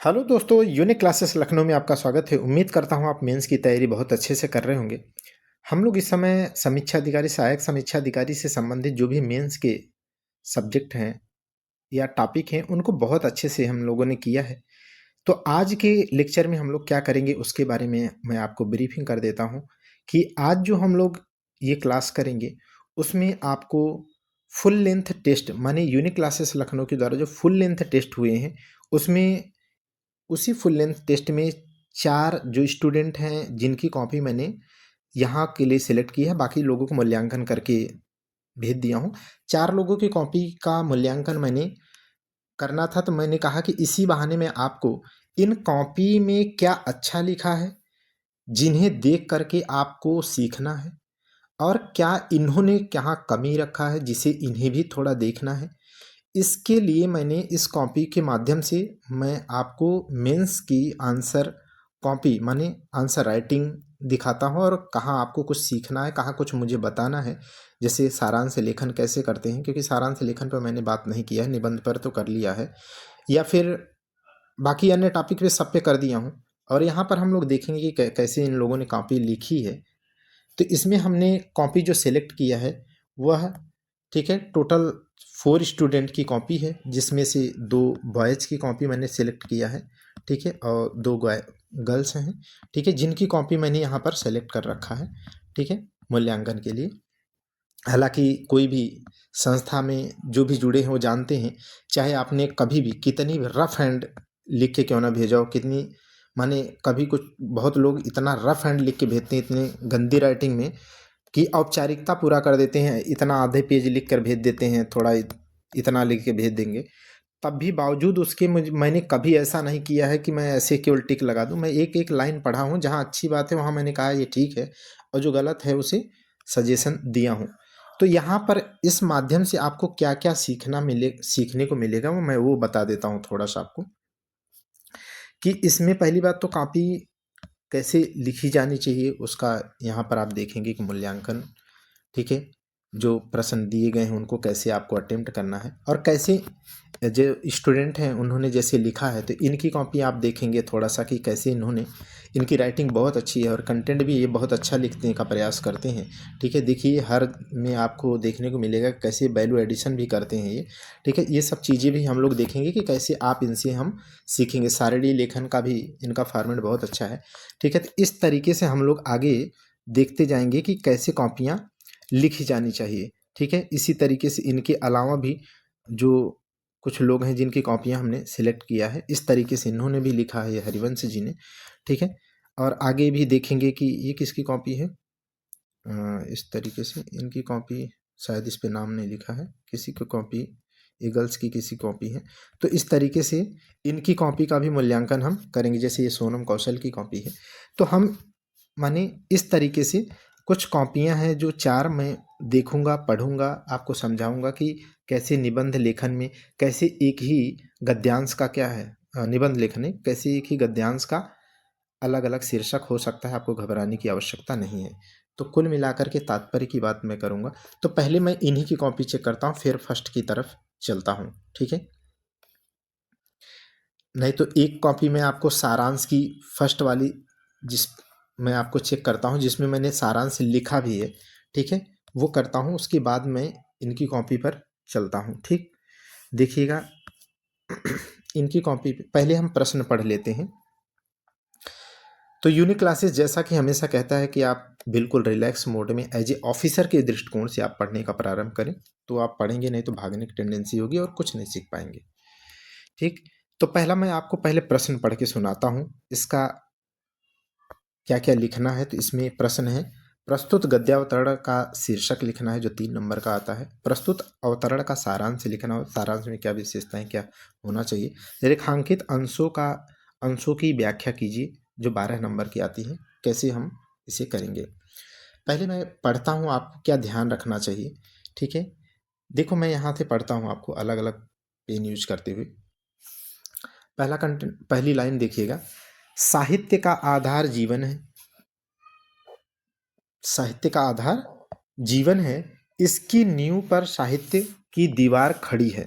Hello दोस्तों, unique classes Lucknow में आपका स्वागत है। उम्मीद करता हूँ आप मेंस की तैयारी बहुत अच्छे से कर रहे होंगे। हम लोग इस समय समीक्षा अधिकारी, सहायक समीक्षा अधिकारी से संबंधित जो भी मेंस के सब्जेक्ट हैं या टॉपिक हैं, उनको बहुत अच्छे से हम लोगों ने किया है। तो आज के लेक्चर में हम लोग क्या करेंगे उसके बारे में मैं आपको ब्रीफिंग कर देता हूँ कि आज जो हम लोग ये क्लास करेंगे उसमें आपको फुल लेंथ टेस्ट माने यूनिक क्लासेस लखनऊ के द्वारा जो फुल लेंथ टेस्ट हुए हैं उसमें उसी फुल लेंथ टेस्ट में 4 जो स्टूडेंट हैं जिनकी कॉपी मैंने यहाँ के लिए सिलेक्ट की है, बाकी लोगों को मूल्यांकन करके भेज दिया हूँ। 4 लोगों की कॉपी का मूल्यांकन मैंने करना था, तो मैंने कहा कि इसी बहाने मैं आपको इन कॉपी में क्या अच्छा लिखा है, जिन्हें देख करके आपको सीखना है, और क्या इन्होंने कहाँ कमी रखा है जिसे इन्हें भी थोड़ा देखना है। इसके लिए मैंने इस कॉपी के माध्यम से मैं आपको मेंस की आंसर कॉपी माने आंसर राइटिंग दिखाता हूँ, और कहाँ आपको कुछ सीखना है, कहाँ कुछ मुझे बताना है। जैसे सारांश लेखन कैसे करते हैं, क्योंकि सारांश लेखन पर मैंने बात नहीं किया है, निबंध पर तो कर लिया है, या फिर बाकी अन्य टॉपिक पे सब पे कर दिया हूँ। और यहाँ पर हम लोग देखेंगे कि कैसे इन लोगों ने कॉपी लिखी है। तो इसमें हमने कॉपी जो सेलेक्ट किया है वह, ठीक है, टोटल 4 स्टूडेंट की कॉपी है, जिसमें से 2 बॉयज़ की कॉपी मैंने सेलेक्ट किया है, ठीक है, और 2 गर्ल्स हैं, ठीक है, जिनकी कॉपी मैंने यहाँ पर सेलेक्ट कर रखा है, ठीक है, मूल्यांकन के लिए। हालांकि कोई भी संस्था में जो भी जुड़े हैं वो जानते हैं, चाहे आपने कभी भी कितनी भी रफ हैंड लिख के क्यों ना भेजा हो, कितनी माने कभी कुछ बहुत लोग इतना रफ हैंड लिख के भेजते हैं, इतने गंदी राइटिंग में कि औपचारिकता पूरा कर देते हैं, इतना आधे पेज लिख कर भेज देते हैं, थोड़ा इतना लिख के भेज देंगे। तब भी बावजूद उसके मैंने कभी ऐसा नहीं किया है कि मैं ऐसे केवल टिक लगा दूं। मैं एक एक लाइन पढ़ा हूं, जहां अच्छी बात है वहां मैंने कहा ये ठीक है, और जो गलत है उसे सजेशन दिया हूं। तो यहाँ पर इस माध्यम से आपको क्या क्या सीखने को मिलेगा मैं वो बता देता हूँ थोड़ा सा आपको। कि इसमें पहली बात तो कॉपी कैसे लिखी जानी चाहिए उसका यहाँ पर आप देखेंगे कि मूल्यांकन, ठीक है, जो प्रश्न दिए गए हैं उनको कैसे आपको अटेम्प्ट करना है, और कैसे जो स्टूडेंट हैं उन्होंने जैसे लिखा है, तो इनकी कॉपी आप देखेंगे थोड़ा सा कि कैसे इन्होंने, इनकी राइटिंग बहुत अच्छी है और कंटेंट भी ये बहुत अच्छा लिखने का प्रयास करते हैं, ठीक है। देखिए हर में आपको देखने को मिलेगा कैसे वैल्यू एडिशन भी करते हैं ये, ठीक है। ये सब चीज़ें भी हम लोग देखेंगे कि कैसे आप इनसे हम सीखेंगे। सारणी लेखन का भी इनका फॉर्मेट बहुत अच्छा है, ठीक है। तो इस तरीके से हम लोग आगे देखते जाएंगे कि कैसे कॉपियाँ लिखी जानी चाहिए, ठीक है। इसी तरीके से इनके अलावा भी जो कुछ लोग हैं जिनकी कॉपियाँ हमने सेलेक्ट किया है, इस तरीके से इन्होंने भी लिखा है, ये हरिवंश जी ने, ठीक है। और आगे भी देखेंगे कि ये किसकी कॉपी है। इस तरीके से इनकी कॉपी, शायद इस पे नाम नहीं लिखा है, किसी की कॉपी, ईगल्स की किसी कॉपी है। तो इस तरीके से इनकी कॉपी का भी मूल्यांकन हम करेंगे। जैसे ये सोनम कौशल की कॉपी है, तो हम माने इस तरीके से कुछ कॉपियाँ हैं जो 4 मैं देखूंगा, पढ़ूंगा, आपको समझाऊंगा कि कैसे निबंध लेखन में, कैसे एक ही गद्यांश का क्या है, निबंध लेखन में कैसे एक ही गद्यांश का अलग अलग शीर्षक हो सकता है, आपको घबराने की आवश्यकता नहीं है। तो कुल मिलाकर के तात्पर्य की बात मैं करूंगा। तो पहले मैं इन्हीं की कॉपी चेक करता हूँ, फिर फर्स्ट की तरफ चलता हूँ, ठीक है। नहीं तो एक कॉपी में आपको सारांश की फर्स्ट वाली, जिस मैं आपको चेक करता हूँ जिसमें मैंने सारांश लिखा भी है, ठीक है, वो करता हूँ। उसके बाद मैं इनकी कॉपी पर चलता हूँ, ठीक। देखिएगा इनकी कॉपी पे पहले हम प्रश्न पढ़ लेते हैं। तो यूनिक क्लासेस जैसा कि हमेशा कहता है कि आप बिल्कुल रिलैक्स मोड में एज ए ऑफिसर के दृष्टिकोण से आप पढ़ने का प्रारंभ करें, तो आप पढ़ेंगे नहीं तो भागने की टेंडेंसी होगी और कुछ नहीं सीख पाएंगे, ठीक। तो पहला मैं आपको पहले प्रश्न पढ़ के सुनाता हूँ, इसका क्या क्या लिखना है। तो इसमें प्रश्न है, प्रस्तुत गद्यावतरण का शीर्षक लिखना है जो 3 नंबर का आता है। प्रस्तुत अवतरण का सारांश लिखना हो, सारांश में क्या विशेषताएं क्या होना चाहिए। रेखांकित अंशों की व्याख्या कीजिए जो 12 नंबर की आती है, कैसे हम इसे करेंगे। पहले मैं पढ़ता हूँ, आपको क्या ध्यान रखना चाहिए, ठीक है। देखो मैं यहाँ से पढ़ता हूँ आपको अलग अलग पेन यूज करते हुए। पहला कंटेंट, पहली लाइन देखिएगा, साहित्य का आधार जीवन है। साहित्य का आधार जीवन है, इसकी नींव पर साहित्य की दीवार खड़ी है।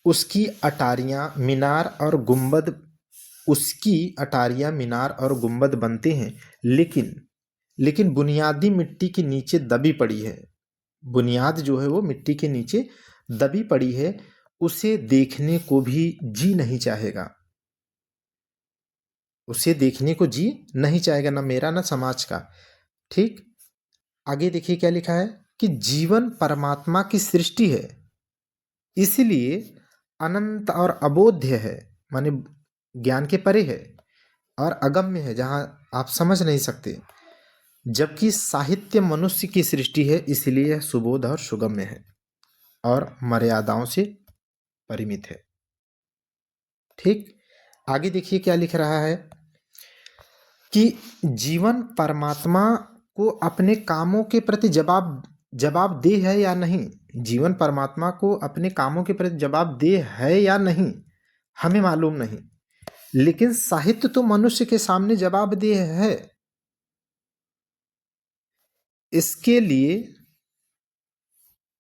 उसकी अटारियां मीनार और गुंबद उसकी अटारियां मीनार और गुंबद बनते हैं, लेकिन लेकिन बुनियादी मिट्टी के नीचे दबी पड़ी है। बुनियाद जो है वो मिट्टी के नीचे दबी पड़ी है, उसे देखने को भी जी नहीं चाहेगा। उसे देखने को जी नहीं चाहेगा, ना मेरा ना समाज का। ठीक, आगे देखिए क्या लिखा है कि जीवन परमात्मा की सृष्टि है, इसलिए अनंत और अबोध्य है, माने ज्ञान के परे है और अगम्य है, जहां आप समझ नहीं सकते। जबकि साहित्य मनुष्य की सृष्टि है, इसलिए यह सुबोध और सुगम्य है और मर्यादाओं से परिमित है। ठीक, आगे देखिए क्या लिख रहा है कि जीवन परमात्मा को अपने कामों के प्रति जवाबदेह है या नहीं। जीवन परमात्मा को अपने कामों के प्रति जवाबदेह है या नहीं, हमें मालूम नहीं, लेकिन साहित्य तो मनुष्य के सामने जवाबदेह है। इसके लिए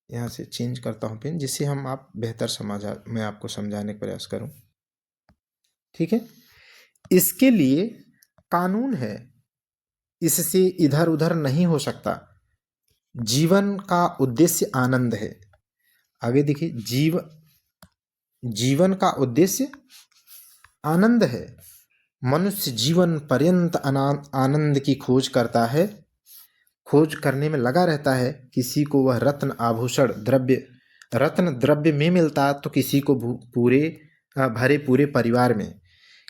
यहां से चेंज करता हूं पेन, जिससे हम आप बेहतर समझा मैं आपको समझाने का प्रयास करूं। ठीक है, इसके लिए कानून है, इससे इधर उधर नहीं हो सकता। जीवन का उद्देश्य आनंद है। आगे देखिए, जीवन का उद्देश्य आनंद है। मनुष्य जीवन पर्यंत आनंद की खोज करता है, खोज करने में लगा रहता है। किसी को वह रत्न आभूषण द्रव्य में मिलता है, तो किसी को पूरे भरे पूरे परिवार में,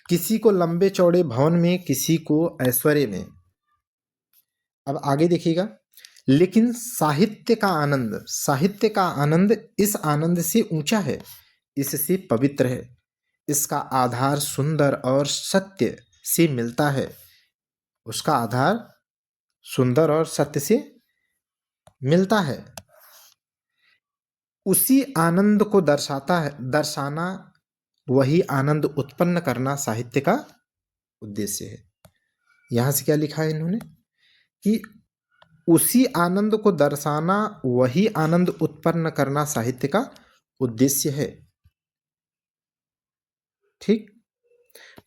किसी को लंबे चौड़े भवन में, किसी को ऐश्वर्य में। अब आगे देखिएगा, लेकिन साहित्य का आनंद इस आनंद से ऊंचा है, इससे पवित्र है। इसका आधार सुंदर और सत्य से मिलता है। उसका आधार सुंदर और सत्य से मिलता है। उसी आनंद को दर्शाना, वही आनंद उत्पन्न करना साहित्य का उद्देश्य है। यहां से क्या लिखा है इन्होंने कि उसी आनंद को दर्शाना, वही आनंद उत्पन्न करना साहित्य का उद्देश्य है। ठीक,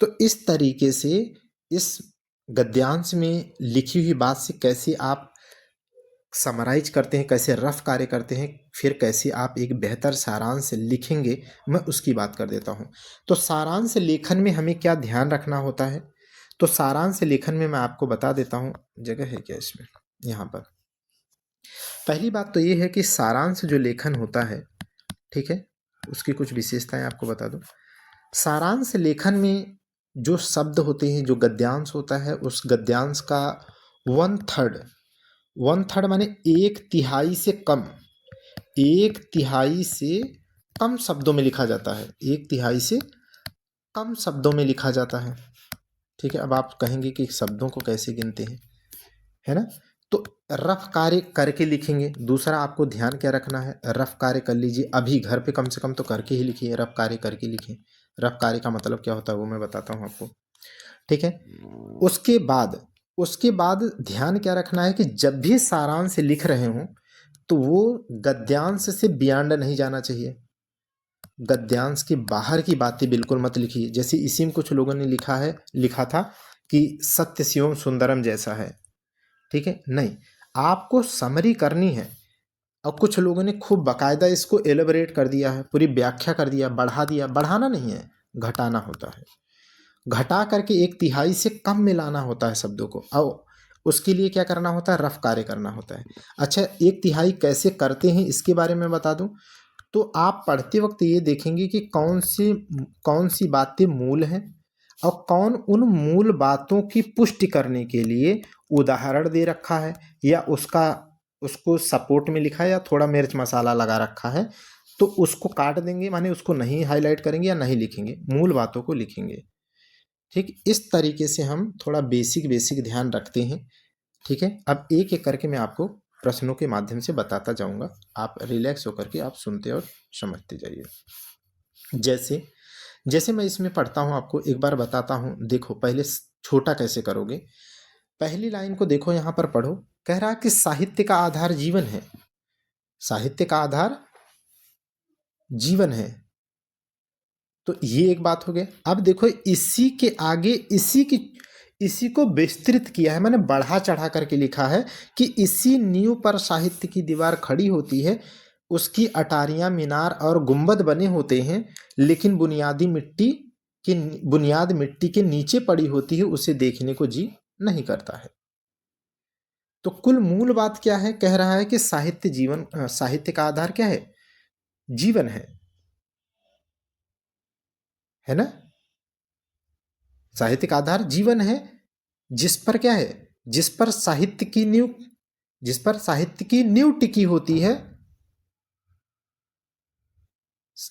तो इस तरीके से इस गद्यांश में लिखी हुई बात से कैसे आप समराइज करते हैं, कैसे रफ कार्य करते हैं, फिर कैसे आप एक बेहतर सारांश लिखेंगे, मैं उसकी बात कर देता हूं। तो सारांश लेखन में हमें क्या ध्यान रखना होता है, तो सारांश लेखन में मैं आपको बता देता हूं। जगह है क्या इसमें? यहाँ पर पहली बात तो ये है कि सारांश जो लेखन होता है, ठीक है, उसकी कुछ विशेषताएं आपको बता दूं। सारांश लेखन में जो शब्द होते हैं, जो गद्यांश होता है, उस गद्यांश का 1/3 माने 1/3 से कम, 1/3 से कम शब्दों में लिखा जाता है। 1/3 से कम शब्दों में लिखा जाता है। ठीक है, अब आप कहेंगे कि शब्दों को कैसे गिनते हैं, है ना? तो रफ कार्य करके लिखेंगे। दूसरा आपको ध्यान क्या रखना है, रफ कार्य कर लीजिए, अभी घर पे कम से कम तो करके ही लिखिए, रफ कार्य करके लिखिए। रफ कार्य का मतलब क्या होता है वो मैं बताता हूँ आपको। ठीक है, उसके बाद ध्यान क्या रखना है कि जब भी सारांश लिख रहे हो तो वो गद्यांश से बियॉन्ड नहीं जाना चाहिए। गद्यांश के बाहर की बातें बिल्कुल मत लिखिए। जैसे इसी में कुछ लोगों ने लिखा था कि सत्य शिवम सुंदरम जैसा है। ठीक है, नहीं, आपको समरी करनी है। और कुछ लोगों ने खूब बाकायदा इसको एलेबरेट कर दिया है, पूरी व्याख्या कर दिया, बढ़ा दिया। बढ़ाना नहीं है, घटाना होता है। घटा करके 1/3 से कम मिलाना होता है शब्दों को, और उसके लिए क्या करना होता है, रफ कार्य करना होता है। अच्छा, 1/3 कैसे करते हैं इसके बारे में बता दूं। तो आप पढ़ते वक्त ये देखेंगे कि कौन सी बातें मूल हैं और कौन उन मूल बातों की पुष्टि करने के लिए उदाहरण दे रखा है, या उसको सपोर्ट में लिखा है, या थोड़ा मिर्च मसाला लगा रखा है, तो उसको काट देंगे, माने उसको नहीं हाईलाइट करेंगे या नहीं लिखेंगे, मूल बातों को लिखेंगे। ठीक, इस तरीके से हम थोड़ा बेसिक ध्यान रखते हैं। ठीक है, अब एक एक करके मैं आपको प्रश्नों के माध्यम से बताता जाऊंगा। आप रिलैक्स होकर के आप सुनते और समझते जाइए। जैसे जैसे मैं इसमें पढ़ता हूं, आपको एक बार बताता हूं। देखो, पहले छोटा कैसे करोगे। पहली लाइन को देखो, यहां पर पढ़ो। कह रहा है कि साहित्य का आधार जीवन है। साहित्य का आधार जीवन है। तो ये एक बात हो गया। अब देखो इसी के आगे इसी को विस्तृत किया है, मैंने बढ़ा चढ़ा करके लिखा है कि इसी नींव पर साहित्य की दीवार खड़ी होती है, उसकी अटारियां मीनार और गुंबद बने होते हैं, लेकिन बुनियाद मिट्टी के नीचे पड़ी होती है, उसे देखने को जी नहीं करता है। तो कुल मूल बात क्या है, कह रहा है कि साहित्य का आधार क्या है, जीवन है ना। साहित्य का आधार जीवन है, जिस पर क्या है, जिस पर साहित्य की नींव टिकी होती है,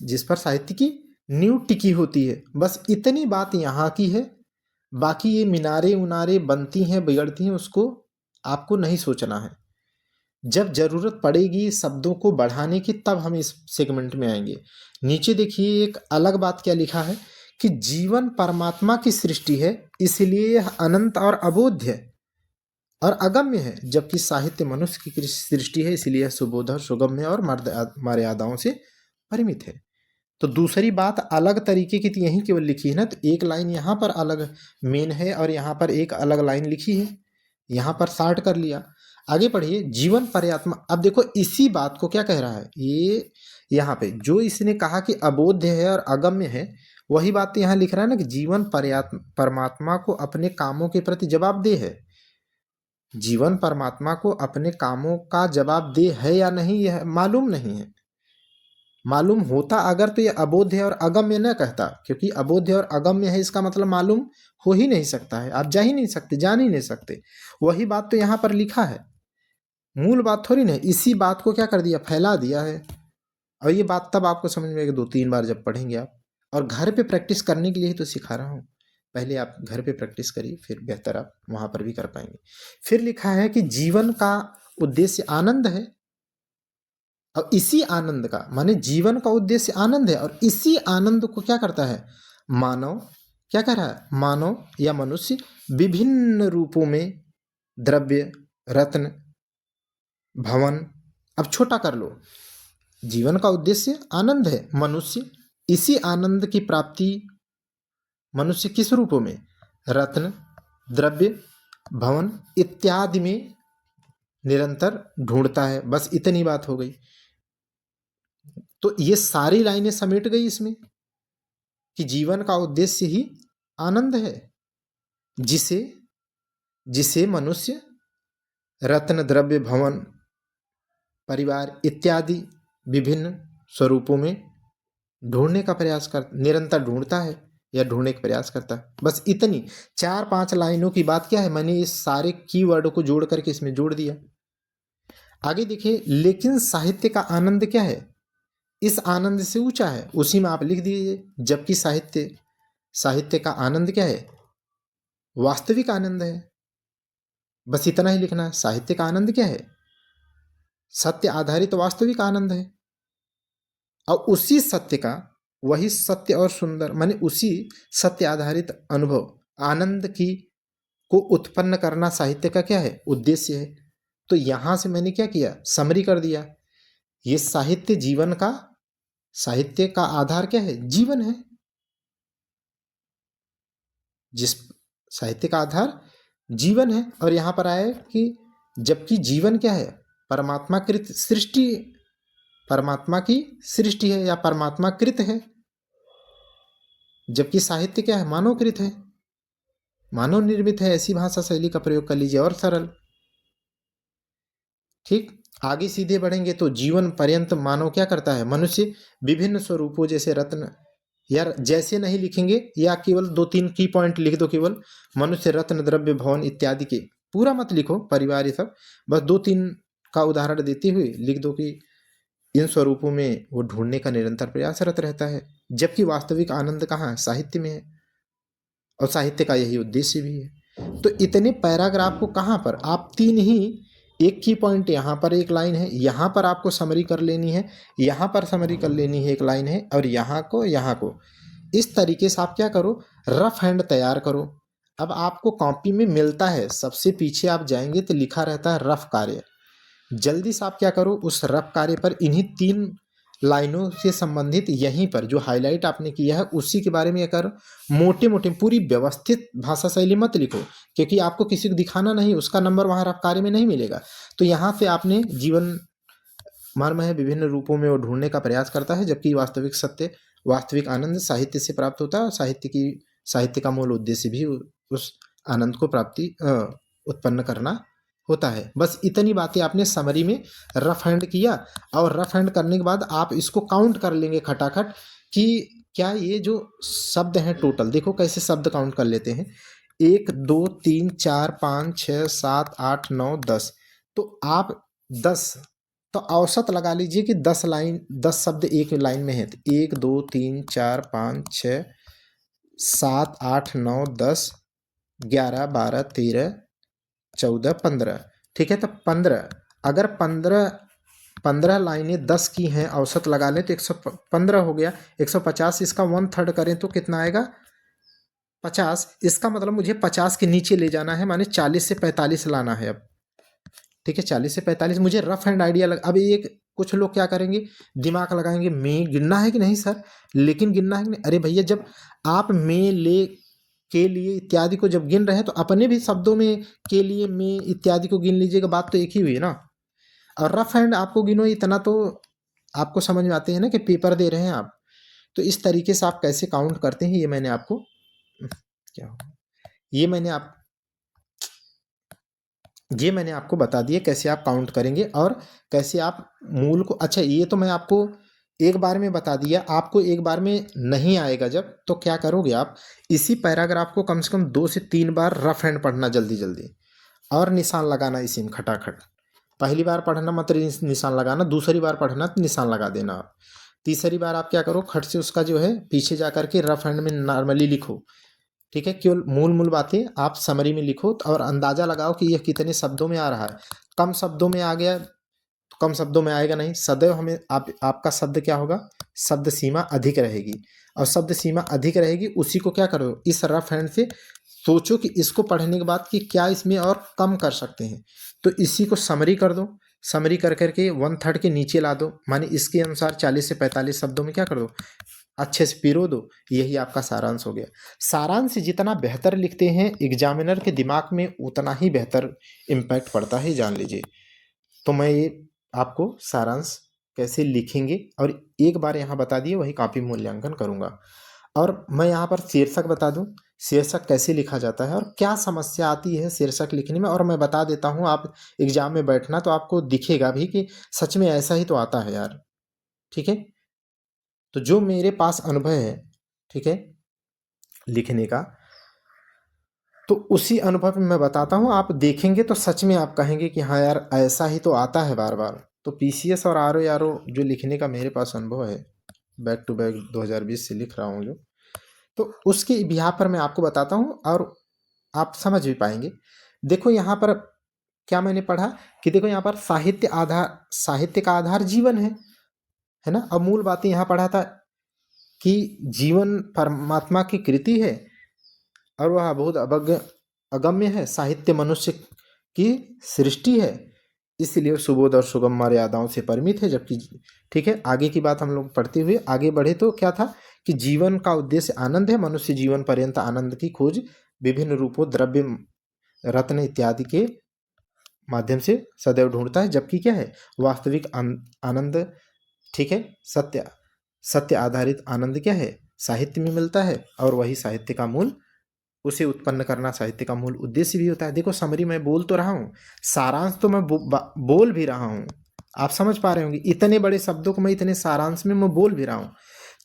जिस पर साहित्य की नींव टिकी होती है। बस इतनी बात यहाँ की है। बाकी ये मीनारे उनारे बनती हैं बिगड़ती हैं, उसको आपको नहीं सोचना है। जब जरूरत पड़ेगी शब्दों को बढ़ाने की, तब हम इस सेगमेंट में आएंगे। नीचे देखिए एक अलग बात क्या लिखा है कि जीवन परमात्मा की सृष्टि है, इसलिए यह अनंत और अबोध्य और अगम्य है, जबकि साहित्य मनुष्य की सृष्टि है, इसलिए यह सुबोध और सुगम्य और मर्यादाओं से परिमित है। तो दूसरी बात अलग तरीके की यहीं केवल लिखी है ना, तो एक लाइन यहाँ पर अलग मेन है और यहाँ पर एक अलग लाइन लिखी है, यहाँ पर शार्ट कर लिया। आगे पढ़िए, जीवन पर्यात्मा। अब देखो इसी बात को क्या कह रहा है, ये यहाँ पे जो इसने कहा कि अबोध्य है और अगम्य है, वही बात यहाँ लिख रहा है ना कि जीवन परमात्मा को अपने कामों के प्रति जवाबदेह है। जीवन परमात्मा को अपने कामों का जवाबदेह है या नहीं, यह मालूम नहीं है। मालूम होता अगर तो ये अबोध्य और अगम्य न कहता, क्योंकि अबोध्य और अगम्य है इसका मतलब मालूम हो ही नहीं सकता है, आप जा ही नहीं सकते, जान ही नहीं सकते। वही बात तो यहाँ पर लिखा है, मूल बात थोड़ी नहीं। इसी बात को क्या कर दिया, फैला दिया है। और ये बात तब आपको समझ में आएगी 2-3 बार जब पढ़ेंगे आप। और घर पे प्रैक्टिस करने के लिए ही तो सिखा रहा हूँ, पहले आप घर पे प्रैक्टिस करिए, फिर बेहतर आप वहाँ पर भी कर पाएंगे। फिर लिखा है कि जीवन का उद्देश्य आनंद है, और इसी आनंद का माने जीवन का उद्देश्य आनंद है, और इसी आनंद को क्या करता है मानव, क्या कह रहा है, मानव या मनुष्य विभिन्न रूपों में, द्रव्य, रत्न, भवन, अब छोटा कर लो, जीवन का उद्देश्य आनंद है, मनुष्य इसी आनंद की प्राप्ति मनुष्य किस रूपों में, रत्न, द्रव्य, भवन इत्यादि में निरंतर ढूंढता है। बस इतनी बात हो गई। तो ये सारी लाइनें समेट गई इसमें कि जीवन का उद्देश्य ही आनंद है, जिसे जिसे मनुष्य रत्न, द्रव्य, भवन, परिवार इत्यादि विभिन्न स्वरूपों में ढूंढने का प्रयास कर, निरंतर ढूंढता है या ढूंढने का प्रयास करता है। बस इतनी 4-5 लाइनों की बात क्या है, मैंने इस सारे कीवर्ड को जोड़ करके इसमें जोड़ दिया। आगे देखिए, लेकिन साहित्य का आनंद क्या है, इस आनंद से ऊंचा है, उसी में आप लिख दीजिए। जबकि साहित्य का आनंद क्या है, वास्तविक आनंद है। बस इतना ही लिखना है, साहित्य का आनंद क्या है, सत्य आधारित वास्तविक आनंद है। और उसी सत्य का, वही सत्य और सुंदर माने उसी सत्य आधारित अनुभव आनंद की को उत्पन्न करना साहित्य का क्या है, उद्देश्य है। तो यहां से मैंने क्या किया, समरी कर दिया। ये साहित्य का आधार क्या है, जीवन है। जिस साहित्य का आधार जीवन है, और यहां पर आया कि जबकि जीवन क्या है, परमात्मा कृत सृष्टि, परमात्मा की सृष्टि है या परमात्मा कृत है, जबकि साहित्य क्या है, मानवकृत है, मानव निर्मित है। ऐसी भाषा शैली का प्रयोग कर लीजिए और सरल। ठीक, आगे सीधे बढ़ेंगे तो जीवन पर्यंत मानव क्या करता है, मनुष्य विभिन्न स्वरूपों जैसे रत्न, यार जैसे नहीं लिखेंगे, या केवल 2-3 की पॉइंट लिख दो, केवल मनुष्य, रत्न, द्रव्य, भवन इत्यादि के, पूरा मत लिखो परिवार ये सब, बस 2-3 का उदाहरण देते हुए लिख दो कि इन स्वरूपों में वो ढूंढने का निरंतर प्रयासरत रहता है। जबकि वास्तविक आनंद कहाँ है, साहित्य में है, और साहित्य का यही उद्देश्य भी है। तो इतने पैराग्राफ को कहाँ पर आप 3 ही, एक की पॉइंट यहाँ पर एक लाइन है, यहाँ पर आपको समरी कर लेनी है, यहाँ पर समरी कर लेनी है एक लाइन है, और यहाँ को इस तरीके से आप क्या करो, रफ हैंड तैयार करो। अब आपको कॉपी में मिलता है, सबसे पीछे आप जाएंगे तो लिखा रहता है रफ कार्य। जल्दी से आप क्या करो, उस रफ कार्य पर इन्हीं 3 लाइनों से संबंधित यहीं पर जो हाईलाइट आपने किया है उसी के बारे में अगर मोटे मोटे पूरी व्यवस्थित भाषा शैली मत लिखो, क्योंकि आपको किसी को दिखाना नहीं, उसका नंबर वहाँ कार्य में नहीं मिलेगा। तो यहाँ से आपने जीवन मर्म है विभिन्न रूपों में वो ढूंढने का प्रयास करता है, जबकि वास्तविक सत्य, वास्तविक आनंद साहित्य से प्राप्त होता है, और साहित्य का मूल उद्देश्य भी उस आनंद को उत्पन्न करना होता है। बस इतनी बातें आपने समरी में रफ हैंड किया, और रफ हैंड करने के बाद आप इसको काउंट कर लेंगे खटाखट कि क्या ये जो शब्द हैं टोटल, देखो कैसे शब्द काउंट कर लेते हैं, 1 2 3 4 5 6 7 8 9 10। तो आप 10, तो औसत लगा लीजिए कि 10 शब्द एक लाइन में है, तो 1 2 3 4 5 6 7 8 9 10 11 12 13 14 15। ठीक है, तो 15, अगर 15 लाइनें 10 की हैं, औसत लगा लें तो 115 हो गया। 150 इसका 1/3 करें तो कितना आएगा? 50। इसका मतलब मुझे 50 के नीचे ले जाना है, माने 40 से 45 लाना है अब। ठीक है, 40 से 45 मुझे रफ एंड आइडिया अब एक कुछ लोग क्या करेंगे, दिमाग लगाएंगे, में गिनना है कि नहीं सर, लेकिन गिनना है कि नहीं। अरे भैया, जब आप में, ले, के लिए इत्यादि को जब गिन रहे हैं तो अपने भी शब्दों में के लिए, में इत्यादि को गिन लीजिएगा, बात तो एक ही हुई है ना। और रफ हैंड आपको गिनो, इतना तो आपको समझ में आते हैं ना कि पेपर दे रहे हैं आप। तो इस तरीके से आप कैसे काउंट करते हैं, ये मैंने आपको ये मैंने आपको बता दिया कैसे आप काउंट करेंगे और कैसे आप मूल को। अच्छा, ये तो मैं आपको एक बार में बता दिया, आपको एक बार में नहीं आएगा जब, तो क्या करोगे आप, इसी पैराग्राफ को कम से कम 2 से 3 बार रफ हैंड पढ़ना जल्दी जल्दी, और निशान लगाना इसी में खटाखट। पहली बार पढ़ना मत निशान लगाना, दूसरी बार पढ़ना तो निशान लगा देना आप। तीसरी बार आप क्या करो, खट से उसका जो है पीछे जा करके रफ हैंड में नॉर्मली लिखो। ठीक है, केवल मूल बातें आप समरी में लिखो और अंदाजा लगाओ कि यह कितने शब्दों में आ रहा है। कम शब्दों में आ गया तो कम शब्दों में आएगा नहीं, सदैव हमें आपका शब्द क्या होगा, शब्द सीमा अधिक रहेगी, और शब्द सीमा अधिक रहेगी उसी को क्या करो, इस रफ हैंड से सोचो कि इसको पढ़ने के बाद कि क्या इसमें और कम कर सकते हैं, तो इसी को समरी कर दो। समरी कर करके 1/3 के नीचे ला दो, माने इसके अनुसार 40 से 45 शब्दों में क्या कर दो, अच्छे से पिरो दो। यही आपका सारांश हो गया। सारांश जितना बेहतर लिखते हैं एग्जामिनर के दिमाग में उतना ही बेहतर इम्पैक्ट पड़ता है, जान लीजिए। तो मैं ये आपको सारांश कैसे लिखेंगे और एक बार यहाँ बता दिए, वही कॉपी मूल्यांकन करूँगा। और मैं यहाँ पर शीर्षक बता दूँ, शीर्षक कैसे लिखा जाता है और क्या समस्या आती है शीर्षक लिखने में, और मैं बता देता हूँ, आप एग्जाम में बैठना तो आपको दिखेगा भी कि सच में ऐसा ही तो आता है यार। ठीक है, तो जो मेरे पास अनुभव है, ठीक है, लिखने का, तो उसी अनुभव में मैं बताता हूँ, आप देखेंगे तो सच में आप कहेंगे कि हाँ यार ऐसा ही तो आता है बार बार। तो पीसीएस और आरओ जो लिखने का मेरे पास अनुभव है, बैक टू बैक 2020 से लिख रहा हूँ जो, तो उसके बिहार पर मैं आपको बताता हूँ और आप समझ भी पाएंगे। देखो यहाँ पर क्या मैंने पढ़ा कि देखो यहाँ पर साहित्य का आधार जीवन है ना। अब मूल बातें यहाँ पढ़ा था कि जीवन परमात्मा की कृति है और वह बहुत अगम्य है, साहित्य मनुष्य की सृष्टि है, इसलिए सुबोध और सुगम मर्यादाओं से परिमित है। जबकि ठीक है, आगे की बात हम लोग पढ़ते हुए आगे बढ़े तो क्या था कि जीवन का उद्देश्य आनंद है, मनुष्य जीवन पर्यंत आनंद की खोज विभिन्न रूपों, द्रव्य, रत्न इत्यादि के माध्यम से सदैव ढूंढता है। जबकि क्या है, वास्तविक आनंद, ठीक है, सत्य आधारित आनंद क्या है, साहित्य में मिलता है, और वही साहित्य का मूल, उसे उत्पन्न करना साहित्य का मूल उद्देश्य भी होता है। देखो समरी मैं बोल तो रहा हूँ, सारांश तो मैं बोल भी रहा हूँ, आप समझ पा रहे होंगे, इतने बड़े शब्दों को मैं इतने सारांश में मैं बोल भी रहा हूँ।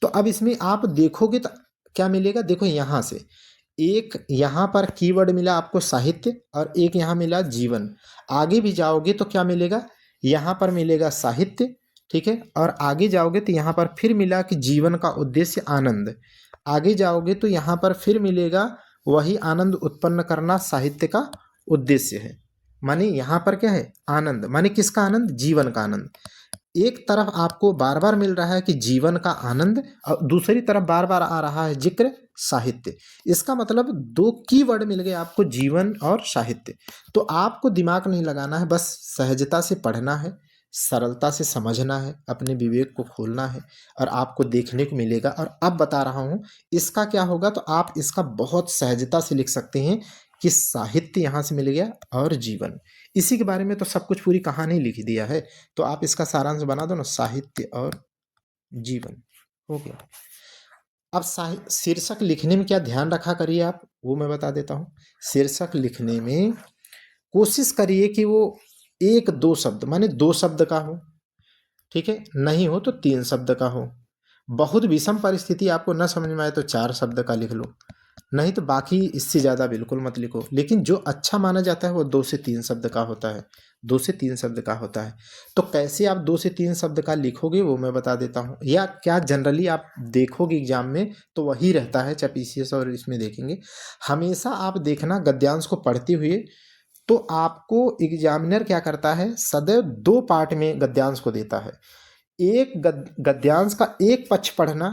तो अब इसमें आप देखोगे तो क्या मिलेगा, देखो यहाँ से एक यहाँ पर कीवर्ड मिला आपको साहित्य, और एक यहाँ मिला जीवन। आगे भी जाओगे तो क्या मिलेगा, यहाँ पर मिलेगा साहित्य, ठीक है, और आगे जाओगे तो यहाँ पर फिर मिला कि जीवन का उद्देश्य आनंद। आगे जाओगे तो यहाँ पर फिर मिलेगा वही आनंद उत्पन्न करना साहित्य का उद्देश्य है। माने यहाँ पर क्या है, आनंद, माने किसका आनंद, जीवन का आनंद। एक तरफ आपको बार बार मिल रहा है कि जीवन का आनंद, और दूसरी तरफ बार बार आ रहा है जिक्र साहित्य। इसका मतलब 2 कीवर्ड मिल गए आपको, जीवन और साहित्य। तो आपको दिमाग नहीं लगाना है, बस सहजता से पढ़ना है, सरलता से समझना है, अपने विवेक को खोलना है और आपको देखने को मिलेगा। और अब बता रहा हूँ इसका क्या होगा, तो आप इसका बहुत सहजता से लिख सकते हैं कि साहित्य यहाँ से मिल गया और जीवन, इसी के बारे में तो सब कुछ पूरी कहानी लिख दिया है। तो आप इसका सारांश बना दो ना, साहित्य और जीवन, हो गया। अब शीर्षक लिखने में क्या ध्यान रखा करिए आप, वो मैं बता देता हूँ। शीर्षक लिखने में कोशिश करिए कि वो एक दो शब्द माने 2 शब्द का हो, ठीक है, नहीं हो तो 3 शब्द का हो। बहुत विषम परिस्थिति आपको न समझ में आए तो 4 शब्द का लिख लो, नहीं तो बाकी इससे ज़्यादा बिल्कुल मत लिखो। लेकिन जो अच्छा माना जाता है वो 2 से 3 शब्द का होता है, 2 से 3 शब्द का होता है। तो कैसे आप 2 से 3 शब्द का लिखोगे वो मैं बता देता हूँ, या क्या जनरली आप देखोगे एग्जाम में तो वही रहता है, चाहे पीसीएस और इसमें देखेंगे। हमेशा आप देखना गद्यांश को पढ़ते हुए तो आपको एग्जामिनर क्या करता है, सदैव 2 पार्ट में गद्यांश को देता है। एक गद्यांश का एक पक्ष पढ़ना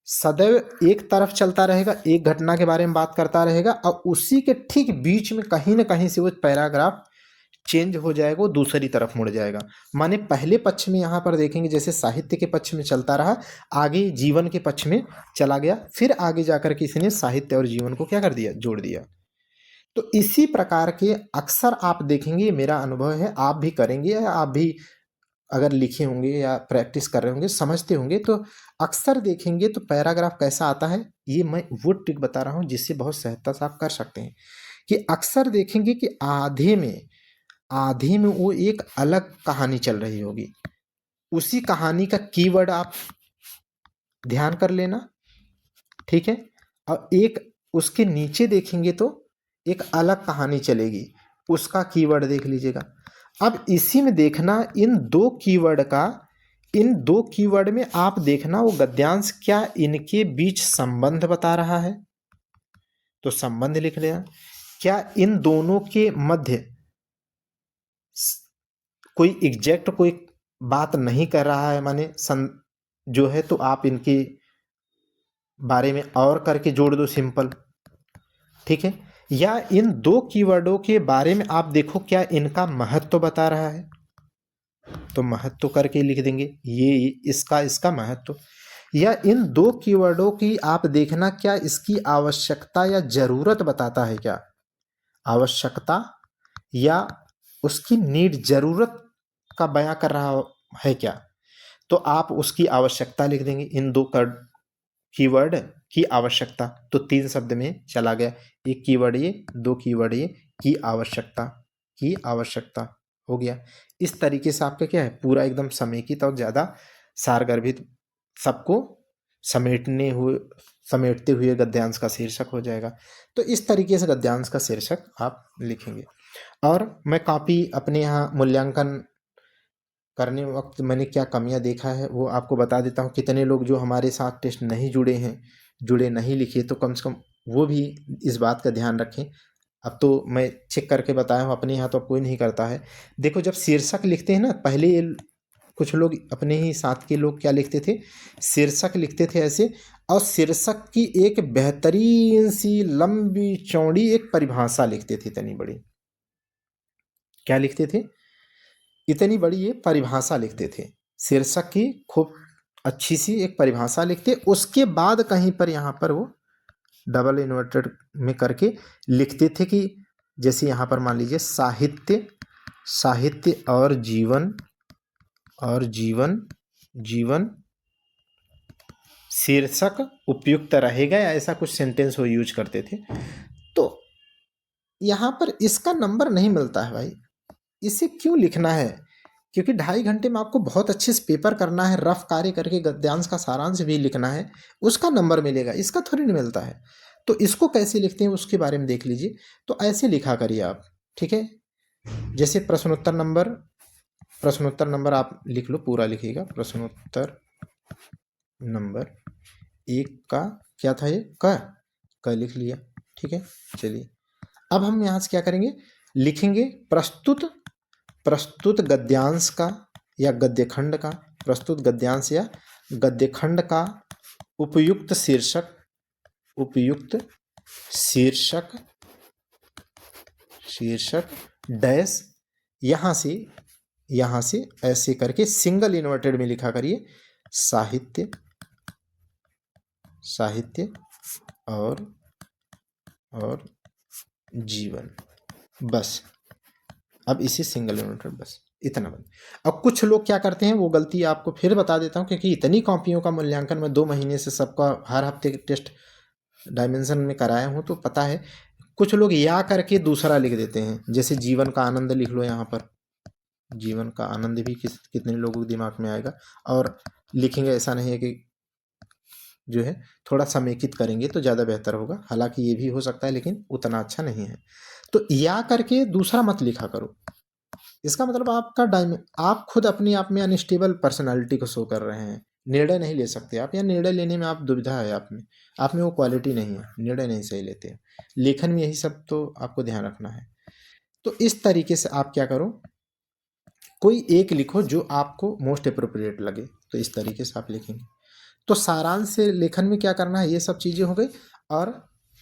सदैव एक तरफ चलता रहेगा, एक घटना के बारे में बात करता रहेगा और उसी के ठीक बीच में कहीं ना कहीं से वो पैराग्राफ चेंज हो जाएगा, वो दूसरी तरफ मुड़ जाएगा। माने पहले पक्ष में यहाँ पर देखेंगे जैसे साहित्य के पक्ष में चलता रहा, आगे जीवन के पक्ष में चला गया, फिर आगे जाकर के इसने साहित्य और जीवन को क्या कर दिया, जोड़ दिया। तो इसी प्रकार के अक्सर आप देखेंगे, मेरा अनुभव है, आप भी करेंगे या आप भी अगर लिखे होंगे या प्रैक्टिस कर रहे होंगे, समझते होंगे, तो अक्सर देखेंगे तो पैराग्राफ कैसा आता है, ये मैं वो ट्रिक बता रहा हूँ जिससे बहुत सहजता से आप कर सकते हैं। कि अक्सर देखेंगे कि आधे में वो एक अलग कहानी चल रही होगी, उसी कहानी का कीवर्ड आप ध्यान कर लेना, ठीक है। और एक उसके नीचे देखेंगे तो एक अलग कहानी चलेगी, उसका कीवर्ड देख लीजिएगा। अब इसी में देखना इन 2 कीवर्ड का, इन 2 कीवर्ड में आप देखना वो गद्यांश क्या इनके बीच संबंध बता रहा है, तो संबंध लिख लेना। क्या इन दोनों के मध्य कोई एग्जैक्ट कोई बात नहीं कर रहा है, माने जो है, तो आप इनके बारे में और करके जोड़ दो सिंपल, ठीक है। या इन 2 कीवर्डों के बारे में आप देखो क्या इनका महत्व बता रहा है, तो महत्व करके लिख देंगे, ये इसका महत्व। या इन 2 कीवर्डों की आप देखना क्या इसकी आवश्यकता या जरूरत बताता है, क्या आवश्यकता या उसकी नीड, जरूरत का बयां कर रहा है क्या, तो आप उसकी आवश्यकता लिख देंगे। इन 2 कीवर्ड की आवश्यकता, तो 3 शब्द में चला गया, एक कीवर्ड ये, 2 कीवर्ड ये, की आवश्यकता हो गया। इस तरीके से आपका क्या है, पूरा एकदम समेकित और ज़्यादा सारगर्भित, सबको समेटते हुए गद्यांश का शीर्षक हो जाएगा। तो इस तरीके से गद्यांश का शीर्षक आप लिखेंगे। और मैं काफ़ी अपने यहाँ मूल्यांकन करने वक्त मैंने क्या कमियां देखा है वो आपको बता देता हूँ। कितने लोग जो हमारे साथ टेस्ट नहीं जुड़े नहीं लिखे, तो कम से कम वो भी इस बात का ध्यान रखें। अब तो मैं चेक करके बताया हूँ, अपने यहाँ तो अब कोई नहीं करता है। देखो जब शीर्षक लिखते हैं ना, पहले ये कुछ लोग अपने ही साथ के लोग क्या लिखते थे, शीर्षक लिखते थे ऐसे, और शीर्षक की एक बेहतरीन सी लंबी चौड़ी एक परिभाषा लिखते थे, इतनी बड़ी, क्या लिखते थे, इतनी बड़ी ये परिभाषा लिखते थे। शीर्षक की खूब अच्छी सी एक परिभाषा लिखते, उसके बाद कहीं पर यहाँ पर वो डबल इन्वर्टेड में करके लिखते थे कि जैसे यहाँ पर मान लीजिए साहित्य और जीवन शीर्षक उपयुक्त रहेगा, या ऐसा कुछ सेंटेंस वो यूज करते थे। तो यहाँ पर इसका नंबर नहीं मिलता है भाई, इसे क्यों लिखना है, क्योंकि 2.5 घंटे में आपको बहुत अच्छे से पेपर करना है, रफ कार्य करके गद्यांश का सारांश भी लिखना है, उसका नंबर मिलेगा, इसका थोड़ी नहीं मिलता है। तो इसको कैसे लिखते हैं उसके बारे में देख लीजिए। तो ऐसे लिखा करिए आप, ठीक है। जैसे प्रश्नोत्तर नंबर आप लिख लो, पूरा लिखिएगा। प्रश्नोत्तर नंबर 1 का क्या था, ये क लिख लिया, ठीक है। चलिए अब हम यहाँ से क्या करेंगे, लिखेंगे प्रस्तुत गद्यांश का या गद्यखंड का, प्रस्तुत गद्यांश या गद्यखंड का उपयुक्त शीर्षक डैश, यहाँ से यहाँ से ऐसे करके सिंगल इन्वर्टेड में लिखा करिए, साहित्य, साहित्य और जीवन, बस। अब इसे सिंगल इन्वर्टेड, बस इतना बन। अब कुछ लोग क्या करते हैं, वो गलती आपको फिर बता देता हूँ, क्योंकि इतनी कॉपियों का मूल्यांकन मैं 2 महीने से सबका हर हफ्ते के टेस्ट डायमेंशन में कराया हूँ, तो पता है कुछ लोग या करके दूसरा लिख देते हैं। जैसे जीवन का आनंद लिख लो यहाँ पर, जीवन का आनंद भी कितने लोगों के दिमाग में आएगा, और लिखेंगे, ऐसा नहीं है कि जो है थोड़ा समेकित करेंगे तो ज़्यादा बेहतर होगा, हालांकि ये भी हो सकता है लेकिन उतना अच्छा नहीं है। तो या करके दूसरा मत लिखा करो, इसका मतलब आपका आप खुद अपने आप में अनस्टेबल पर्सनालिटी को शो कर रहे हैं। निर्णय नहीं ले सकते आप, या निर्णय लेने में आप दुविधा है आप में वो क्वालिटी नहीं है, निर्णय नहीं सही लेते हैं। लेखन में यही सब तो आपको ध्यान रखना है। तो इस तरीके से आप क्या करो, कोई एक लिखो जो आपको मोस्ट अप्रोप्रिएट लगे, तो इस तरीके से आप लिखेंगे। तो सारांश से लेखन में क्या करना है, ये सब चीज़ें हो गई। और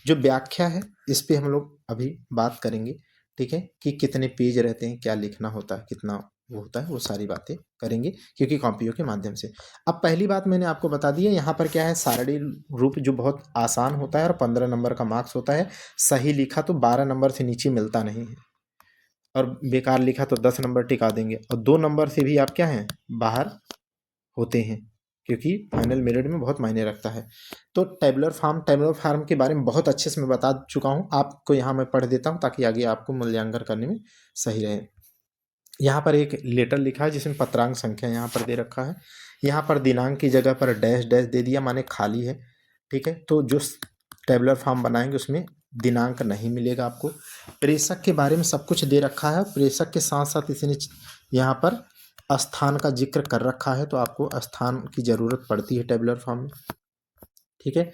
जो व्याख्या है इस पे हम लोग अभी बात करेंगे, ठीक है, कि कितने पेज रहते हैं, क्या लिखना होता है, कितना वो होता है, वो सारी बातें करेंगे क्योंकि कॉपियों के माध्यम से। अब पहली बात मैंने आपको बता दी है, यहाँ पर क्या है, सारणी रूप जो बहुत आसान होता है और 15 नंबर का मार्क्स होता है। सही लिखा तो 12 नंबर से नीचे मिलता नहीं है, और बेकार लिखा तो 10 नंबर टिका देंगे, और 2 नंबर से भी आप क्या हैं, बाहर होते हैं, क्योंकि फाइनल मेरिट में बहुत मायने रखता है। तो टेबुलर फॉर्म के बारे में बहुत अच्छे से मैं बता चुका हूँ, आपको यहाँ मैं पढ़ देता हूँ ताकि आगे आपको मूल्यांकन करने में सही रहे। यहाँ पर एक लेटर लिखा है जिसमें पत्रांक संख्या यहाँ पर दे रखा है, यहाँ पर दिनांक की जगह पर डैश डैश दे दिया, माने खाली है, ठीक है। तो जो टेबुलर फॉर्म बनाएंगे उसमें दिनांक नहीं मिलेगा आपको। प्रेषक के बारे में सब कुछ दे रखा है, प्रेषक के साथ साथ इसने यहाँ पर स्थान का जिक्र कर रखा है, तो आपको स्थान की ज़रूरत पड़ती है टेबुलर फॉर्म में, ठीक है।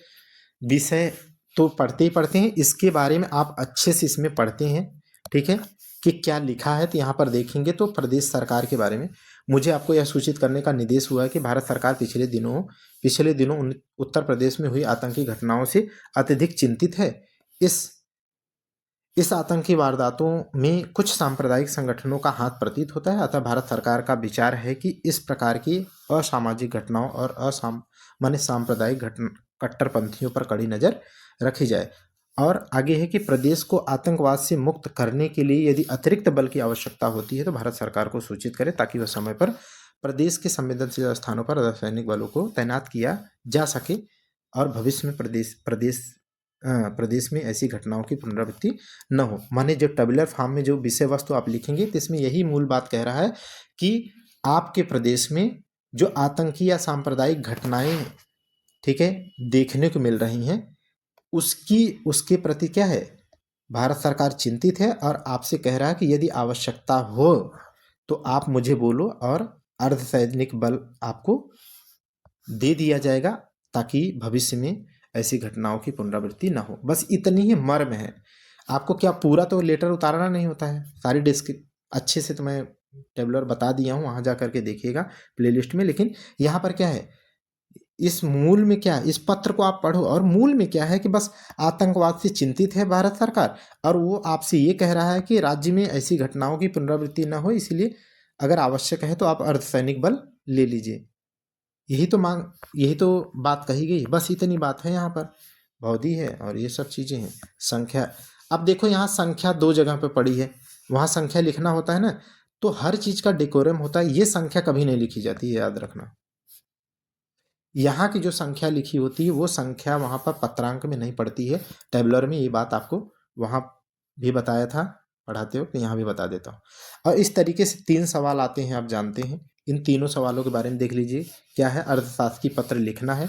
विषय तो पढ़ते ही पढ़ते हैं, इसके बारे में आप अच्छे से इसमें पढ़ते हैं, ठीक है, कि क्या लिखा है। तो यहाँ पर देखेंगे तो प्रदेश सरकार के बारे में मुझे आपको यह सूचित करने का निर्देश हुआ है कि भारत सरकार पिछले दिनों उत्तर प्रदेश में हुई आतंकी घटनाओं से अत्यधिक चिंतित है। इस आतंकी वारदातों में कुछ सांप्रदायिक संगठनों का हाथ प्रतीत होता है, अतः भारत सरकार का विचार है कि इस प्रकार की असामाजिक घटनाओं और माने सांप्रदायिक कट्टरपंथियों पर कड़ी नज़र रखी जाए। और आगे है कि प्रदेश को आतंकवाद से मुक्त करने के लिए यदि अतिरिक्त बल की आवश्यकता होती है तो भारत सरकार को सूचित करे, ताकि वह समय पर प्रदेश के संवेदनशील स्थानों पर अर्धसैनिक बलों को तैनात किया जा सके और भविष्य में प्रदेश में ऐसी घटनाओं की पुनरावृत्ति न हो। माने जो टेबुलर फॉर्म में जो विषय वस्तु आप लिखेंगे तो इसमें यही मूल बात कह रहा है कि आपके प्रदेश में जो आतंकी या सांप्रदायिक घटनाएं, ठीक है, देखने को मिल रही हैं, उसके प्रति क्या है, भारत सरकार चिंतित है और आपसे कह रहा है कि यदि आवश्यकता हो तो आप मुझे बोलो और अर्धसैनिक बल आपको दे दिया जाएगा, ताकि भविष्य में ऐसी घटनाओं की पुनरावृत्ति ना हो। बस इतनी ही मर्म है। आपको क्या पूरा तो लेटर उतारना नहीं होता है, सारी डिस्क अच्छे से तो मैं टेबलर बता दिया हूँ, वहाँ जा करके देखिएगा प्लेलिस्ट में। लेकिन यहाँ पर क्या है, इस मूल में क्या है, इस पत्र को आप पढ़ो, और मूल में क्या है कि बस आतंकवाद से चिंतित है भारत सरकार, और वो आपसे ये कह रहा है कि राज्य में ऐसी घटनाओं की पुनरावृत्ति न हो, इसलिए अगर आवश्यक है तो आप अर्धसैनिक बल ले लीजिए। यही तो बात कही गई, बस इतनी बात है। यहाँ पर अवधि है और ये सब चीज़ें हैं। संख्या, अब देखो यहाँ संख्या 2 जगह पे पड़ी है, वहाँ संख्या लिखना होता है ना, तो हर चीज़ का डेकोरम होता है, ये संख्या कभी नहीं लिखी जाती है, याद रखना। यहाँ की जो संख्या लिखी होती है वो संख्या वहाँ पर पत्रांक में नहीं पड़ती है, टेबलर में। ये बात आपको वहाँ भी बताया था पढ़ाते हो, तो यहाँ भी बता देता हूँ। और इस तरीके से 3 सवाल आते हैं, आप जानते हैं। इन तीनों सवालों के बारे में देख लीजिए। क्या है, अर्थशास्त्री पत्र लिखना है,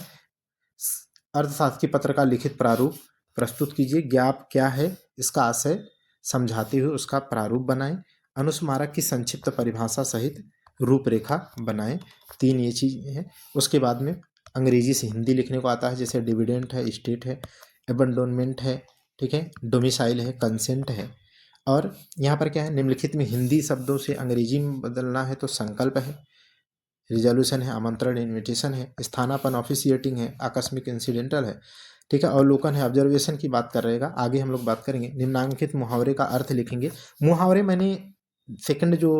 अर्थशास्त्री पत्र का लिखित प्रारूप प्रस्तुत कीजिए। ज्ञाप क्या है, इसका आशय समझाते हुए उसका प्रारूप बनाएं। अनुस्मारक की संक्षिप्त परिभाषा सहित रूपरेखा बनाएं। 3 ये चीज़ है। उसके बाद में अंग्रेजी से हिंदी लिखने को आता है, जैसे डिविडेंट है, स्टेट है, एबंडोनमेंट है, ठीक है, डोमिसाइल है, कंसेंट है। और यहाँ पर क्या है, निम्नलिखित में हिंदी शब्दों से अंग्रेजी में बदलना है तो संकल्प है, रिजोल्यूशन है, आमंत्रण इन्विटेशन है, स्थानापन्न ऑफिशिएटिंग है, आकस्मिक इंसिडेंटल है, ठीक है, अवलोकन है, ऑब्जर्वेशन की बात कर रहेगा। आगे हम लोग बात करेंगे। निम्नांकित मुहावरे का अर्थ लिखेंगे। मुहावरे मैंने सेकंड जो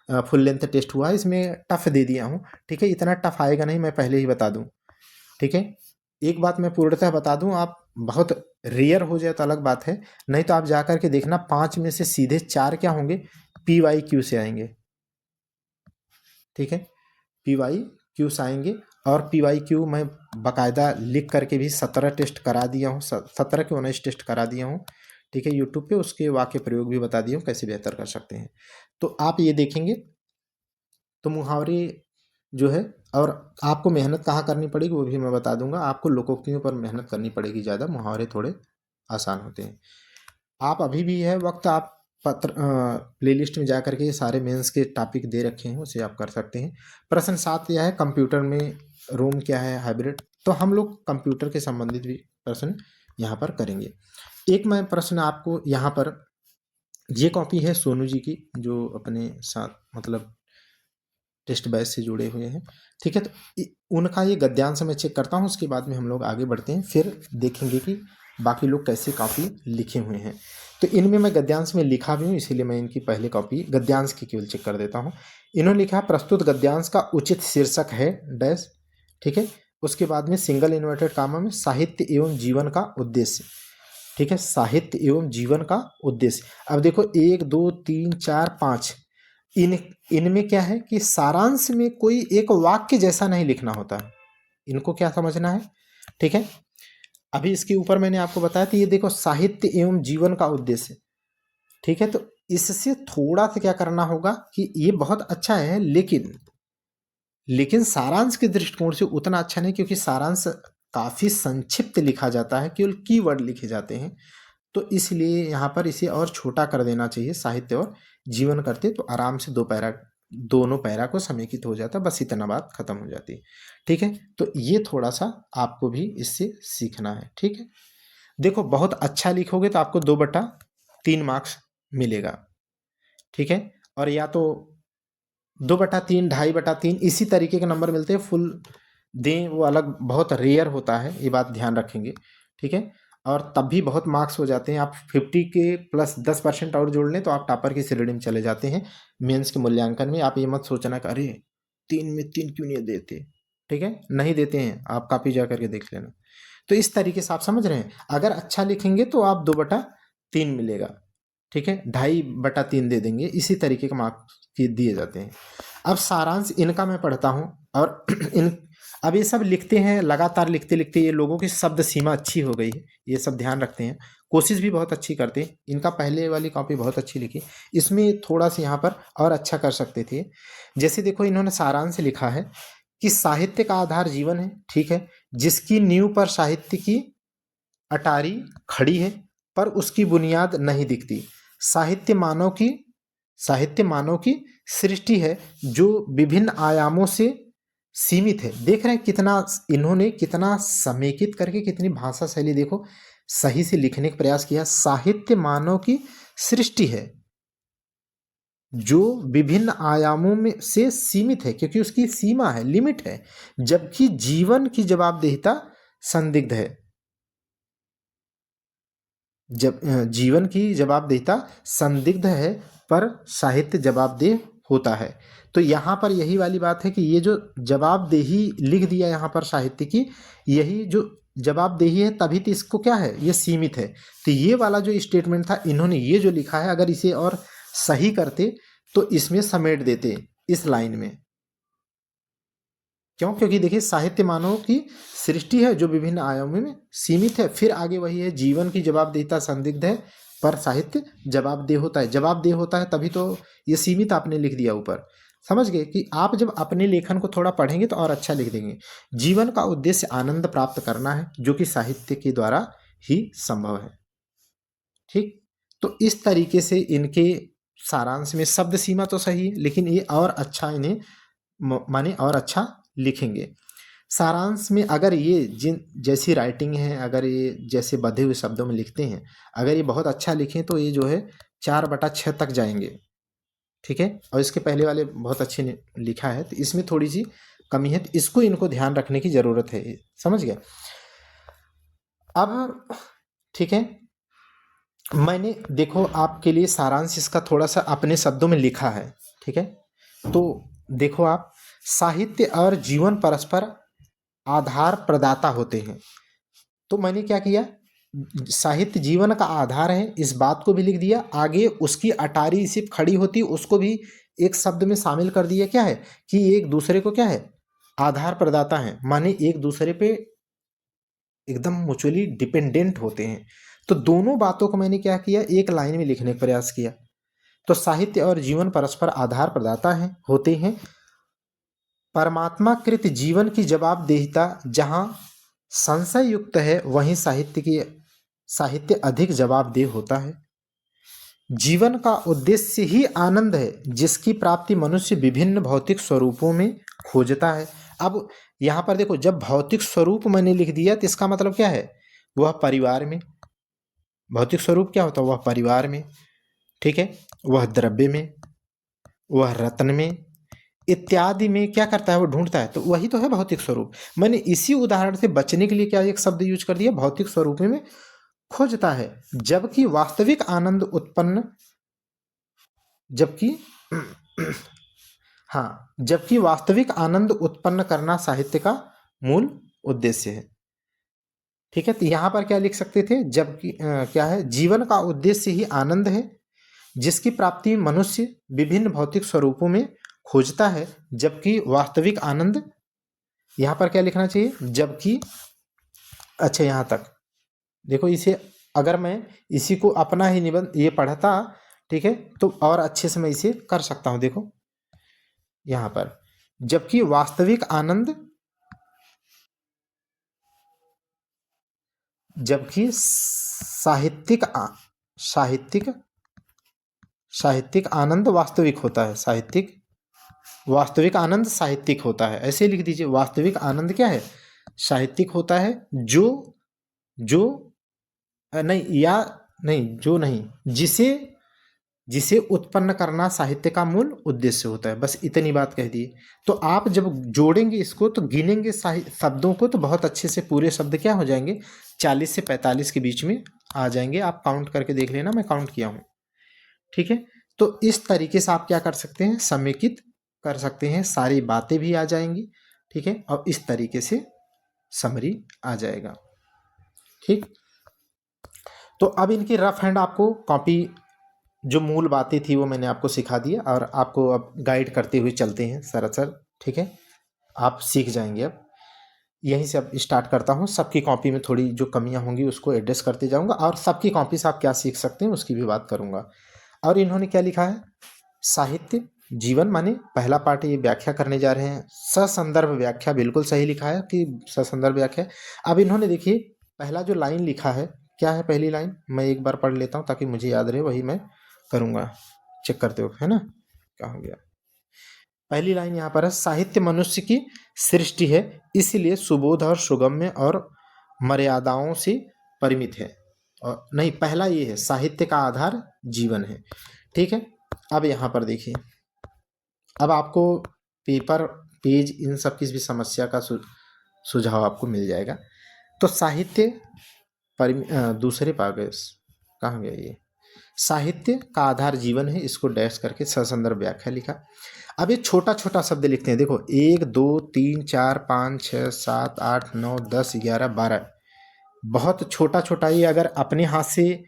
फुल लेंथ टेस्ट हुआ है, इसमें टफ दे दिया हूँ, ठीक है। इतना टफ आएगा नहीं, मैं पहले ही बता दूँ, ठीक है। एक बात मैं पूर्णतः बता दूं, आप बहुत रेयर हो जाए तो अलग बात है, नहीं तो आप जाकर के देखना 5 में से सीधे 4 क्या होंगे, पी वाई क्यू से आएंगे, ठीक है। पी वाई क्यू से आएंगे, और पी वाई क्यू मैं बाकायदा लिख करके भी 17 टेस्ट करा दिया हूँ, 17 के 19 टेस्ट करा दिया हूँ, ठीक है। यूट्यूब पे उसके वाक्य प्रयोग भी बता दिया हूँ कैसे बेहतर कर सकते हैं। तो आप ये देखेंगे तो मुहावरे जो है, और आपको मेहनत कहाँ करनी पड़ेगी वो भी मैं बता दूंगा। आपको लोकोक्तियों पर मेहनत करनी पड़ेगी ज़्यादा, मुहावरे थोड़े आसान होते हैं। आप अभी भी है वक्त, आप पत्र प्लेलिस्ट में जा करके ये सारे मेंस के टॉपिक दे रखे हैं, उसे आप कर सकते हैं। प्रश्न 7 यह है, कंप्यूटर में रोम क्या है, हाइब्रिड। तो हम लोग कंप्यूटर के संबंधित भी प्रश्न यहाँ पर करेंगे। एक मैं प्रश्न आपको यहाँ पर, ये कॉपी है सोनू जी की, जो अपने साथ मतलब टेस्ट बैच से जुड़े हुए हैं, ठीक है। तो उनका ये गद्यांश मैं चेक करता हूँ, उसके बाद में हम लोग आगे बढ़ते हैं, फिर देखेंगे कि बाकी लोग कैसे कॉपी लिखे हुए हैं। तो इनमें मैं गद्यांश में लिखा भी हूँ, इसीलिए मैं इनकी पहले कॉपी गद्यांश की केवल चेक कर देता हूँ। इन्होंने लिखा, प्रस्तुत गद्यांश का उचित शीर्षक है डैश, ठीक है। उसके बाद में सिंगल इन्वर्टेड कामा में साहित्य एवं जीवन का उद्देश्य, ठीक है। साहित्य एवं जीवन का उद्देश्य। अब देखो 1 2 3 4 5, इन इनमें क्या है कि सारांश में कोई एक वाक्य जैसा नहीं लिखना होता है, इनको क्या समझना है, ठीक है। अभी इसके ऊपर मैंने आपको बताया कि ये देखो साहित्य एवं जीवन का उद्देश्य, ठीक है। तो इससे थोड़ा सा क्या करना होगा कि ये बहुत अच्छा है, लेकिन सारांश के दृष्टिकोण से उतना अच्छा नहीं, क्योंकि सारांश काफी संक्षिप्त लिखा जाता है, केवल कीवर्ड लिखे जाते हैं। तो इसलिए यहाँ पर इसे और छोटा कर देना चाहिए, साहित्य और जीवन करते तो आराम से दोनों पैरा को समेकित हो जाता, बस इतना बात खत्म हो जाती, ठीक है। तो ये थोड़ा सा आपको भी इससे सीखना है, ठीक है। देखो बहुत अच्छा लिखोगे तो आपको 2/3 मार्क्स मिलेगा, ठीक है। और या तो 2/3, 2.5/3 इसी तरीके के नंबर मिलते हैं, फुल दें वो अलग बहुत रेयर होता है, ये बात ध्यान रखेंगे, ठीक है। और तब भी बहुत मार्क्स हो जाते हैं, आप 50 के प्लस 10% और जोड़ लें तो आप टॉपर की श्रेणी में चले जाते हैं मेंस के मूल्यांकन में। आप ये मत सोचना कि अरे 3 में 3 क्यों नहीं देते, ठीक है, नहीं देते हैं, आप कापी जा करके देख लेना। तो इस तरीके से आप समझ रहे हैं, अगर अच्छा लिखेंगे तो आप 2/3 मिलेगा, ठीक है, 2.5/3 दे देंगे, इसी तरीके के मार्क्स दिए जाते हैं। अब सारांश इनका मैं पढ़ता हूँ, और इन अब ये सब लिखते हैं, लगातार लिखते लिखते ये लोगों की शब्द सीमा अच्छी हो गई है, ये सब ध्यान रखते हैं, कोशिश भी बहुत अच्छी करते हैं। इनका पहले वाली कॉपी बहुत अच्छी लिखी, इसमें थोड़ा सा यहाँ पर और अच्छा कर सकते थे। जैसे देखो इन्होंने सारांश लिखा है कि साहित्य का आधार जीवन है, ठीक है, जिसकी नींव पर साहित्य की अटारी खड़ी है, पर उसकी बुनियाद नहीं दिखती। साहित्य मानव की साहित्य मानव की सृष्टि है, जो विभिन्न आयामों से सीमित है। देख रहे हैं कितना इन्होंने कितना समेकित करके, कितनी भाषा शैली देखो, सही से लिखने का प्रयास किया। साहित्य मानव की सृष्टि है जो विभिन्न आयामों में से सीमित है, क्योंकि उसकी सीमा है, लिमिट है, जबकि जीवन की जवाबदेहिता संदिग्ध है। जब जीवन की जवाबदेहिता संदिग्ध है, पर साहित्य जवाबदेह होता है। तो यहाँ पर यही वाली बात है कि ये जो जवाबदेही लिख दिया यहाँ पर साहित्य की, यही जो जवाबदेही है, तभी तो इसको क्या है, ये सीमित है। तो ये वाला जो स्टेटमेंट था, इन्होंने ये जो लिखा है, अगर इसे और सही करते तो इसमें समेट देते इस लाइन में। क्यों? क्योंकि देखिए साहित्य मानव की सृष्टि है जो विभिन्न आयामों में सीमित है, फिर आगे वही है, जीवन की जवाबदेहिता संदिग्ध है, पर साहित्य जवाबदेह होता है। जवाबदेह होता है तभी तो ये सीमित आपने लिख दिया ऊपर। समझ गए कि आप जब अपने लेखन को थोड़ा पढ़ेंगे तो और अच्छा लिख देंगे। जीवन का उद्देश्य आनंद प्राप्त करना है, जो कि साहित्य के द्वारा ही संभव है, ठीक। तो इस तरीके से इनके सारांश में शब्द सीमा तो सही है, लेकिन ये और अच्छा इन्हें माने और अच्छा लिखेंगे। सारांश में अगर ये जिन जैसी राइटिंग है, अगर ये जैसे बधे हुए शब्दों में लिखते हैं, अगर ये बहुत अच्छा लिखें तो ये जो है 4/6 तक जाएंगे, ठीक है। और इसके पहले वाले बहुत अच्छे ने लिखा है, तो इसमें थोड़ी सी कमी है, तो इसको इनको ध्यान रखने की जरूरत है, समझ गए। अब ठीक है, मैंने देखो आपके लिए सारांश इसका थोड़ा सा अपने शब्दों में लिखा है, ठीक है। तो देखो आप, साहित्य और जीवन परस्पर आधार प्रदाता होते हैं। तो मैंने क्या किया, साहित्य जीवन का आधार है इस बात को भी लिख दिया, आगे उसकी अटारी सिर्फ खड़ी होती उसको भी एक शब्द में शामिल कर दिया, क्या है कि एक दूसरे को क्या है, आधार प्रदाता है, माने एक दूसरे पे एकदम म्यूचुअली डिपेंडेंट होते हैं। तो दोनों बातों को मैंने क्या किया, एक लाइन में लिखने का प्रयास किया। तो साहित्य और जीवन परस्पर आधार प्रदाता हैं होते हैं। परमात्मा कृत जीवन की जवाबदेहिता जहाँ संशय युक्त है, वहीं साहित्य अधिक जवाबदेह होता है। जीवन का उद्देश्य ही आनंद है, जिसकी प्राप्ति मनुष्य विभिन्न भौतिक स्वरूपों में खोजता है। अब यहाँ पर देखो, जब भौतिक स्वरूप मैंने लिख दिया तो इसका मतलब क्या है, वह परिवार में। भौतिक स्वरूप क्या होता है, वह परिवार में, ठीक है, वह द्रव्य में, वह रत्न में इत्यादि में क्या करता है, वो ढूंढता है। तो वही तो है भौतिक स्वरूप। मैंने इसी उदाहरण से बचने के लिए क्या एक शब्द यूज कर दिया, भौतिक स्वरूप में खोजता है। जबकि वास्तविक आनंद उत्पन्न जबकि हाँ, जबकि वास्तविक आनंद उत्पन्न करना साहित्य का मूल उद्देश्य है। ठीक है, तो यहां पर क्या लिख सकते थे, जबकि क्या है, जीवन का उद्देश्य ही आनंद है, जिसकी प्राप्ति मनुष्य विभिन्न भौतिक स्वरूपों में खोजता है। जबकि वास्तविक आनंद, यहां पर क्या लिखना चाहिए, जबकि, अच्छा यहां तक देखो, इसे अगर मैं इसी को अपना ही निबंध ये पढ़ता, ठीक है, तो और अच्छे से मैं इसे कर सकता हूं। देखो यहां पर, जबकि वास्तविक आनंद, जबकि साहित्यिक साहित्यिक आनंद वास्तविक होता है, वास्तविक आनंद साहित्यिक होता है, ऐसे लिख दीजिए। वास्तविक आनंद क्या है, साहित्यिक होता है, जो जो नहीं, या नहीं, जो नहीं, जिसे उत्पन्न करना साहित्य का मूल उद्देश्य होता है। बस इतनी बात कह दी। तो आप जब जोड़ेंगे इसको तो गिनेंगे शब्दों को, तो बहुत अच्छे से पूरे शब्द क्या हो जाएंगे, 40 से 45 के बीच में आ जाएंगे। आप काउंट करके देख लेना, मैं काउंट किया हूं। ठीक है, तो इस तरीके से आप क्या कर सकते हैं, समेकित कर सकते हैं, सारी बातें भी आ जाएंगी। ठीक है, और इस तरीके से समरी आ जाएगा। ठीक, तो अब इनकी रफ हैंड आपको कॉपी, जो मूल बातें थी वो मैंने आपको सिखा दिया, और आपको अब गाइड करते हुए चलते हैं सरासर। ठीक है, आप सीख जाएंगे। अब यहीं से अब स्टार्ट करता हूँ। सबकी कॉपी में थोड़ी जो कमियां होंगी उसको एड्रेस करते जाऊंगा, और सबकी कॉपी से आप क्या सीख सकते हैं उसकी भी बात करूंगा। और इन्होंने क्या लिखा है, साहित्य जीवन, माने पहला पार्ट ये व्याख्या करने जा रहे हैं। ससंदर्भ व्याख्या, बिल्कुल सही लिखा है कि ससंदर्भ व्याख्या। अब इन्होंने देखिए पहला जो लाइन लिखा है, क्या है पहली लाइन, मैं एक बार पढ़ लेता हूँ ताकि मुझे याद रहे, वही मैं करूंगा चेक करते हो, है ना, क्या हो गया। पहली लाइन यहाँ पर है, साहित्य मनुष्य की सृष्टि है, इसलिए सुबोध और सुगम्य और मर्यादाओं से परिमित है। और नहीं, पहला ये है, साहित्य का आधार जीवन है। ठीक है, अब यहाँ पर देखिए, अब आपको पेपर पेज इन सब की भी समस्या का सुझाव आपको मिल जाएगा। तो साहित्य दूसरे पागस कहाँ गया ये, साहित्य का आधार जीवन है, इसको डैश करके ससंदर्भ व्याख्या लिखा। अब ये छोटा छोटा शब्द लिखते हैं, देखो 1 2 3 4 5 6 7 8 9 10 11 12, बहुत छोटा छोटा। ये अगर अपने हाथ से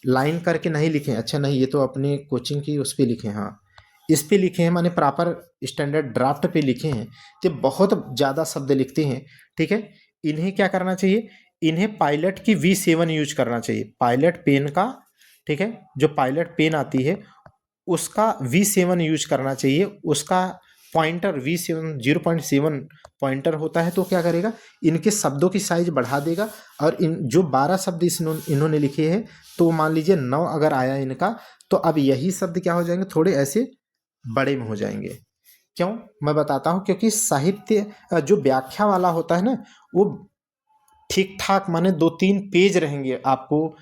लाइन करके नहीं लिखे, अच्छा नहीं, ये तो अपने कोचिंग की उस पर लिखे, हाँ इस पे लिखे हैं, माने प्रॉपर स्टैंडर्ड ड्राफ्ट पे लिखे हैं, तो बहुत ज़्यादा शब्द लिखते हैं। ठीक है, इन्हें क्या करना चाहिए, इन्हें पायलट की V7 यूज करना चाहिए, पायलट पेन का। ठीक है, जो पायलट पेन आती है उसका V7 यूज करना चाहिए, उसका पॉइंटर V7 0.7 पॉइंटर होता है। तो क्या करेगा, इनके शब्दों की साइज बढ़ा देगा, और इन जो 12 शब्द इन्होंने लिखे हैं, तो मान लीजिए 9 अगर आया इनका, तो अब यही शब्द क्या हो जाएंगे, थोड़े ऐसे बड़े में हो जाएंगे। क्यों, मैं बताता हूँ, क्योंकि साहित्य जो व्याख्या वाला होता है ना, वो ठीक ठाक माने 2-3 पेज रहेंगे आपको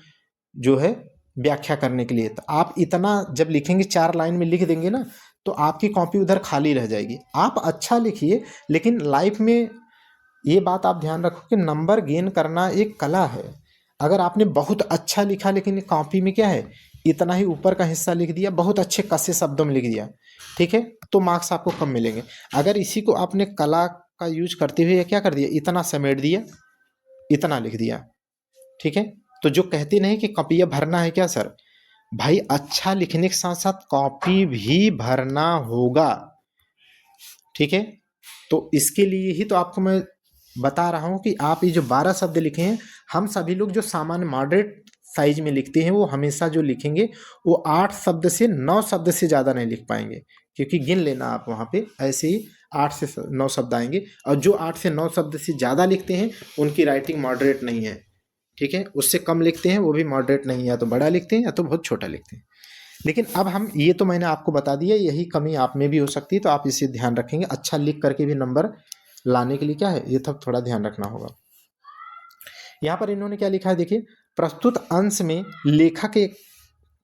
जो है व्याख्या करने के लिए। तो आप इतना जब लिखेंगे, 4 लाइन में लिख देंगे ना, तो आपकी कॉपी उधर खाली रह जाएगी। आप अच्छा लिखिए, लेकिन लाइफ में ये बात आप ध्यान रखो कि नंबर गेन करना एक कला है। अगर आपने बहुत अच्छा लिखा लेकिन कॉपी में क्या है, इतना ही ऊपर का हिस्सा लिख दिया, बहुत अच्छे कसे शब्दों में लिख दिया, ठीक है, तो मार्क्स आपको कम मिलेंगे। अगर इसी को आपने कला का यूज करते हुए क्या कर दिया, इतना समेट दिया, इतना लिख दिया, ठीक है, तो जो कहते नहीं कि कॉपियाँ भरना है क्या सर, भाई अच्छा लिखने के साथ साथ कॉपी भी भरना होगा, ठीक है। तो इसके लिए ही तो आपको मैं बता रहा हूं कि आप ये जो 12 शब्द लिखे हैं, हम सभी लोग जो सामान्य मॉडरेट साइज में लिखते हैं वो हमेशा जो लिखेंगे वो 8 शब्द से 9 शब्द से ज़्यादा नहीं लिख पाएंगे, क्योंकि गिन लेना आप वहाँ पे ऐसे ही 8 से 9 शब्द आएंगे, और जो 8 से 9 शब्द से ज़्यादा लिखते हैं उनकी राइटिंग मॉडरेट नहीं है, ठीक है। उससे कम लिखते हैं वो भी मॉडरेट नहीं है, या तो बड़ा लिखते हैं या तो बहुत छोटा लिखते हैं। लेकिन अब हम ये तो मैंने आपको बता दिया, यही कमी आप में भी हो सकती है, तो आप इसे ध्यान रखेंगे। अच्छा लिख करके भी नंबर लाने के लिए क्या है, ये तब थोड़ा ध्यान रखना होगा। यहाँ पर इन्होंने क्या लिखा है देखिए, प्रस्तुत अंश में लेखक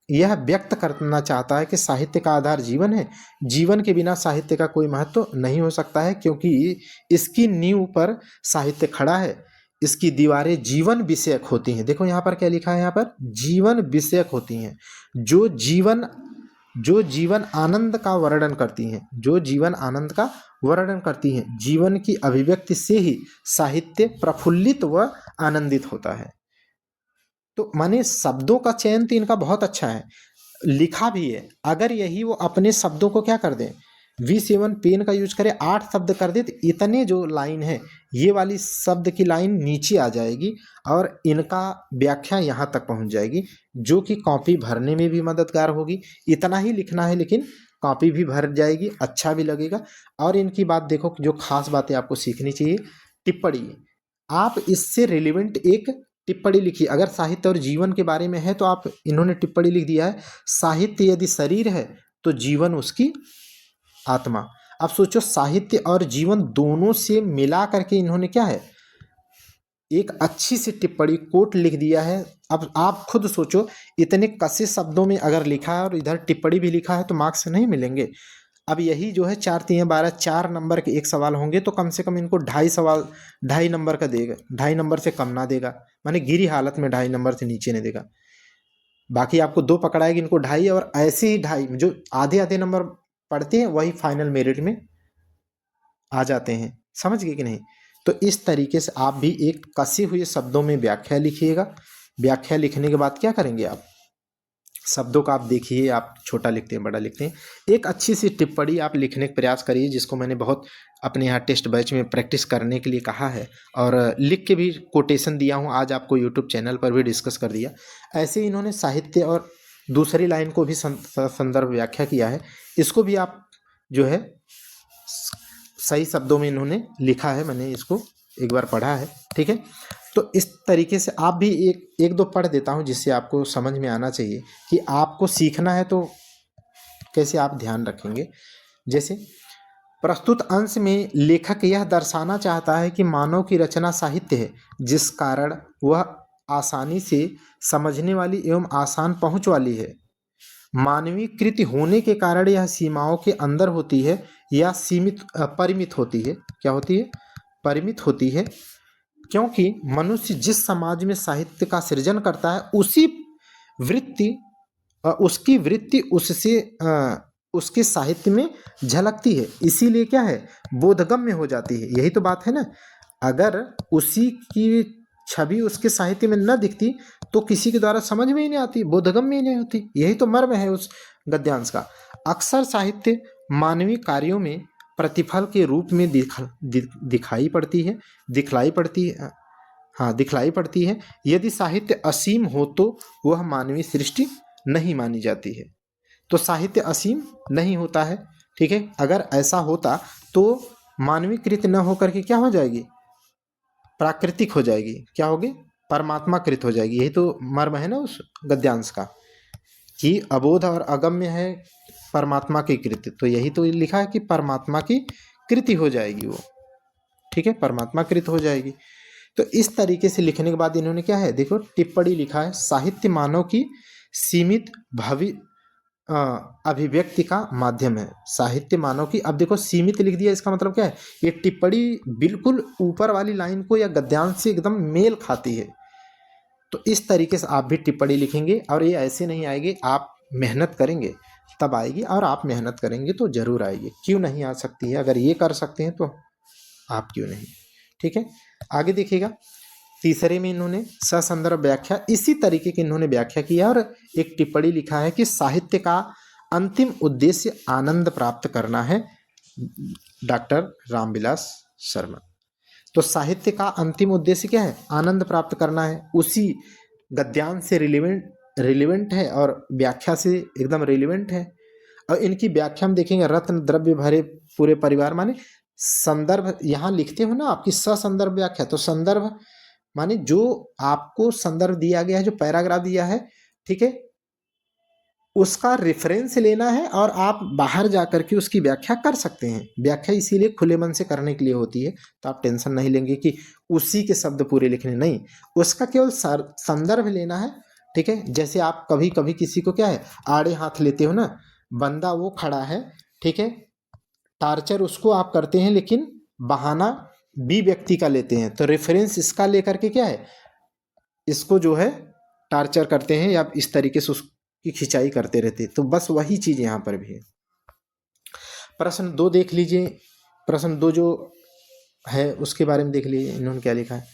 यह व्यक्त करना चाहता है कि साहित्य का आधार जीवन है, जीवन के बिना साहित्य का कोई महत्व नहीं हो सकता है, क्योंकि इसकी नींव पर साहित्य खड़ा है, इसकी दीवारें जीवन विषयक होती हैं। देखो यहाँ पर क्या लिखा है, यहाँ पर जीवन विषयक होती हैं, जो जीवन आनंद का वर्णन करती हैं, जो जीवन आनंद का वर्णन करती हैं, जीवन की अभिव्यक्ति से ही साहित्य प्रफुल्लित व आनंदित होता है। तो माने शब्दों का चयन तो इनका बहुत अच्छा है, लिखा भी है। अगर यही वो अपने शब्दों को क्या कर दें, V7 पेन का यूज करें, 8 शब्द कर दे, तो इतने जो लाइन है ये वाली शब्द की लाइन नीचे आ जाएगी और इनका व्याख्या यहाँ तक पहुँच जाएगी, जो कि कॉपी भरने में भी मददगार होगी। इतना ही लिखना है लेकिन कॉपी भी भर जाएगी, अच्छा भी लगेगा। और इनकी बात देखो, जो खास बातें आपको सीखनी चाहिए, टिप्पणी, आप इससे रिलेवेंट एक टिप्पणी लिखिए। अगर साहित्य और जीवन के बारे में है तो आप, इन्होंने टिप्पणी लिख दिया है, साहित्य यदि शरीर है तो जीवन उसकी आत्मा। अब सोचो, साहित्य और जीवन दोनों से मिला करके इन्होंने क्या है, एक अच्छी सी टिप्पणी कोट लिख दिया है। अब आप खुद सोचो, इतने कसे शब्दों में अगर लिखा है और इधर टिप्पणी भी लिखा है तो मार्क्स नहीं मिलेंगे। अब यही जो है 4 3 12 4 नंबर के एक सवाल होंगे, तो कम से कम इनको 2.5 सवाल 2.5 नंबर का देगा, 2.5 नंबर से कम ना देगा, माने गिरी हालत में 2.5 नंबर से नीचे नहीं देगा। बाकी आपको 2 पकड़ाएगी, इनको 2.5, और ऐसे ही 2.5 जो आधे आधे नंबर पढ़ते हैं वही फाइनल मेरिट में आ जाते हैं। समझ गए कि नहीं? तो इस तरीके से आप भी एक कसे हुए शब्दों में व्याख्या लिखिएगा। व्याख्या लिखने के बाद क्या करेंगे आप, शब्दों का आप देखिए, आप छोटा लिखते हैं बड़ा लिखते हैं, एक अच्छी सी टिप्पणी आप लिखने का प्रयास करिए, जिसको मैंने बहुत अपने यहाँ टेस्ट बैच में प्रैक्टिस करने के लिए कहा है, और लिख के भी कोटेशन दिया हूँ, आज आपको यूट्यूब चैनल पर भी डिस्कस कर दिया। ऐसे ही इन्होंने साहित्य और दूसरी लाइन को भी संदर्भ व्याख्या किया है, इसको भी आप जो है सही शब्दों में इन्होंने लिखा है, मैंने इसको एक बार पढ़ा है, ठीक है। तो इस तरीके से आप भी एक दो पढ़ देता हूँ, जिससे आपको समझ में आना चाहिए कि आपको सीखना है तो कैसे आप ध्यान रखेंगे। जैसे प्रस्तुत अंश में लेखक यह दर्शाना चाहता है कि मानव की रचना साहित्य है, जिस कारण वह आसानी से समझने वाली एवं आसान पहुँच वाली है। मानवीय कृति होने के कारण यह सीमाओं के अंदर होती है या परिमित होती है। क्या होती है? परिमित होती है, क्योंकि मनुष्य जिस समाज में साहित्य का सृजन करता है उसकी वृत्ति उसके साहित्य में झलकती है, इसीलिए क्या है, बोधगम्य हो जाती है। यही तो बात है ना। अगर उसी की छवि उसके साहित्य में न दिखती तो किसी के द्वारा समझ में ही नहीं आती, बोधगम्य ही नहीं होती। यही तो मर्म है उस गद्यांश का। अक्सर साहित्य मानवीय कार्यों में प्रतिफल के रूप में दिखलाई पड़ती है। यदि साहित्य असीम हो तो वह मानवीय सृष्टि नहीं मानी जाती है। तो साहित्य असीम नहीं होता है, ठीक है। अगर ऐसा होता तो मानवीय कृत न होकर के क्या हो जाएगी, प्राकृतिक हो जाएगी। क्या होगी? परमात्मा कृत हो जाएगी। यही तो मर्म है ना उस गद्यांश का, कि अबोध और अगम्य है परमात्मा की कृति। तो यही तो लिखा है कि परमात्मा की कृति हो जाएगी वो, ठीक है, परमात्मा कृत हो जाएगी। तो इस तरीके से लिखने के बाद इन्होंने क्या है, देखो टिप्पणी लिखा है, साहित्य मानव की सीमित अभिव्यक्ति का माध्यम है। साहित्य मानव की, अब देखो सीमित लिख दिया, इसका मतलब क्या है, ये टिप्पणी बिल्कुल ऊपर वाली लाइन को या गद्यांश से एकदम मेल खाती है। तो इस तरीके से आप भी टिप्पणी लिखेंगे और ये ऐसे नहीं आएगी, आप मेहनत करेंगे तब आएगी, और आप मेहनत करेंगे तो ज़रूर आएगी। क्यों नहीं आ सकती है? अगर ये कर सकते हैं तो आप क्यों नहीं? ठीक है, आगे देखिएगा। तीसरे में इन्होंने ससंदर्भ व्याख्या इसी तरीके की इन्होंने व्याख्या की है और एक टिप्पणी लिखा है कि साहित्य का अंतिम उद्देश्य आनंद प्राप्त करना है, डॉक्टर रामविलास शर्मा। तो साहित्य का अंतिम उद्देश्य क्या है? आनंद प्राप्त करना है। उसी गद्यांश से रिलेवेंट है और व्याख्या से एकदम रिलेवेंट है। और इनकी व्याख्या में देखेंगे, रत्न द्रव्य भरे पूरे परिवार, माने संदर्भ यहाँ लिखते हो ना आपकी ससंदर्भ व्याख्या, तो संदर्भ माने जो आपको संदर्भ दिया गया है, जो पैराग्राफ दिया है, ठीक है, उसका रेफरेंस लेना है और आप बाहर जाकर के उसकी व्याख्या कर सकते हैं। व्याख्या इसीलिए खुले मन से करने के लिए होती है, तो आप टेंशन नहीं लेंगे कि उसी के शब्द पूरे लिखने, नहीं, उसका केवल संदर्भ लेना है। ठीक है, जैसे आप कभी कभी किसी को क्या है आड़े हाथ लेते हो ना, बंदा वो खड़ा है, ठीक है, टार्चर उसको आप करते हैं, लेकिन बहाना बी व्यक्ति का लेते हैं, तो रेफरेंस इसका लेकर के क्या है, इसको जो है टार्चर करते हैं या इस तरीके से की खिंचाई करते रहते। तो बस वही चीज यहां पर भी है। प्रश्न 2 देख लीजिए। प्रश्न 2 जो है उसके बारे में देख लीजिए, इन्होंने क्या लिखा है।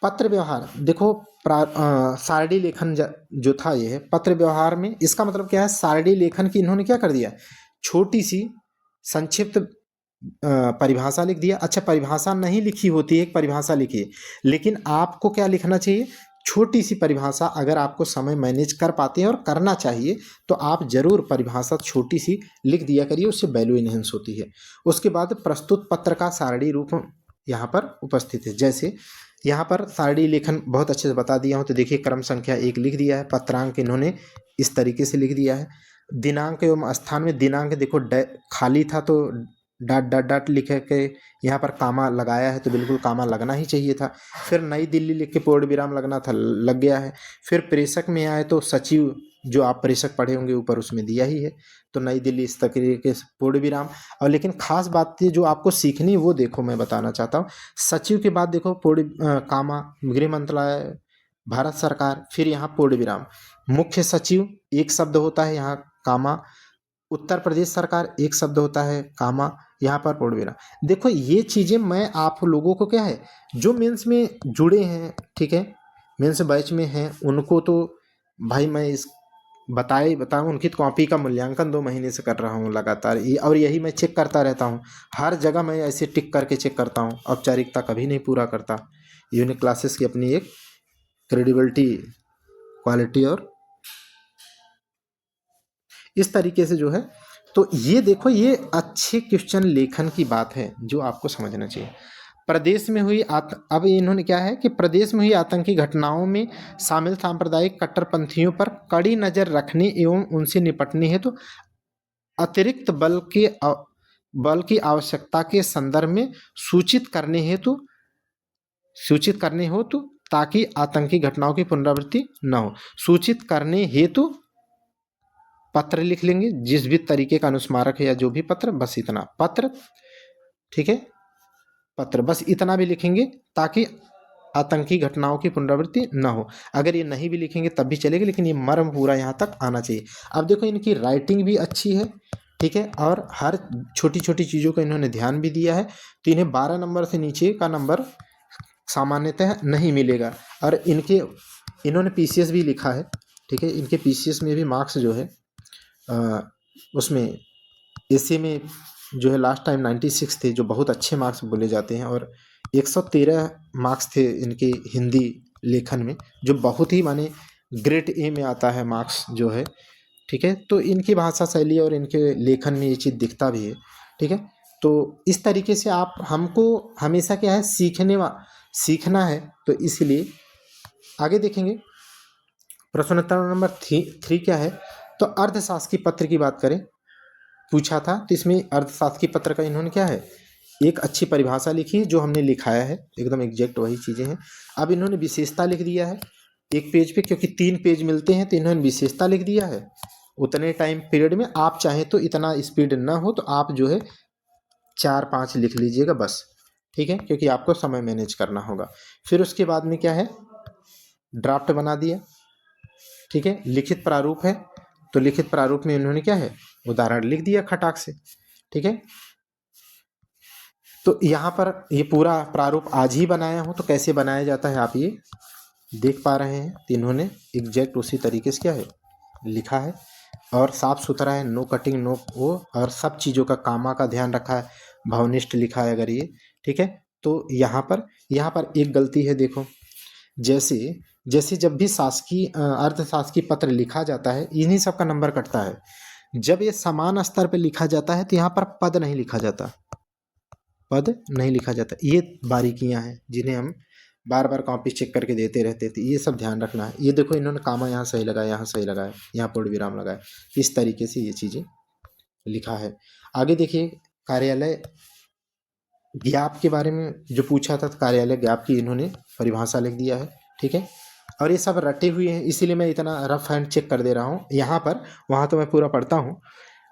पत्र व्यवहार, देखो सारणी लेखन जो था, ये है पत्र व्यवहार में। इसका मतलब क्या है, सारणी लेखन की इन्होंने क्या कर दिया, छोटी सी संक्षिप्त परिभाषा लिख दिया। अच्छा, परिभाषा नहीं लिखी होती है, एक परिभाषा लिखिए, लेकिन आपको क्या लिखना चाहिए, छोटी सी परिभाषा। अगर आपको समय मैनेज कर पाते हैं और करना चाहिए तो आप जरूर परिभाषा छोटी सी लिख दिया करिए, उससे वैल्यू इनहेंस होती है। उसके बाद प्रस्तुत पत्र का सारणी रूप यहाँ पर उपस्थित है। जैसे यहाँ पर सारणी लेखन बहुत अच्छे से बता दिया हूँ, तो देखिए क्रम संख्या 1 लिख दिया है, पत्रांक इन्होंने इस तरीके से लिख दिया है, दिनांक एवं स्थान में दिनांक देखो खाली था तो डॉट डॉट डॉट लिख के यहाँ पर कामा लगाया है, तो बिल्कुल कामा लगना ही चाहिए था। फिर नई दिल्ली लिख के पूर्ण विराम लगना था, लग गया है। फिर प्रेषक में आए तो सचिव, जो आप प्रेषक पढ़े होंगे ऊपर उसमें दिया ही है, तो नई दिल्ली इस तरीके से पूर्ण विराम। और लेकिन खास बात जो आपको सीखनी वो देखो मैं बताना चाहता हूँ, सचिव के बाद देखो पूर्ण कामा, गृह मंत्रालय, भारत सरकार, फिर यहाँ पूर्ण विराम, मुख्य सचिव एक शब्द होता है यहाँ कामा, उत्तर प्रदेश सरकार एक शब्द होता है कामा, यहाँ पर पूर्ण विराम। देखो ये चीजें मैं आप लोगों को क्या है, जो मेंस में जुड़े हैं, ठीक है, मेंस बैच में हैं, उनको तो भाई मैं इस बताऊं, उनकी कॉपी का मूल्यांकन 2 महीने से कर रहा हूँ लगातार, और यही मैं चेक करता रहता हूँ। हर जगह मैं ऐसे टिक करके चेक करता हूँ, औपचारिकता कभी नहीं पूरा करता। यूनिक क्लासेस की अपनी एक क्रेडिबिलिटी, क्वालिटी और इस तरीके से जो है, तो ये देखो ये अच्छे क्वेश्चन लेखन की बात है जो आपको समझना चाहिए। प्रदेश में हुई अब इन्होंने क्या है कि प्रदेश में हुई आतंकी घटनाओं में शामिल सांप्रदायिक कट्टरपंथियों पर कड़ी नजर रखने एवं उनसे निपटने हेतु अतिरिक्त बल की आवश्यकता के संदर्भ में सूचित करने हो तो ताकि आतंकी घटनाओं की पुनरावृत्ति न हो। सूचित करने हेतु पत्र लिख लेंगे, जिस भी तरीके का अनुस्मारक है या जो भी पत्र, बस इतना पत्र, ठीक है, पत्र, बस इतना भी लिखेंगे ताकि आतंकी घटनाओं की पुनरावृत्ति न हो। अगर ये नहीं भी लिखेंगे तब भी चलेगा, लेकिन ये मर्म पूरा यहाँ तक आना चाहिए। अब देखो इनकी राइटिंग भी अच्छी है, ठीक है, और हर छोटी छोटी चीज़ों का इन्होंने ध्यान भी दिया है, तो इन्हें 12 नंबर से नीचे का नंबर सामान्यतः नहीं मिलेगा। और इन्होंने पीसीएस भी लिखा है, ठीक है, इनके पीसीएस में भी मार्क्स जो है उसमें एसए में जो है लास्ट टाइम 96 थे, जो बहुत अच्छे मार्क्स बोले जाते हैं, और 113 मार्क्स थे इनके हिंदी लेखन में, जो बहुत ही माने ग्रेड ए में आता है मार्क्स जो है, ठीक है। तो इनकी भाषा शैली और इनके लेखन में ये चीज़ दिखता भी है, ठीक है। तो इस तरीके से आप हमको हमेशा क्या है सीखना है, तो इसलिए आगे देखेंगे। प्रश्न नंबर 3 क्या है, तो अर्थशास्त्री पत्र की बात करें, पूछा था, तो इसमें अर्थशास्त्री पत्र का इन्होंने क्या है एक अच्छी परिभाषा लिखी है, जो हमने लिखाया है एकदम एग्जैक्ट वही चीज़ें हैं। अब इन्होंने विशेषता लिख दिया है एक पेज पे, क्योंकि 3 पेज मिलते हैं तो इन्होंने विशेषता लिख दिया है। उतने टाइम पीरियड में आप चाहें तो इतना स्पीड ना हो तो आप जो है 4-5 लिख लीजिएगा बस, ठीक है, क्योंकि आपको समय मैनेज करना होगा। फिर उसके बाद में क्या है, ड्राफ्ट बना दिया, ठीक है। लिखित प्रारूप है तो लिखित प्रारूप में इन्होंने क्या है, उदाहरण लिख दिया खटाक से, ठीक है। तो यहाँ पर ये पूरा प्रारूप आज ही बनाया हूँ, तो कैसे बनाया जाता है आप ये देख पा रहे हैं। तो इन्होंने एग्जैक्ट उसी तरीके से क्या है लिखा है, और साफ सुथरा है, नो कटिंग नो वो, और सब चीज़ों का कामा का ध्यान रखा है, भावनिष्ठ लिखा है अगर ये, ठीक है। तो यहाँ पर एक गलती है, देखो, जैसे जैसे जब भी शासकीय अर्ध शासकीय पत्र लिखा जाता है, इन्हीं सब का नंबर कटता है। जब ये समान स्तर पे लिखा जाता है तो यहाँ पर पद नहीं लिखा जाता, पद नहीं लिखा जाता। ये बारीकियां हैं जिन्हें हम बार बार कॉपी चेक करके देते रहते थे, ये सब ध्यान रखना है। ये देखो इन्होंने कामा यहाँ सही लगाया, यहाँ सही लगाया, यहाँ पूर्ण विराम लगाया, इस तरीके से ये चीज़ें लिखा है। आगे देखिए, कार्यालय ज्ञाप के बारे में जो पूछा था, तो कार्यालय ज्ञाप की इन्होंने परिभाषा लिख दिया है, ठीक है। और ये सब रटे हुए हैं, इसीलिए मैं इतना रफ हैंड चेक कर दे रहा हूँ यहाँ पर, वहाँ तो मैं पूरा पढ़ता हूँ।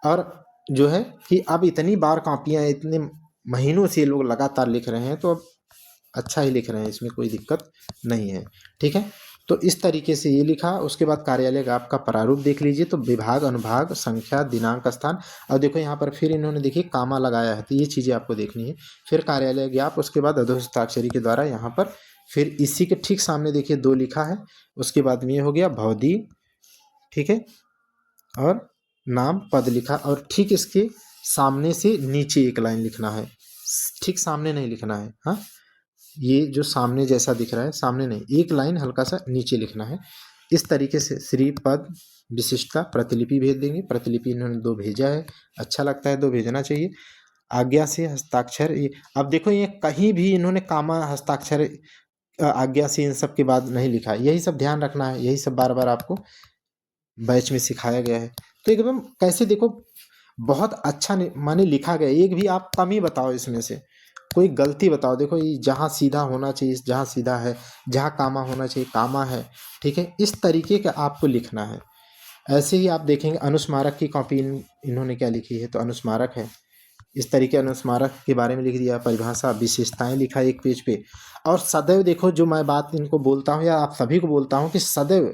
और जो है कि अब इतनी बार कॉपियाँ, इतने महीनों से लोग लगातार लिख रहे हैं, तो अब अच्छा ही लिख रहे हैं, इसमें कोई दिक्कत नहीं है, ठीक है। तो इस तरीके से ये लिखा। उसके बाद कार्यालय का आपका प्रारूप देख लीजिए, तो विभाग, अनुभाग, संख्या, दिनांक, स्थान, और देखो यहाँ पर फिर इन्होंने देखिए कामा लगाया है, तो ये चीज़ें आपको देखनी है। फिर कार्यालय ज्ञाप, उसके बाद अधोहस्ताक्षरी के द्वारा यहाँ पर, फिर इसी के ठीक सामने देखिए 2 लिखा है। उसके बाद में ये हो गया भौदी, ठीक है, और नाम पद लिखा, और ठीक इसके सामने से नीचे एक लाइन लिखना है, ठीक सामने नहीं लिखना है, हाँ, ये जो सामने जैसा दिख रहा है, सामने नहीं, एक लाइन हल्का सा नीचे लिखना है। इस तरीके से श्री पद विशिष्टता प्रतिलिपि भेज देंगे। प्रतिलिपि इन्होंने 2 भेजा है, अच्छा लगता है, 2 भेजना चाहिए। आज्ञा से हस्ताक्षर, ये अब देखो ये कहीं भी इन्होंने कामा हस्ताक्षर आज्ञा से इन सब के बाद नहीं लिखा है, यही सब ध्यान रखना है, यही सब बार बार आपको बैच में सिखाया गया है। तो एकदम कैसे देखो, बहुत अच्छा माने लिखा गया, एक भी आप कमी बताओ इसमें से, कोई गलती बताओ। देखो ये जहाँ सीधा होना चाहिए जहाँ सीधा है, जहाँ कामा होना चाहिए कामा है, ठीक है। इस तरीके का आपको लिखना है। ऐसे ही आप देखेंगे अनुस्मारक की कॉपी इन्होंने क्या लिखी है, तो अनुस्मारक है, इस तरीके अनुस्मारक के बारे में लिख दिया, परिभाषा, विशेषताएं लिखा है एक पेज पे। और सदैव देखो, जो मैं बात इनको बोलता हूँ या आप सभी को बोलता हूँ कि सदैव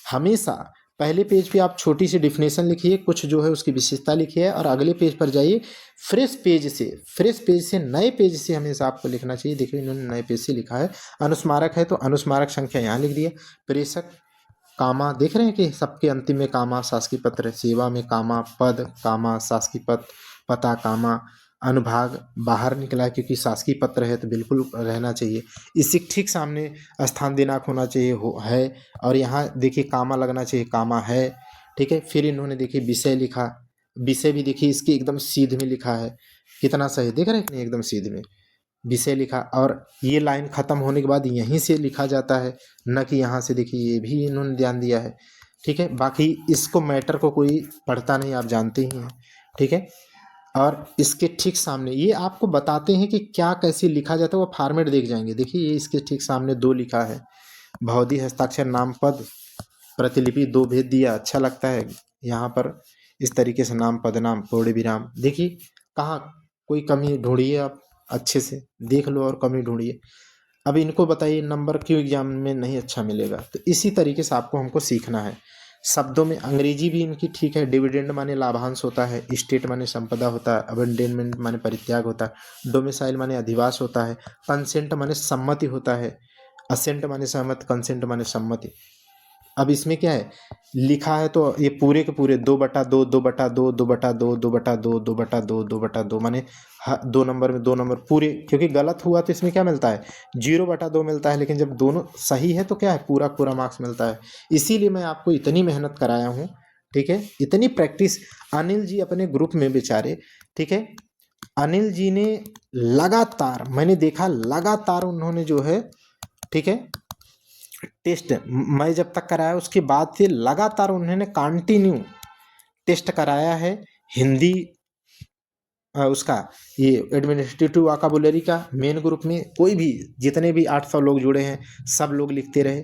हमेशा पहले पेज पे आप छोटी सी डिफिनेशन लिखिए, कुछ जो है उसकी विशेषता लिखिए, और अगले पेज पर जाइए, फ्रेश पेज से नए पेज से हमेशा आपको लिखना चाहिए। देखिए इन्होंने नए पेज से लिखा है। अनुस्मारक है तो अनुस्मारक संख्या यहाँ लिख दिया। प्रेषक, कामा, देख रहे हैं कि सबके अंतिम में कामा, शासकीय पत्र, सेवा में कामा, पद कामा, शासकीय पत्र, पता कामा, अनुभाग बाहर निकला है क्योंकि शासकीय पत्र है तो बिल्कुल रहना चाहिए। इसी ठीक सामने स्थान दिनांक होना चाहिए, हो है, और यहाँ देखिए कामा लगना चाहिए, कामा है, ठीक है। फिर इन्होंने देखिए विषय लिखा, विषय भी देखिए इसके एकदम सीध में लिखा है, कितना सही, देख रहे हैं कि नहीं, एकदम सीध में विषय लिखा। और ये लाइन खत्म होने के बाद यहीं से लिखा जाता है, न कि यहाँ से, देखिए ये भी इन्होंने ध्यान दिया है, ठीक है। बाकी इसको मैटर को कोई पढ़ता नहीं, आप जानते ही हैं, ठीक है। और इसके ठीक सामने ये आपको बताते हैं कि क्या कैसे लिखा जाता है, वो फॉर्मेट देख जाएंगे। देखिए ये इसके ठीक सामने 2 लिखा है, भौदी, हस्ताक्षर, नाम, पद, प्रतिलिपि 2 भेज दिया, अच्छा लगता है। यहाँ पर इस तरीके से नाम, पद, नाम, पूर्ण विराम, देखिए कहाँ कोई कमी ढूंढिए, आप अच्छे से देख लो और कमी ढूंढिए। अब इनको बताइए नंबर क्यों एग्जाम में नहीं अच्छा मिलेगा, तो इसी तरीके से आपको हमको सीखना है। शब्दों में अंग्रेजी भी इनकी ठीक है। डिविडेंड माने लाभांश होता है, स्टेट माने संपदा होता है, अबंडेनमेंट माने परित्याग होता है, डोमिसाइल माने अधिवास होता है, कंसेंट माने सम्मति होता है, असेंट माने सहमत, कंसेंट माने सम्मति। अब इसमें क्या है लिखा है, तो ये पूरे के पूरे 2/2, 2/2, 2/2, 2/2, 2/2, 2/2 माने 2 नंबर में 2 नंबर पूरे, क्योंकि गलत हुआ तो इसमें क्या मिलता है 0/2 मिलता है, लेकिन जब दोनों सही है तो क्या है पूरा पूरा मार्क्स मिलता है। इसीलिए मैं आपको इतनी मेहनत कराया हूँ, ठीक है, इतनी प्रैक्टिस। अनिल जी अपने ग्रुप में बेचारे, ठीक है, अनिल जी ने लगातार, मैंने देखा लगातार उन्होंने जो है, ठीक है, टेस्ट मैं जब तक कराया उसके बाद से लगातार उन्होंने कंटिन्यू टेस्ट कराया है। हिंदी उसका ये एडमिनिस्ट्रेटिव वोकैबुलरी का मेन ग्रुप में कोई भी जितने भी 800 लोग जुड़े हैं सब लोग लिखते रहे,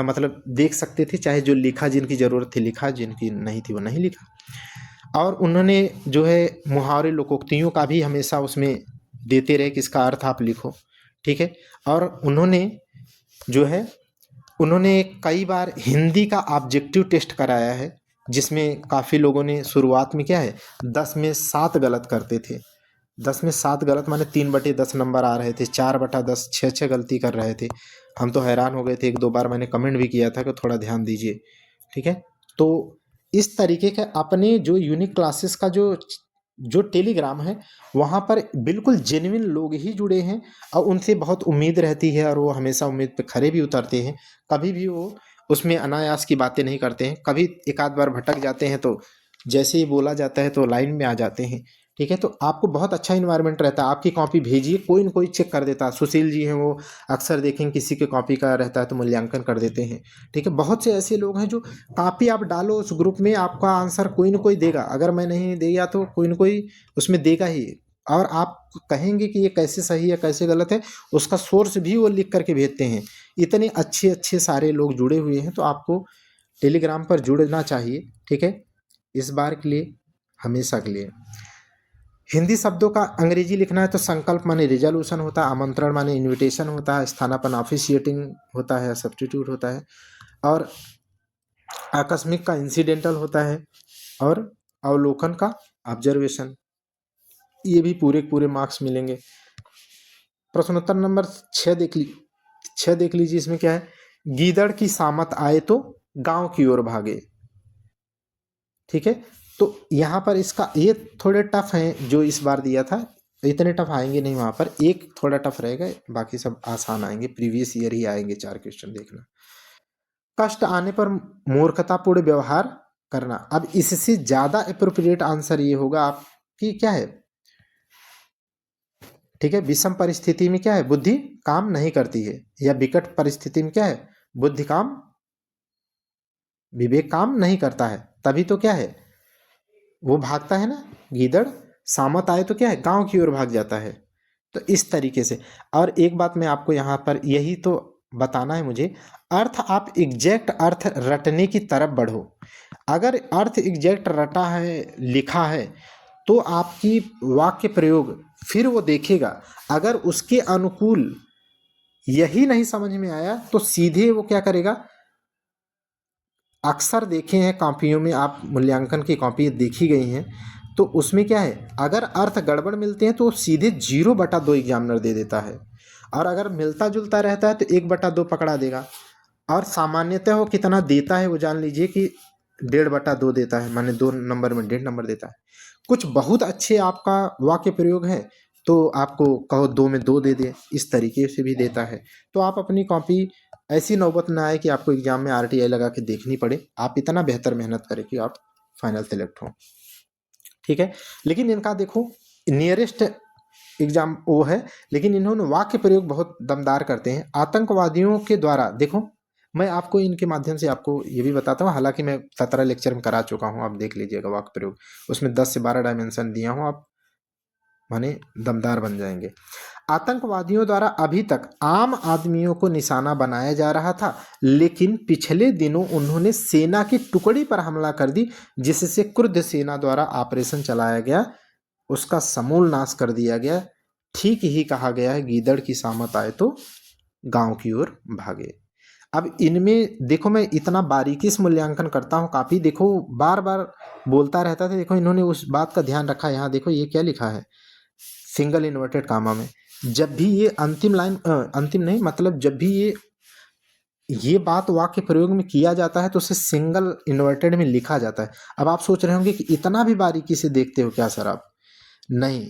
मतलब देख सकते थे, चाहे जो लिखा जिनकी ज़रूरत थी लिखा, जिनकी नहीं थी वो नहीं लिखा। और उन्होंने जो है मुहावरे लोकोक्तियों का भी हमेशा उसमें देते रहे कि इसका अर्थ आप लिखो, ठीक है। और उन्होंने जो है उन्होंने कई बार हिंदी का ऑब्जेक्टिव टेस्ट कराया है, जिसमें काफ़ी लोगों ने शुरुआत में क्या है 10 में 7 गलत करते थे। 10 में 7 गलत माने 3/10 नंबर आ रहे थे, 4/10 6-6 गलती कर रहे थे। हम तो हैरान हो गए थे, 1-2 बार मैंने कमेंट भी किया था कि थोड़ा ध्यान दीजिए, ठीक है। तो इस तरीके के अपने जो यूनिक क्लासेस का जो जो टेलीग्राम है, वहाँ पर बिल्कुल जेन्युइन लोग ही जुड़े हैं और उनसे बहुत उम्मीद रहती है और वो हमेशा उम्मीद पे खरे भी उतरते हैं। कभी भी वो उसमें अनायास की बातें नहीं करते हैं, कभी एक आध बार भटक जाते हैं तो जैसे ही बोला जाता है तो लाइन में आ जाते हैं, ठीक है। तो आपको बहुत अच्छा इन्वायरमेंट रहता है, आपकी कॉपी भेजिए, कोई न कोई चेक कर देता है। सुशील जी हैं, वो अक्सर देखेंगे किसी के कॉपी का रहता है तो मूल्यांकन कर देते हैं, ठीक है। बहुत से ऐसे लोग हैं जो कॉपी आप डालो उस ग्रुप में, आपका आंसर कोई न कोई देगा, अगर मैं नहीं दिया तो कोई न कोई उसमें देगा ही, और आप कहेंगे कि ये कैसे सही है कैसे गलत है, उसका सोर्स भी वो लिख करके भेजते हैं। इतने अच्छे अच्छे सारे लोग जुड़े हुए हैं, तो आपको टेलीग्राम पर जुड़ना चाहिए, ठीक है, इस बार के लिए, हमेशा के लिए। हिंदी शब्दों का अंग्रेजी लिखना है तो संकल्प माने रिजोल्यूशन होता है, आमंत्रण माने इनविटेशन होता है, स्थानापन्न ऑफिशिएटिंग होता है, सब्स्टिट्यूट होता है, और आकस्मिक का इंसिडेंटल होता है, और अवलोकन का ऑब्जर्वेशन। ये भी पूरे पूरे मार्क्स मिलेंगे। प्रश्नोत्तर नंबर 6 देख लीजिए। इसमें क्या है, गीदड़ की सामत आए तो गांव की ओर भागे, ठीक है। तो यहाँ पर इसका ये थोड़े टफ हैं जो इस बार दिया था, इतने टफ आएंगे नहीं, वहाँ पर एक थोड़ा टफ रहेगा, बाकी सब आसान आएंगे, प्रीवियस ईयर ही आएंगे 4 क्वेश्चन, देखना। कष्ट आने पर मूर्खतापूर्ण व्यवहार करना। अब इससे ज्यादा अप्रोप्रिएट आंसर ये होगा आपकी क्या है, ठीक है, विषम परिस्थिति में क्या है, बुद्धि काम नहीं करती है, या विकट परिस्थिति में क्या है, बुद्धि काम विवेक काम नहीं करता है, तभी तो क्या है वो भागता है ना, गीदड़ सामत आए तो क्या है गांव की ओर भाग जाता है। तो इस तरीके से। और एक बात मैं आपको यहाँ पर यही तो बताना है मुझे, अर्थ आप एग्जैक्ट अर्थ रटने की तरफ बढ़ो। अगर अर्थ एग्जैक्ट रटा है, लिखा है, तो आपकी वाक्य प्रयोग फिर वो देखेगा, अगर उसके अनुकूल यही नहीं समझ में आया तो सीधे वो क्या करेगा, अक्सर देखे हैं कॉपियों में, आप मूल्यांकन की कॉपी देखी गई हैं, तो उसमें क्या है, अगर अर्थ गड़बड़ मिलते हैं तो सीधे 0/2 एग्जामिनर दे देता है, और अगर मिलता जुलता रहता है तो 1/2 पकड़ा देगा। और सामान्यतः वो कितना देता है वो जान लीजिए कि 1.5/2 देता है, माने 2 नंबर में 1.5 नंबर देता है। कुछ बहुत अच्छे आपका वाक्य प्रयोग है तो आपको कहो 2 में 2 दे दे, इस तरीके से भी देता है। तो आप अपनी कॉपी, ऐसी नौबत ना आए कि आपको एग्जाम में RTI लगा के देखनी पड़े, आप इतना बेहतर मेहनत करें कि आप फाइनल सेलेक्ट हो, ठीक है। लेकिन इनका देखो नियरेस्ट एग्जाम वो है, लेकिन इन्होंने वाक्य प्रयोग बहुत दमदार करते हैं। आतंकवादियों के द्वारा, देखो मैं आपको इनके माध्यम से आपको ये भी बताता हूँ, हालांकि मैं 17 लेक्चर में करा चुका हूँ, आप देख लीजिएगा वाक्य प्रयोग, उसमें 10 से 12 डायमेंशन दिया हूँ, आप माने दमदार बन जाएंगे। आतंकवादियों द्वारा अभी तक आम आदमियों को निशाना बनाया जा रहा था, लेकिन पिछले दिनों उन्होंने सेना की टुकड़ी पर हमला कर दी, जिससे क्रुद्ध सेना द्वारा ऑपरेशन चलाया गया, उसका समूल नाश कर दिया गया। ठीक ही कहा गया है, गीदड़ की सामत आए तो गांव की ओर भागे। अब इनमें देखो मैं इतना बारीकी से मूल्यांकन करता हूँ, काफी देखो बार बार बोलता रहता था, देखो इन्होंने उस बात का ध्यान रखा। यहाँ देखो ये क्या लिखा है, सिंगल इन्वर्टेड कामा में, जब भी ये अंतिम लाइन, अंतिम नहीं मतलब जब भी ये बात वाक्य प्रयोग में किया जाता है तो उसे सिंगल इन्वर्टेड में लिखा जाता है। अब आप सोच रहे होंगे कि इतना भी बारीकी से देखते हो क्या सर आप, नहीं,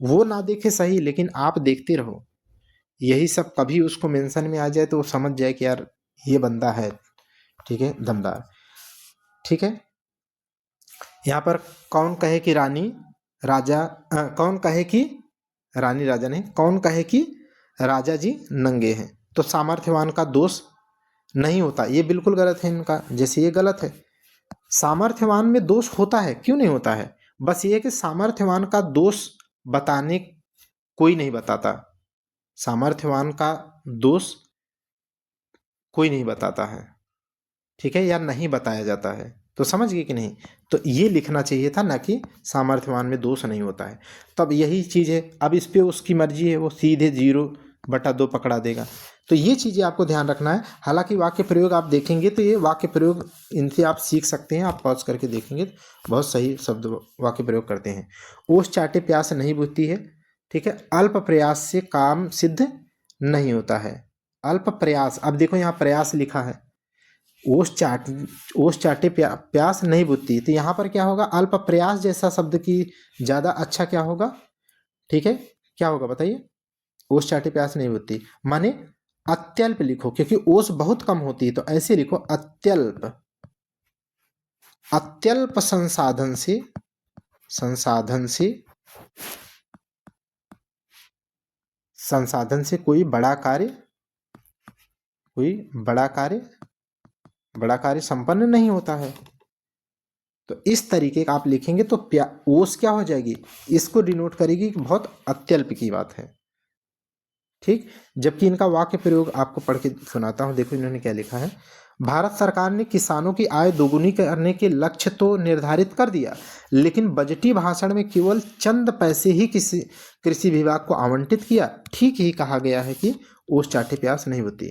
वो ना देखे सही, लेकिन आप देखते रहो, यही सब कभी उसको मेंशन में आ जाए तो वो समझ जाए कि यार ये बंदा है, ठीक है, दमदार, ठीक है। यहाँ पर कौन कहे कि रानी राजा, कौन कहे कि रानी राजा नहीं, कौन कहे कि राजा जी नंगे हैं, तो सामर्थ्यवान का दोष नहीं होता, ये बिल्कुल गलत है इनका, जैसे ये गलत है। सामर्थ्यवान में दोष होता है, क्यों नहीं होता है, बस ये कि सामर्थ्यवान का दोष बताने कोई नहीं बताता, सामर्थ्यवान का दोष कोई नहीं बताता है, ठीक है, या नहीं बताया जाता है, तो समझ गए कि नहीं। तो ये लिखना चाहिए था ना कि सामर्थ्यवान में दोष नहीं होता है, तब यही चीज़ है। अब इस पे उसकी मर्जी है, वो सीधे 0/2 पकड़ा देगा। तो ये चीज़ें आपको ध्यान रखना है। हालांकि वाक्य प्रयोग आप देखेंगे तो ये वाक्य प्रयोग इनसे आप सीख सकते हैं, आप पॉज करके देखेंगे तो बहुत सही शब्द वाक्य प्रयोग करते हैं। ओस चाटे प्यास नहीं बुझती है, ठीक है। अल्प प्रयास से काम सिद्ध नहीं होता है। अल्प प्रयास, अब देखो यहाँ प्रयास लिखा है, ओस चाटे प्यास नहीं बुझती, तो यहाँ पर क्या होगा, अल्प प्रयास जैसा शब्द की ज़्यादा अच्छा क्या होगा, ठीक है, क्या होगा बताइए। ओस चाटे प्यास नहीं बुझती माने अत्यल्प लिखो, क्योंकि ओस बहुत कम होती है, तो ऐसे लिखो अत्यल्प। अत्यल्प संसाधन से, संसाधन से, संसाधन से कोई बड़ा कार्य, कोई बड़ा कार्य, बड़ा कार्य संपन्न नहीं होता है। तो इस तरीके का आप लिखेंगे तो ओस क्या हो जाएगी, इसको डिनोट करेगी कि बहुत अत्यल्प की बात है, ठीक। जबकि इनका वाक्य प्रयोग आपको पढ़ के सुनाता हूं, देखो इन्होंने क्या लिखा है। भारत सरकार ने किसानों की आय दोगुनी करने के लक्ष्य तो निर्धारित कर दिया, लेकिन बजटीय भाषण में केवल चंद पैसे ही किसी कृषि विभाग को आवंटित किया। ठीक ही कहा गया है कि ओस चाटे प्यास नहीं होती।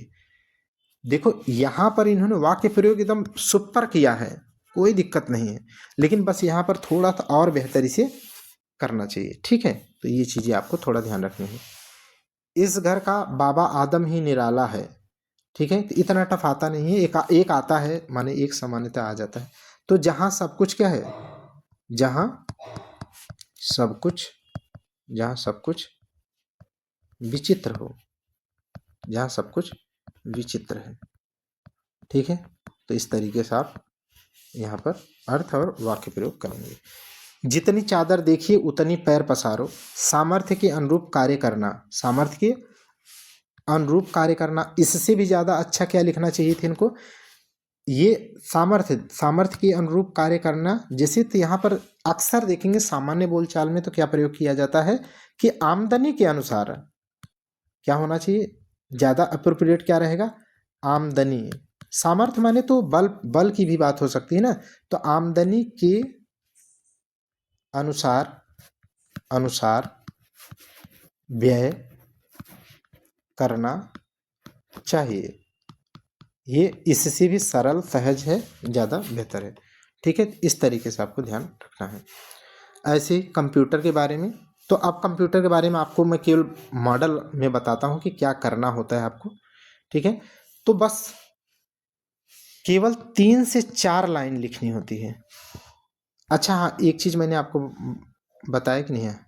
देखो यहाँ पर इन्होंने वाक्य प्रयोग एकदम सुपर किया है, कोई दिक्कत नहीं है, लेकिन बस यहाँ पर थोड़ा सा और बेहतरी से करना चाहिए, ठीक है। तो ये चीज़ें आपको थोड़ा ध्यान रखनी है। इस घर का बाबा आदम ही निराला है, ठीक है। तो इतना टफ आता नहीं है, एक आता है, माने एक सामान्यता आ जाता है। तो जहाँ सब कुछ क्या है, जहाँ सब कुछ, जहाँ सब कुछ विचित्र हो, जहाँ सब कुछ विचित्र है, ठीक है। तो इस तरीके से आप यहाँ पर अर्थ और वाक्य प्रयोग करेंगे। जितनी चादर देखिए उतनी पैर पसारो, सामर्थ्य के अनुरूप कार्य करना, सामर्थ्य के अनुरूप कार्य करना, इससे भी ज़्यादा अच्छा क्या लिखना चाहिए थे इनको, ये सामर्थ्य, सामर्थ्य के अनुरूप कार्य करना। जैसे तो यहाँ पर अक्सर देखेंगे सामान्य बोलचाल में तो क्या प्रयोग किया जाता है कि आमदनी के अनुसार क्या होना चाहिए, ज़्यादा अप्रोप्रिएट क्या रहेगा, आमदनी। सामर्थ्य माने तो बल, बल की भी बात हो सकती है ना, तो आमदनी के अनुसार, अनुसार व्यय करना चाहिए। ये इससे भी सरल सहज है, ज़्यादा बेहतर है, ठीक है। इस तरीके से आपको ध्यान रखना है। ऐसे कंप्यूटर के बारे में, तो अब कंप्यूटर के बारे में आपको मैं केवल मॉडल में बताता हूँ कि क्या करना होता है आपको, ठीक है। तो बस केवल 3 से 4 लाइन लिखनी होती है। अच्छा हाँ, एक चीज़ मैंने आपको बताया कि नहीं है,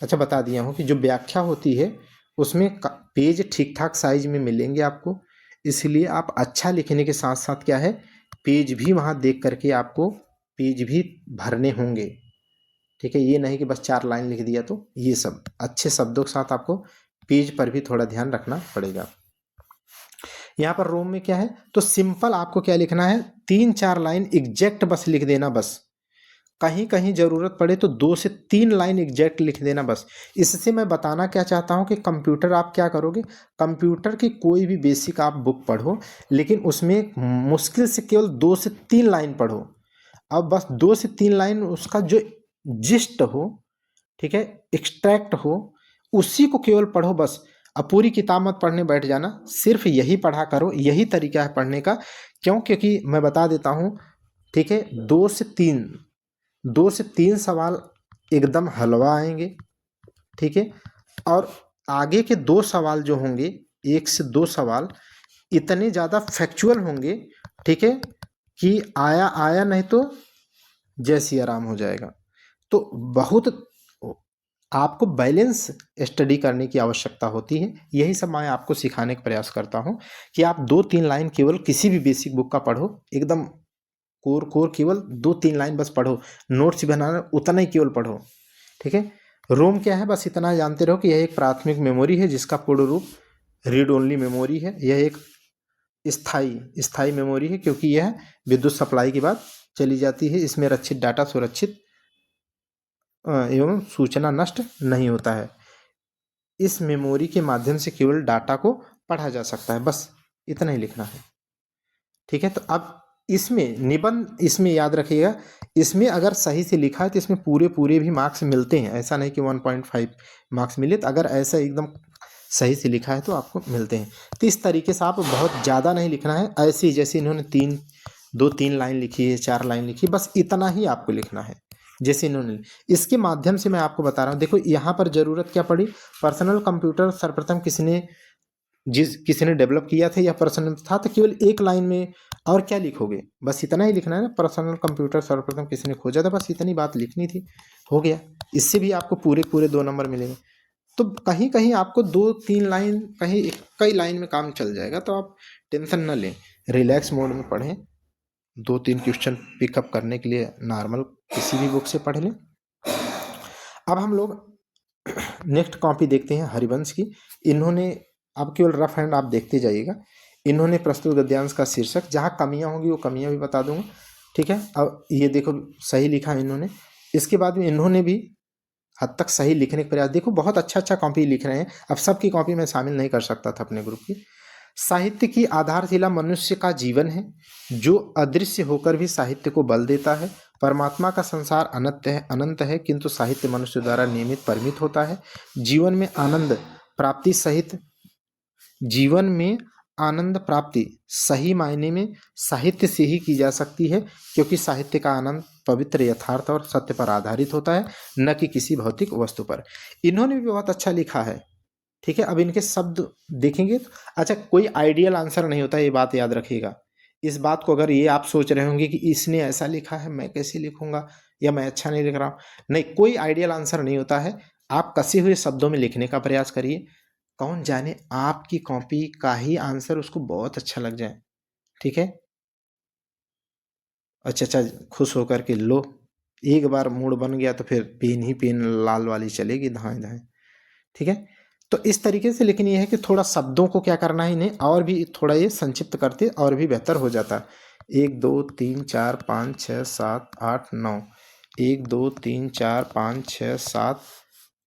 अच्छा बता दिया हूँ कि जो व्याख्या होती है उसमें पेज ठीक ठाक साइज में मिलेंगे आपको, इसलिए आप अच्छा लिखने के साथ साथ क्या है, पेज भी वहाँ देख करके आपको पेज भी भरने होंगे, ठीक है। ये नहीं कि बस 4 लाइन लिख दिया, तो ये सब अच्छे शब्दों के साथ आपको पेज पर भी थोड़ा ध्यान रखना पड़ेगा। यहाँ पर रोम में क्या है, तो सिंपल आपको क्या लिखना है, 3-4 लाइन एग्जैक्ट बस लिख देना, बस कहीं कहीं ज़रूरत पड़े तो 2 से 3 लाइन एग्जैक्ट लिख देना बस। इससे मैं बताना क्या चाहता हूँ कि कंप्यूटर आप क्या करोगे, कंप्यूटर की कोई भी बेसिक आप बुक पढ़ो, लेकिन उसमें मुश्किल से केवल 2 से 3 लाइन पढ़ो। अब बस 2 से 3 लाइन उसका जो जिस्ट हो, ठीक है, एक्सट्रैक्ट हो, उसी को केवल पढ़ो बस। अब पूरी किताब मत पढ़ने बैठ जाना, सिर्फ यही पढ़ा करो, यही तरीका है पढ़ने का। क्यों, क्योंकि मैं बता देता हूँ, ठीक है, 2 से 3 सवाल एकदम हलवा आएंगे, ठीक है। और आगे के 2 सवाल जो होंगे, 1 से 2 सवाल इतने ज़्यादा फैक्चुअल होंगे, ठीक है, कि आया आया नहीं तो जय सिया राम हो जाएगा। तो बहुत आपको बैलेंस स्टडी करने की आवश्यकता होती है। यही सब मैं आपको सिखाने का प्रयास करता हूँ कि आप 2-3 लाइन केवल किसी भी बेसिक बुक का पढ़ो, एकदम कोर केवल 2-3 लाइन बस पढ़ो, नोट्स बनाना उतना ही केवल पढ़ो, ठीक है। रोम क्या है, बस इतना जानते रहो कि यह एक प्राथमिक मेमोरी है जिसका पूर्ण रूप रीड ओनली मेमोरी है। यह एक स्थाई मेमोरी है, क्योंकि यह विद्युत सप्लाई के बाद चली जाती है। इसमें रक्षित डाटा सुरक्षित एवं सूचना नष्ट नहीं होता है। इस मेमोरी के माध्यम से केवल डाटा को पढ़ा जा सकता है, बस इतना ही लिखना है, ठीक है। तो अब इसमें निबंध, इसमें याद रखिएगा, इसमें अगर सही से लिखा है तो इसमें पूरे भी मार्क्स मिलते हैं। ऐसा नहीं कि 1.5 मार्क्स मिले, तो अगर ऐसा एकदम सही से लिखा है तो आपको मिलते हैं। तो इस तरीके से आप बहुत ज़्यादा नहीं लिखना है, ऐसे ही जैसे इन्होंने 2-3 लाइन लिखी है, 4 लाइन लिखी, बस इतना ही आपको लिखना है जैसे इन्होंने। इसके माध्यम से मैं आपको बता रहा हूँ, देखो यहाँ पर ज़रूरत क्या पड़ी, पर्सनल कंप्यूटर सर्वप्रथम किसी ने डेवलप किया था या पर्सनल था, तो केवल एक लाइन में और क्या लिखोगे, बस इतना ही लिखना है ना, पर्सनल कंप्यूटर सर्वप्रथम किसी ने खोजा था, बस इतनी बात लिखनी थी, हो गया। इससे भी आपको पूरे पूरे 2 नंबर मिलेंगे। तो कहीं कहीं आपको 2-3 लाइन, कहीं कई लाइन में काम चल जाएगा, तो आप टेंशन न लें, रिलैक्स मोड में पढ़ें। 2-3 क्वेश्चन पिकअप करने के लिए नॉर्मल किसी भी बुक से पढ़ लें। अब हम लोग नेक्स्ट कॉपी देखते हैं हरिवंश की। इन्होंने, अब केवल रफ हैंड आप देखते जाइएगा, इन्होंने प्रस्तुत गद्यांश का शीर्षक, जहाँ कमियाँ होंगी वो कमियाँ भी बता दूंगा, ठीक है। अब ये देखो सही लिखा है इन्होंने। इसके बाद में इन्होंने भी हद तक सही लिखने का प्रयास, देखो बहुत अच्छा अच्छा कॉपी लिख रहे हैं। अब सबकी कॉपी मैं शामिल नहीं कर सकता था अपने ग्रुप की। साहित्य की आधारशिला मनुष्य का जीवन है, जो अदृश्य होकर भी साहित्य को बल देता है। परमात्मा का संसार अनंत है, किंतु साहित्य मनुष्य द्वारा नियमित परिमित होता है। जीवन में आनंद प्राप्ति सहित जीवन में आनंद प्राप्ति सही मायने में साहित्य से ही की जा सकती है, क्योंकि साहित्य का आनंद पवित्र, यथार्थ और सत्य पर आधारित होता है, न कि किसी भौतिक वस्तु पर। इन्होंने भी बहुत अच्छा लिखा है, ठीक है। अब इनके शब्द देखेंगे तो, अच्छा, कोई आइडियल आंसर नहीं होता, ये बात याद रखिएगा। इस बात को अगर ये आप सोच रहे होंगे कि इसने ऐसा लिखा है, मैं कैसे लिखूंगा, या मैं अच्छा नहीं लिख रहा हूँ, नहीं, कोई आइडियल आंसर नहीं होता है। आप कसे हुए शब्दों में लिखने का प्रयास करिए, कौन जाने आपकी कॉपी का ही आंसर उसको बहुत अच्छा लग जाए, ठीक है। अच्छा अच्छा, खुश होकर के लो, एक बार मूड बन गया तो फिर पेन ही पेन लाल वाली चलेगी, धाएं धाएं, ठीक है। तो इस तरीके से, लेकिन ये है कि थोड़ा शब्दों को क्या करना है, इन्हें और भी थोड़ा ये संक्षिप्त करते और भी बेहतर हो जाता। 1 2 3 4 5 6 7 8 9, 1 2 3 4 5 6 7,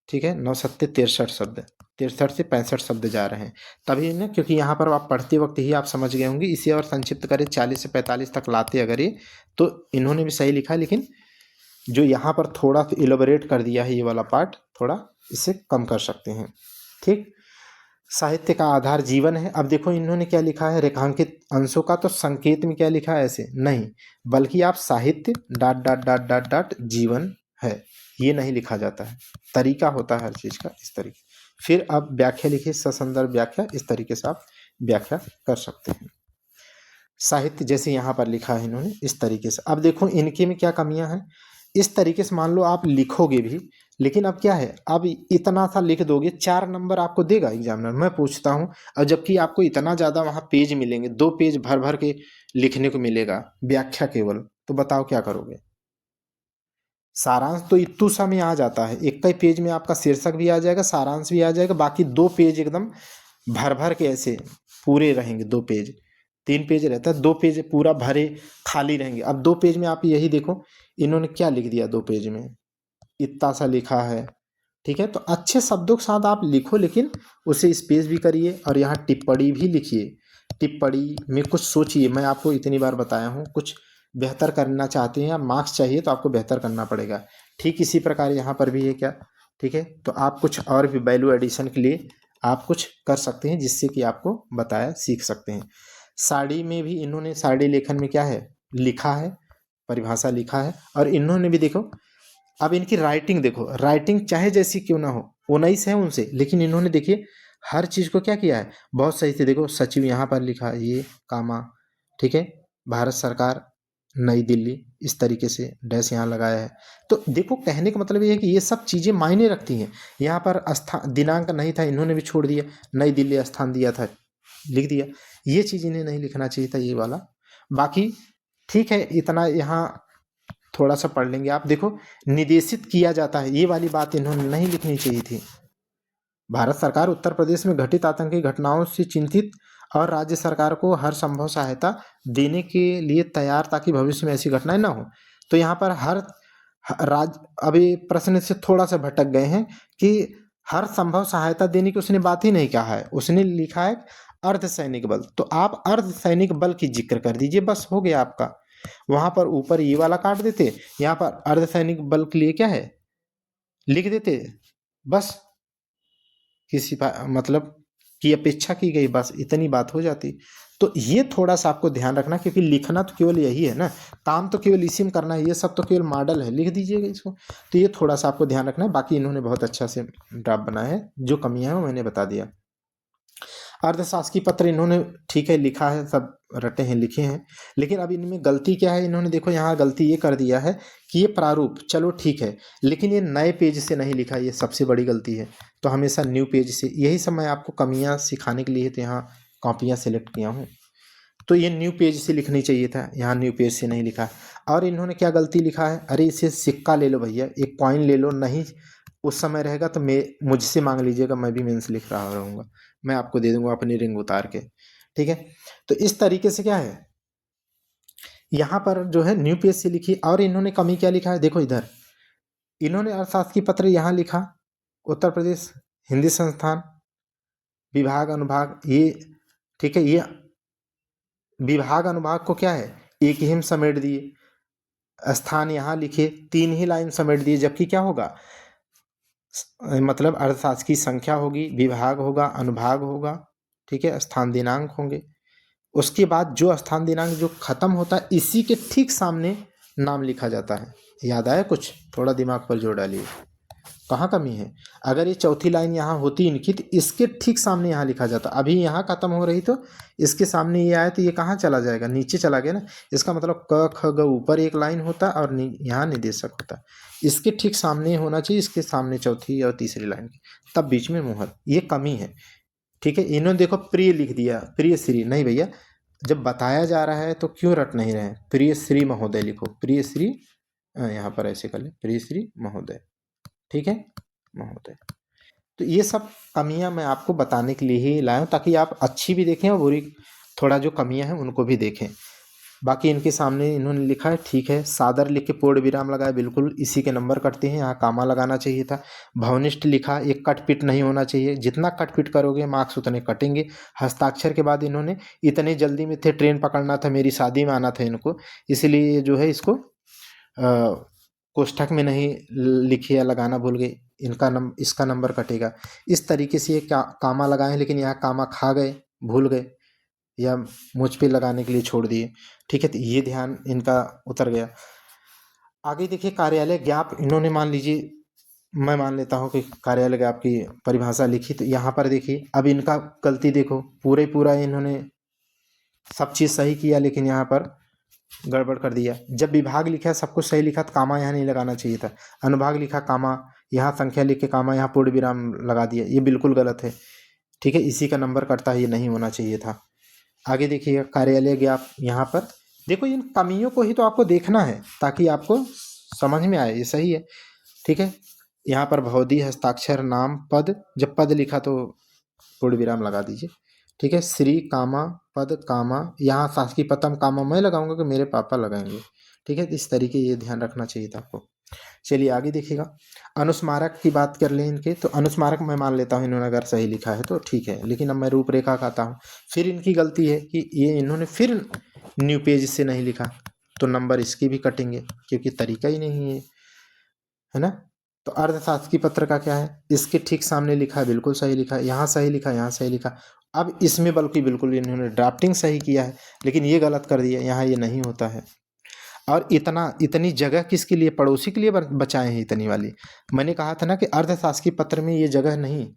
ठीक है, 9 सत्ते 63 शब्द, 63 से 65 शब्द जा रहे हैं। तभी ना, क्योंकि यहाँ पर आप पढ़ते वक्त ही आप समझ गए होंगे, इसे और संक्षिप्त करें 40 से 45 तक लाते अगर ये, तो इन्होंने भी सही लिखा है, लेकिन जो यहाँ पर थोड़ा सा इलोबरेट कर दिया है, ये वाला पार्ट थोड़ा इसे कम कर सकते हैं, ठीक। साहित्य का आधार जीवन है। अब देखो इन्होंने क्या लिखा है, रेखांकित अंशों का, तो संकेत में क्या लिखा है, ऐसे नहीं, बल्कि आप साहित्य dot dot dot dot dot जीवन है, ये नहीं लिखा जाता है, तरीका होता है हर चीज का, इस तरीके। फिर आप व्याख्या लिखिए, ससंदर्भ व्याख्या, इस तरीके से आप व्याख्या कर सकते हैं। साहित्य जैसे यहाँ पर लिखा है इन्होंने, इस तरीके से। अब देखो इनके में क्या कमियां हैं, इस तरीके से मान लो आप लिखोगे भी, लेकिन अब क्या है, अब इतना सा लिख दोगे, 4 नंबर आपको देगा एग्जामिनर, मैं पूछता हूँ। और जबकि आपको इतना ज़्यादा वहाँ पेज मिलेंगे, 2 पेज भर भर के लिखने को मिलेगा, व्याख्या केवल, तो बताओ क्या करोगे। सारांश तो इतू सा में आ जाता है, एक ही पेज में आपका शीर्षक भी आ जाएगा, सारांश भी आ जाएगा, बाकी 2 पेज एकदम भर भर के ऐसे पूरे रहेंगे, 2 पेज, 3 पेज रहता है, 2 पेज पूरा भरे खाली रहेंगे। अब 2 पेज में आप यही देखो इन्होंने क्या लिख दिया, 2 पेज में इतना सा लिखा है, ठीक है। तो अच्छे शब्दों के साथ आप लिखो, लेकिन उसे स्पेस भी करिए, और यहाँ टिप्पणी भी लिखिए, टिप्पणी में कुछ सोचिए। मैं आपको इतनी बार बताया हूँ, कुछ बेहतर करना चाहते हैं या मार्क्स चाहिए तो आपको बेहतर करना पड़ेगा, ठीक इसी प्रकार यहाँ पर भी है क्या, ठीक है। तो आप कुछ और भी वैल्यू एडिशन के लिए आप कुछ कर सकते हैं, जिससे कि आपको बताया सीख सकते हैं। साड़ी में भी इन्होंने, साड़ी लेखन में क्या है लिखा है, परिभाषा लिखा है, और इन्होंने भी देखो, अब इनकी राइटिंग देखो, राइटिंग चाहे जैसी क्यों ना हो, 19 है उनसे, लेकिन इन्होंने देखिए हर चीज़ को क्या किया है, बहुत सही से। देखो सचिव यहाँ पर लिखा है, ये कामा, ठीक है, भारत सरकार नई दिल्ली, इस तरीके से डैश यहाँ लगाया है। तो देखो कहने का मतलब ये है कि ये सब चीज़ें मायने रखती हैं। यहाँ पर स्थान दिनांक नहीं था, इन्होंने भी छोड़ दिया, नई दिल्ली स्थान दिया था, लिख दिया। ये चीज़ इन्हें नहीं लिखना चाहिए था, ये वाला। बाकी ठीक है, इतना यहाँ थोड़ा सा पढ़ लेंगे आप। देखो निर्देशित किया जाता है, ये वाली बात इन्होंने नहीं लिखनी चाहिए थी। भारत सरकार उत्तर प्रदेश में घटित आतंकी घटनाओं से चिंतित और राज्य सरकार को हर संभव सहायता देने के लिए तैयार, ताकि भविष्य में ऐसी घटनाएं ना हो। तो यहाँ पर अभी प्रश्न से थोड़ा सा भटक गए हैं कि हर संभव सहायता देने की उसने बात ही नहीं कहा है, उसने लिखा है अर्धसैनिक बल। तो आप अर्धसैनिक बल की जिक्र कर दीजिए, बस हो गया आपका। वहां पर ऊपर ये वाला काट देते, यहाँ पर अर्धसैनिक बल के लिए क्या है लिख देते, बस। मतलब की अपेक्षा की गई, बस इतनी बात हो जाती। तो ये थोड़ा-सा आपको ध्यान रखना, क्योंकि लिखना तो केवल यही है ना, काम तो केवल इसी में करना है, ये सब तो केवल मॉडल है, लिख दीजिएगा इसको। तो ये थोड़ा-सा आपको ध्यान रखना है, बाकी इन्होंने बहुत अच्छा से ड्राफ्ट बनाया है, जो कमियाँ हैं वो मैंने बता दिया। अर्धशासकीय पत्र इन्होंने ठीक है लिखा है, सब रटे हैं, लिखे हैं, लेकिन अब इनमें गलती क्या है, इन्होंने देखो यहाँ गलती ये कर दिया है कि ये प्रारूप चलो ठीक है, लेकिन ये नए पेज से नहीं लिखा, ये सबसे बड़ी गलती है। तो हमेशा न्यू पेज से, यही सब मैं आपको कमियाँ सिखाने के लिए तो यहाँ कॉपियाँ सेलेक्ट किया हूँ। तो ये न्यू पेज से लिखनी चाहिए था, यहाँ न्यू पेज से नहीं लिखा। और इन्होंने क्या गलती लिखा है, अरे इसे सिक्का ले लो भैया, एक कॉइन ले लो, नहीं उस समय रहेगा तो मैं मुझसे मांग लीजिएगा, मैं भी मेंस लिख रहा रहूँगा, मैं आपको दे दूंगा अपनी रिंग उतार के, ठीक है। तो इस तरीके से क्या है, यहाँ पर जो है न्यू पेज से लिखी। और इन्होंने कमी क्या लिखा है, देखो इधर इन्होंने अर्थशास्त्र पत्र यहाँ लिखा, उत्तर प्रदेश हिंदी संस्थान विभाग अनुभाग, ये ठीक है, ये विभाग अनुभाग को क्या है एक ही में समेट दिए, स्थान यहाँ लिखे, 3 ही लाइन समेट दिए, जबकि क्या होगा, मतलब अर्थशास्त्र की संख्या होगी, विभाग होगा, अनुभाग होगा, ठीक है, स्थान दिनांक होंगे, उसके बाद जो स्थान दिनांक जो खत्म होता है इसी के ठीक सामने नाम लिखा जाता है। याद आया कुछ, थोड़ा दिमाग पर जोर डालिए, कहाँ कमी है। अगर ये चौथी लाइन यहाँ होती इनकी तो इसके ठीक सामने यहाँ लिखा जाता, अभी यहाँ खत्म हो रही तो इसके सामने ये आया तो ये कहाँ चला जाएगा, नीचे चला गया ना। इसका मतलब क ख ग ऊपर एक लाइन होता और यहाँ निर्देशक होता, इसके ठीक सामने होना चाहिए, इसके सामने चौथी और तीसरी लाइन की, तब बीच में मुहर, ये कमी है, ठीक है। इन्होंने देखो प्रिय लिख दिया, प्रिय श्री, नहीं भैया, जब बताया जा रहा है तो क्यों रट नहीं रहे, प्रिय श्री महोदय लिखो, प्रिय श्री, यहाँ पर ऐसे कर ले, प्रिय श्री महोदय, ठीक है, महोदय। तो ये सब कमियां मैं आपको बताने के लिए ही लाया हूँ, ताकि आप अच्छी भी देखें और बुरी थोड़ा जो कमियां हैं उनको भी देखें। बाकी इनके सामने इन्होंने लिखा है, ठीक है, सादर लिख के पूर्ण विराम लगाया, बिल्कुल इसी के नंबर कटते हैं, यहाँ कामा लगाना चाहिए था। भवनिष्ठ लिखा, एक कट पिट नहीं होना चाहिए, जितना कट पिट करोगे मार्क्स उतने कटेंगे। हस्ताक्षर के बाद इन्होंने, इतने जल्दी में थे, ट्रेन पकड़ना था, मेरी शादी में आना था इनको, इसलिए जो है इसको कोष्ठक में नहीं लिखे या लगाना भूल गए, इसका नंबर कटेगा। इस तरीके से ये कामा लगाए, लेकिन यहाँ कामा खा गए, भूल गए, या मुझ पे लगाने के लिए छोड़ दिए, ठीक है। तो ये ध्यान इनका उतर गया। आगे देखिए, कार्यालय ज्ञाप इन्होंने, मान लीजिए मैं मान लेता हूँ कि कार्यालय ज्ञाप की परिभाषा लिखी, तो यहाँ पर देखिए अब इनका गलती देखो, पूरा इन्होंने सब चीज़ सही किया, लेकिन यहाँ पर गड़बड़ कर दिया। जब विभाग लिखा सब कुछ सही लिखा तो कामा यहाँ नहीं लगाना चाहिए था, अनुभाग लिखा कामा, यहाँ संख्या लिख के कामा, यहाँ पूर्ण विराम लगा दिया, ये बिल्कुल गलत है, ठीक है, इसी का नंबर कटता है, ये नहीं होना चाहिए था। आगे देखिएगा, कार्यालय ज्ञाप, यहाँ पर देखो इन कमियों को ही तो आपको देखना है, ताकि आपको समझ में आए, ये सही है, ठीक है। यहाँ पर भवदी हस्ताक्षर नाम पद, जब पद लिखा तो पूर्ण विराम लगा दीजिए, ठीक है। श्री कामा पद कामा, यहाँ शासकीय पतम कामा मैं लगाऊंगा कि मेरे पापा लगाएंगे, ठीक है। इस तरीके ये ध्यान रखना चाहिए था आपको। चलिए आगे देखिएगा, अनुस्मारक की बात कर लें इनके, तो अनुस्मारक मैं मान लेता हूँ इन्होंने अगर सही लिखा है तो ठीक है, लेकिन अब मैं रूपरेखा खाता हूँ, फिर इनकी गलती है कि ये इन्होंने फिर न्यू पेज से नहीं लिखा, तो नंबर इसके भी कटेंगे, क्योंकि तरीका ही नहीं है ना। तो अर्थशास्त्री पत्र का क्या है, इसके ठीक सामने लिखा है, बिल्कुल सही लिखा है, यहाँ सही लिखा, यहाँ सही लिखा। अब इसमें बल्कि बिल्कुल इन्होंने ड्राफ्टिंग सही किया है, लेकिन ये गलत कर दिया, यहाँ ये नहीं होता है। और इतनी जगह किसके लिए, पड़ोसी के लिए बचाए हैं इतनी वाली। मैंने कहा था ना कि अर्थशास्त्री पत्र में ये जगह नहीं,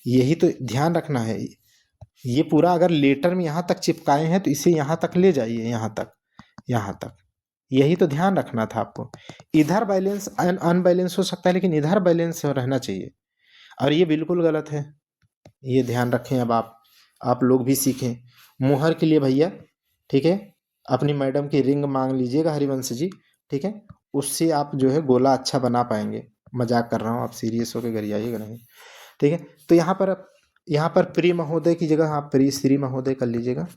यही तो ध्यान रखना है। ये पूरा अगर लेटर में यहाँ तक चिपकाए हैं तो इसे यहाँ तक ले जाइए, यहाँ तक, यही तो ध्यान रखना था आपको। इधर बैलेंस अनबैलेंस हो सकता है, लेकिन इधर बैलेंस रहना चाहिए, और ये बिल्कुल गलत है, ये ध्यान रखें। अब आप लोग भी सीखें। मुहर के लिए भैया, ठीक है, अपनी मैडम की रिंग मांग लीजिएगा हरिवंश जी, ठीक है, उससे आप जो है गोला अच्छा बना पाएंगे। मजाक कर रहा हूँ, आप सीरियस होकर गरियाइएगा नहीं, ठीक है। तो यहाँ पर प्रिय महोदय की जगह आप प्रिय श्री महोदय कर लीजिएगा।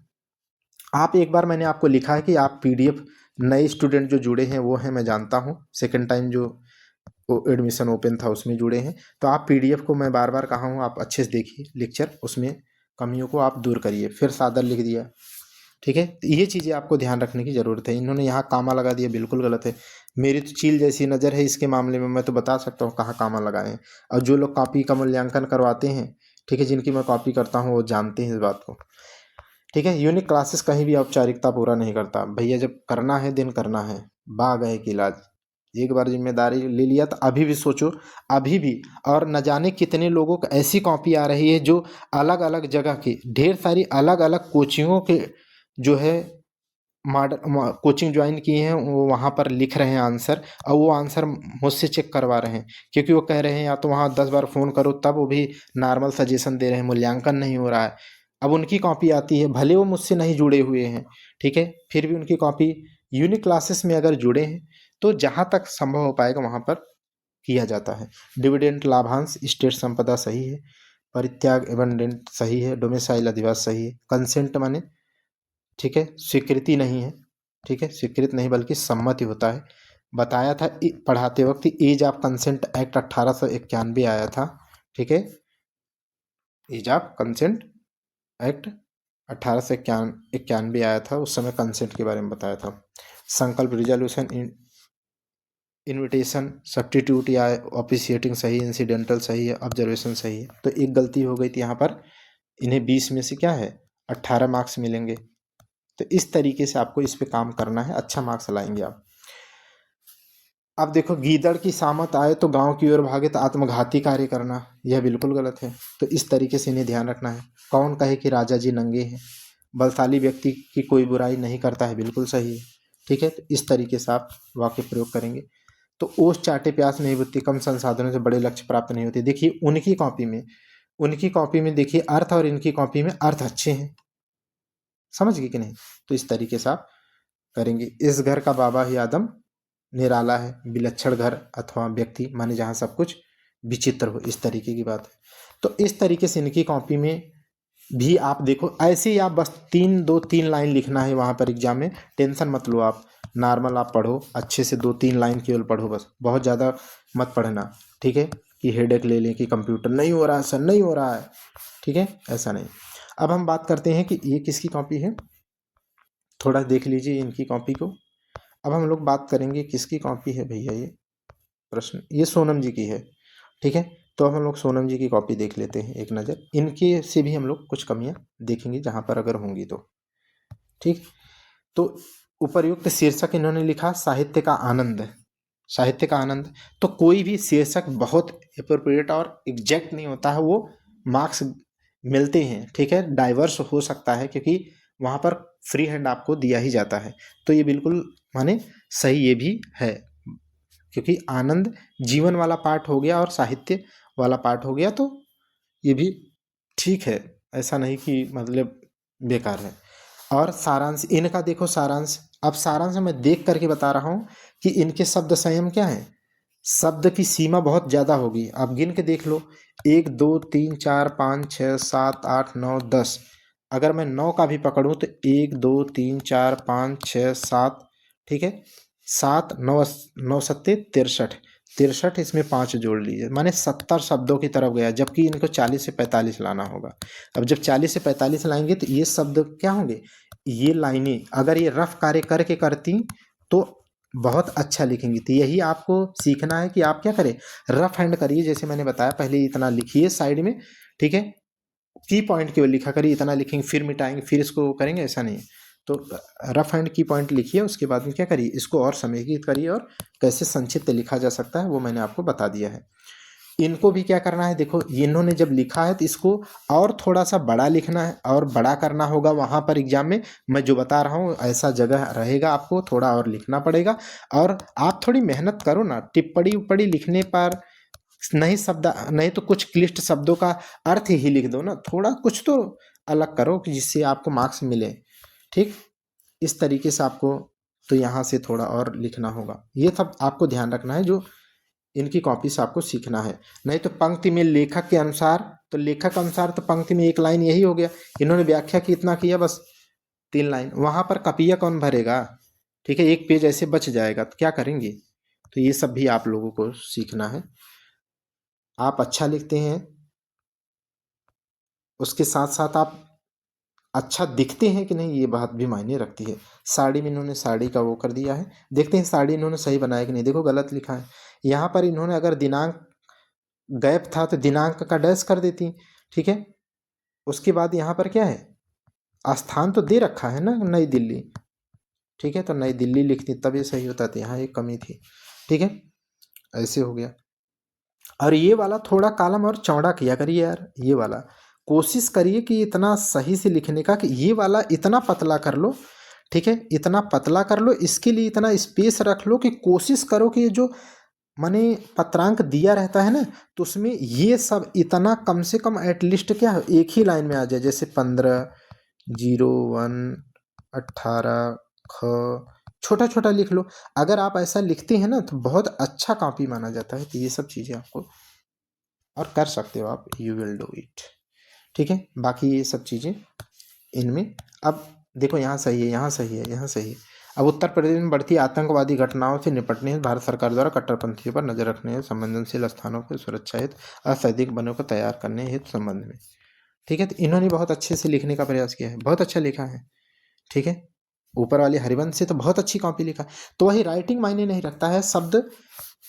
आप एक बार मैंने आपको लिखा है कि आप पीडीएफ, नए स्टूडेंट जो जुड़े हैं वो हैं, मैं जानता हूँ, सेकंड टाइम जो एडमिशन ओपन था उसमें जुड़े हैं, तो आप पीडीएफ को मैं बार बार कहा हूँ आप अच्छे से देखिए लेक्चर, उसमें कमियों को आप दूर करिए। फिर सादर लिख दिया, ठीक है, तो ये चीज़ें आपको ध्यान रखने की ज़रूरत है। इन्होंने यहाँ कामा लगा दिया, बिल्कुल गलत है। मेरी तो चील जैसी नज़र है इसके मामले में, मैं तो बता सकता हूँ कहाँ कामा लगाए हैं। और जो लोग कॉपी का मूल्यांकन करवाते हैं, ठीक है, जिनकी मैं कॉपी करता हूँ वो जानते हैं इस बात को। ठीक है, यूनिक क्लासेस कहीं भी औपचारिकता पूरा नहीं करता भैया, जब करना है दिन करना है, बाग है कि इलाज। एक बार जिम्मेदारी ले लिया तो अभी भी सोचो, अभी भी, और न जाने कितने लोगों को ऐसी कॉपी आ रही है जो अलग अलग जगह की ढेर सारी अलग अलग कोचिंगों के जो है मॉडल कोचिंग ज्वाइन किए हैं, वो वहाँ पर लिख रहे हैं आंसर, और वो आंसर मुझसे चेक करवा रहे हैं, क्योंकि वो कह रहे हैं या तो वहाँ 10 बार फ़ोन करो तब वो भी नॉर्मल सजेशन दे रहे हैं, मूल्यांकन नहीं हो रहा है। अब उनकी कॉपी आती है, भले वो मुझसे नहीं जुड़े हुए हैं, ठीक है, फिर भी उनकी कॉपी यूनिक क्लासेस में अगर जुड़े हैं तो जहाँ तक संभव हो पाएगा वहाँ पर किया जाता है। डिविडेंड लाभांश स्टेट संपदा सही है, परित्याग एबंडेंट सही है, डोमिसाइल अधिवास सही है, कंसेंट माने ठीक है स्वीकृति नहीं है, ठीक है, स्वीकृत नहीं बल्कि सम्मति होता है। बताया था पढ़ाते वक्त एज ऑफ कंसेंट एक्ट 1891 आया था, ठीक है, एज ऑफ कंसेंट एक्ट 1891 आया था, उस समय कंसेंट के बारे में बताया था। संकल्प रिजोल्यूशन इनविटेशन सब्स्टिट्यूट या ऑफिशिएटिंग सही, इंसिडेंटल सही है, ऑब्जर्वेशन सही है। तो एक गलती हो गई थी यहाँ पर, इन्हें 20 में से क्या है 18 मार्क्स मिलेंगे। तो इस तरीके से आपको इस पे काम करना है, अच्छा मार्क्स लाएंगे आप। अब देखो, गीदड़ की सामत आए तो गांव की ओर भागे तो आत्मघाती कार्य करना, यह बिल्कुल गलत है। तो इस तरीके से इन्हें ध्यान रखना है। कौन कहे कि राजा जी नंगे हैं, बलशाली व्यक्ति की कोई बुराई नहीं करता है, बिल्कुल सही है, ठीक है। तो इस तरीके से आप वाक्य प्रयोग करेंगे। तो ओस चाटे प्यास नहीं बुझती, कम संसाधनों से बड़े लक्ष्य प्राप्त नहीं होते। देखिए उनकी कॉपी में देखिए अर्थ और इनकी कॉपी में अर्थ अच्छे हैं, समझ गए कि नहीं। तो इस तरीके से आप करेंगे। इस घर का बाबा ही आदम निराला है, विलक्षण घर अथवा व्यक्ति माने जहाँ सब कुछ विचित्र हो, इस तरीके की बात है। तो इस तरीके से इनकी कॉपी में भी आप देखो, ऐसे ही आप बस 3 लाइन लिखना है वहाँ पर एग्जाम में, टेंशन मत लो आप, नॉर्मल आप पढ़ो अच्छे से, 2-3 लाइन केवल पढ़ो बस, बहुत ज़्यादा मत पढ़ना, ठीक है, कि हेडेक ले लें कि कंप्यूटर नहीं हो रहा है सर, नहीं हो रहा है, ठीक है, ऐसा नहीं। अब हम बात करते हैं कि ये किसकी कॉपी है, थोड़ा देख लीजिए इनकी कॉपी को। अब हम लोग बात करेंगे किसकी कॉपी है भैया, ये प्रश्न, ये सोनम जी की है, ठीक है। तो अब हम लोग सोनम जी की कॉपी देख लेते हैं एक नज़र, इनके से भी हम लोग कुछ कमियां देखेंगे जहां पर अगर होंगी तो, ठीक। तो उपर्युक्त शीर्षक इन्होंने लिखा साहित्य का आनंद, साहित्य का आनंद। तो कोई भी शीर्षक बहुत अप्रोप्रिएट और एग्जैक्ट नहीं होता है, वो मार्क्स मिलते हैं, ठीक है, डाइवर्स हो सकता है क्योंकि वहाँ पर फ्री हैंड आपको दिया ही जाता है। तो ये बिल्कुल माने सही ये भी है, क्योंकि आनंद जीवन वाला पार्ट हो गया और साहित्य वाला पार्ट हो गया, तो ये भी ठीक है, ऐसा नहीं कि मतलब बेकार है। और सारांश इनका देखो, सारांश, अब सारांश मैं देख करके बता रहा हूँ कि इनके शब्द संयम क्या है, शब्द की सीमा बहुत ज़्यादा होगी, आप गिन के देख लो, 1 2 3 4 5 6 7 8 9 10, अगर मैं 9 का भी पकड़ूँ तो 1 2 3 4 5 6 7, ठीक है, 7 9 9 7 63, 63 इसमें 5 जोड़ लीजिए, माने 70 शब्दों की तरफ गया, जबकि इनको 40 से 45 लाना होगा। अब जब 40 से 45 लाएंगे तो ये शब्द क्या होंगे, ये लाइनें अगर ये रफ कार्य करके करती तो बहुत अच्छा लिखेंगी। तो यही आपको सीखना है कि आप क्या करें, रफ हैंड करिए, जैसे मैंने बताया पहले इतना लिखिए साइड में, ठीक है, की पॉइंट केवल लिखा करिए, इतना लिखेंगे फिर मिटाएंगे फिर इसको करेंगे, ऐसा नहीं। तो रफ हैंड की पॉइंट लिखिए, उसके बाद में क्या करिए, इसको और समेकित करिए और कैसे संक्षिप्त लिखा जा सकता है वो मैंने आपको बता दिया है। इनको भी क्या करना है, देखो इन्होंने जब लिखा है तो इसको और थोड़ा सा बड़ा लिखना है और बड़ा करना होगा, वहाँ पर एग्जाम में मैं जो बता रहा हूँ ऐसा जगह रहेगा, आपको थोड़ा और लिखना पड़ेगा। और आप थोड़ी मेहनत करो ना, टिप्पणी उप्पड़ी लिखने पर नहीं, शब्द नहीं तो कुछ क्लिष्ट शब्दों का अर्थ ही लिख दो ना, थोड़ा कुछ तो अलग करो कि जिससे आपको मार्क्स मिले, ठीक। इस तरीके से आपको तो यहाँ से थोड़ा और लिखना होगा, ये सब आपको ध्यान रखना है, जो इनकी कॉपी से आपको सीखना है। नहीं तो पंक्ति में लेखक के अनुसार, तो लेखक अनुसार तो पंक्ति में 1 लाइन यही हो गया, इन्होंने व्याख्या की इतना किया बस 3 लाइन, वहाँ पर कपिया कौन भरेगा, ठीक है, 1 पेज ऐसे बच जाएगा, तो क्या करेंगे। तो ये सब भी आप लोगों को सीखना है। आप अच्छा लिखते हैं, उसके साथ साथ आप अच्छा दिखते हैं कि नहीं, ये बात भी मायने रखती है। साड़ी में इन्होंने साड़ी का वो कर दिया है, देखते हैं साड़ी इन्होंने सही बनाया कि नहीं। देखो गलत लिखा है, यहाँ पर इन्होंने अगर दिनांक गैप था तो दिनांक का डैश कर देती, ठीक है। उसके बाद यहाँ पर क्या है, स्थान तो दे रखा है ना नई दिल्ली, ठीक है, तो नई दिल्ली लिखती तब ये सही होता, तो यहाँ एक कमी थी, ठीक है। ऐसे हो गया। और ये वाला थोड़ा कॉलम और चौड़ा किया करिए यार, ये वाला कोशिश करिए कि इतना सही से लिखने का, कि ये वाला इतना पतला कर लो, ठीक है, इतना पतला कर लो, इसके लिए इतना स्पेस रख लो कि कोशिश करो कि ये जो माने पत्रांक दिया रहता है ना, तो उसमें ये सब इतना कम से कम एटलीस्ट क्या है, एक ही लाइन में आ जाए, जैसे 15, 01, 18, ख, छोटा छोटा लिख लो। अगर आप ऐसा लिखते हैं ना तो बहुत अच्छा कॉपी माना जाता है। तो ये सब चीज़ें आपको और कर सकते हो आप, यू विल डू इट, ठीक है। बाकी ये सब चीज़ें इनमें, अब देखो यहाँ सही है, यहाँ सही है, यहाँ सही है। अब उत्तर प्रदेश में बढ़ती आतंकवादी घटनाओं से निपटने हेतु भारत सरकार द्वारा कट्टरपंथियों पर नजर रखने हेतु संवेदनशील स्थानों की सुरक्षा हेतु असैनिक बलों को तैयार करने हेतु संबंध में, ठीक है। तो इन्होंने बहुत अच्छे से लिखने का प्रयास किया है, बहुत अच्छा लिखा है, ठीक है। ऊपर वाले हरिवंश से तो बहुत अच्छी कॉपी लिखा। तो वही राइटिंग मायने नहीं रखता है, शब्द,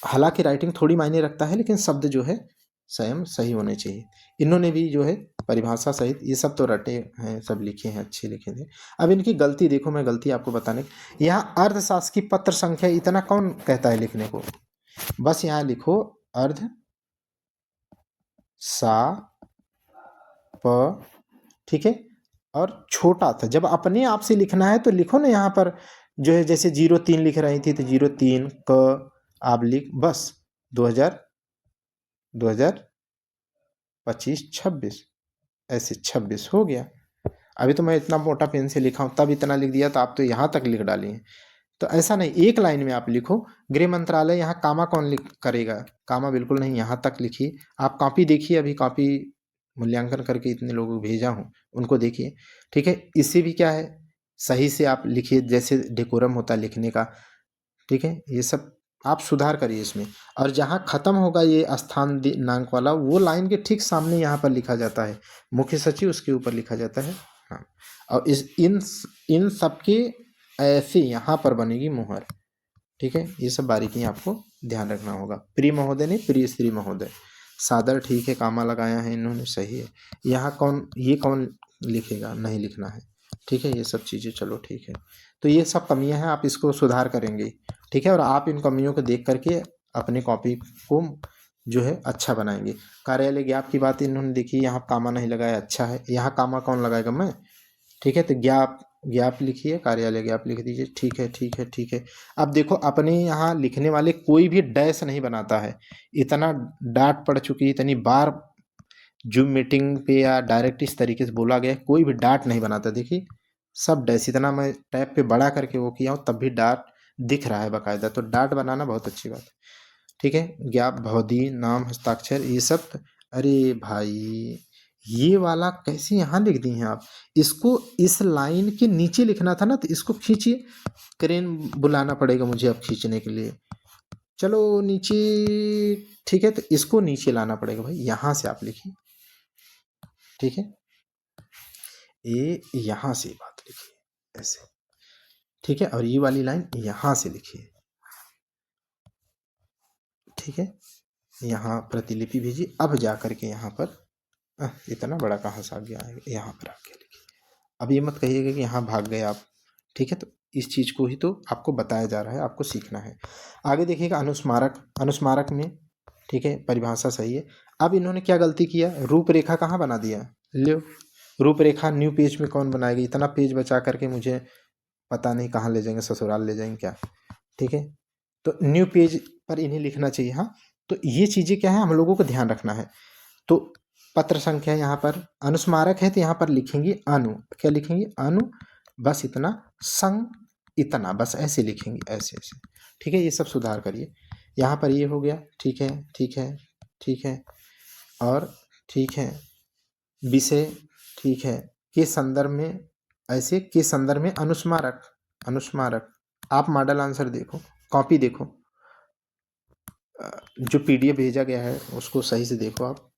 हालांकि राइटिंग थोड़ी मायने रखता है, लेकिन शब्द जो है स्वयं सही होने चाहिए। इन्होंने भी जो है परिभाषा सहित ये सब तो रटे हैं, सब लिखे हैं, अच्छे लिखे थे। अब इनकी गलती देखो, मैं गलती आपको बताने, यहाँ अर्धशासकीय पत्र संख्या इतना कौन कहता है लिखने को, बस यहाँ लिखो अर्ध सा प, ठीक है। और छोटा था, जब अपने आप से लिखना है तो लिखो ना, यहाँ पर जो है जैसे 03 लिख रही थी तो 03 क आप लिख बस 2000, 2025, 26, ऐसे 26 हो गया। अभी तो मैं इतना मोटा पेन से लिखा हूँ, तब इतना लिख दिया, तो आप तो यहाँ तक लिख डाली हैं। तो ऐसा नहीं, एक लाइन में आप लिखो, गृह मंत्रालय, यहाँ कामा कौन लिख करेगा, कामा बिल्कुल नहीं, यहाँ तक लिखिए। आप कॉपी देखिए, अभी कॉपी मूल्यांकन करके इतने लोगों को भेजा हूँ, उनको देखिए, ठीक है। इससे भी क्या है, सही से आप लिखिए, जैसे डेकोरम होता है लिखने का, ठीक है। ये सब आप सुधार करिए इसमें। और जहाँ खत्म होगा ये स्थान दिनांक वाला, वो लाइन के ठीक सामने यहाँ पर लिखा जाता है, मुख्य सचिव, उसके ऊपर लिखा जाता है, हाँ। और इस इन सबके ऐसे यहाँ पर बनेगी मुहर, ठीक है। ये सब बारीकियाँ आपको ध्यान रखना होगा। प्रिय महोदय नहीं, प्रिय श्री महोदय, सादर ठीक है, कामा लगाया है इन्होंने, सही है। यहाँ कौन, ये कौन लिखेगा, नहीं लिखना है, ठीक है। ये सब चीज़ें चलो ठीक है। तो ये सब कमियां हैं, आप इसको सुधार करेंगे, ठीक है। और आप इन कमियों को देख करके अपनी कॉपी को जो है अच्छा बनाएंगे। कार्यालय ज्ञाप की बात इन्होंने देखी, यहाँ कामा नहीं लगाया, अच्छा है। यहाँ कामा कौन लगाएगा, मैं, ठीक है। तो ज्ञाप, ज्ञाप लिखिए, कार्यालय ज्ञाप लिख दीजिए, ठीक है, ठीक है, ठीक है। अब देखो अपने यहाँ लिखने वाले कोई भी डैश नहीं बनाता है, इतना डांट पड़ चुकी है, इतनी बार जूम मीटिंग पे या डायरेक्ट इस तरीके से बोला गया, कोई भी डांट नहीं बनाता, देखिए सब डैश, इतना मैं टैब पे बड़ा करके वो किया हूँ, तब भी डांट दिख रहा है बाकायदा। तो डांट बनाना बहुत अच्छी बात है, ठीक है। ज्ञाप, भौदी, नाम, हस्ताक्षर, ये सब, अरे भाई ये वाला कैसे यहाँ लिख दी हैं आप, इसको इस लाइन के नीचे लिखना था ना, तो इसको खींचिए, क्रेन बुलाना पड़ेगा मुझे अब खींचने के लिए, चलो नीचे, ठीक है। तो इसको नीचे लाना पड़ेगा भाई, यहाँ से आप लिखिए, ठीक है। ये यहाँ से बात लिखिए ऐसे, ठीक है। और ये वाली लाइन यहाँ से लिखिए, ठीक है। यहाँ प्रतिलिपि भेजिए, अब जा करके यहाँ पर इतना बड़ा कहाँ से आ गया है, यहाँ पर आके लिखिए। अब ये मत कहिएगा कि यहाँ भाग गए आप, ठीक है। तो इस चीज़ को ही तो आपको बताया जा रहा है, आपको सीखना है। आगे देखिएगा अनुस्मारक, अनुस्मारक में, ठीक है, परिभाषा सही है। अब इन्होंने क्या गलती किया, रूपरेखा कहाँ बना दिया, लो रूपरेखा न्यू पेज में कौन बनाएगी, इतना पेज बचा करके मुझे पता नहीं कहाँ ले जाएंगे, ससुराल ले जाएंगे क्या, ठीक है। तो न्यू पेज पर इन्हें लिखना चाहिए, हाँ। तो ये चीज़ें क्या है, हम लोगों को ध्यान रखना है। तो पत्र संख्या यहाँ पर अनुस्मारक है, तो यहाँ पर लिखेंगे अनु, क्या लिखेंगे, अनु, बस इतना, संग, इतना, बस ऐसे लिखेंगे, ऐसे ऐसे, ठीक है। ये सब सुधार करिए। यहाँ पर ये हो गया, ठीक है, ठीक है, ठीक है, और ठीक है, विषय, ठीक है, के संदर्भ में, ऐसे के संदर्भ में अनुस्मारक, अनुस्मारक, आप मॉडल आंसर देखो, कॉपी देखो, जो पीडीएफ भेजा गया है उसको सही से देखो आप,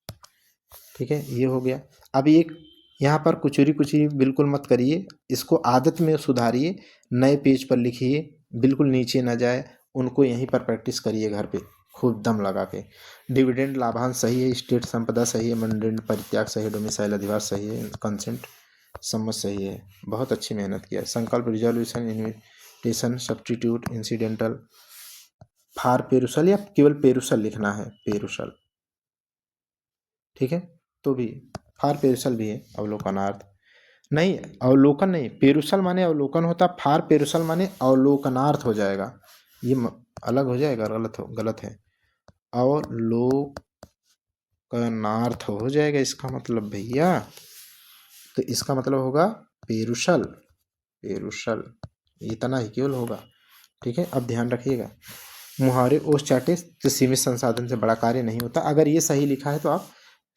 ठीक है। ये हो गया। अब एक यहाँ पर कुचरी कुचरी बिल्कुल मत करिए, इसको आदत में सुधारिए, नए पेज पर लिखिए, बिल्कुल नीचे ना जाए, उनको यहीं पर प्रैक्टिस करिए घर पे, खूब दम लगा के। डिविडेंड लाभांश सही है, स्टेट संपदा सही है, मंडेंड परित्याग सही है, डोमिसाइल अधिवास सही है, कंसेंट सम्मत सही है। बहुत अच्छी मेहनत किया है। संकल्प, रिजोल्यूशन, इन्विटेशन, सब्स्टिट्यूट, इंसिडेंटल, फार पेरुसल या केवल पेरुसल लिखना है, पेरुसल, ठीक है। तो भी फार पेरुसल भी है, अवलोकनार्थ नहीं, अवलोकन नहीं, पेरुसल माने अवलोकन होता, फार पेरुसल माने अवलोकनार्थ हो जाएगा, ये अलग हो जाएगा, गलत है, अवलोकनार्थ हो जाएगा इसका मतलब भैया। तो इसका मतलब होगा पेरुसल, पेरुसल, इतना ही केवल होगा, ठीक है। अब ध्यान रखिएगा, मुहावरे ओस चाटे तो सीमित संसाधन से बड़ा कार्य नहीं होता। अगर ये सही लिखा है तो आप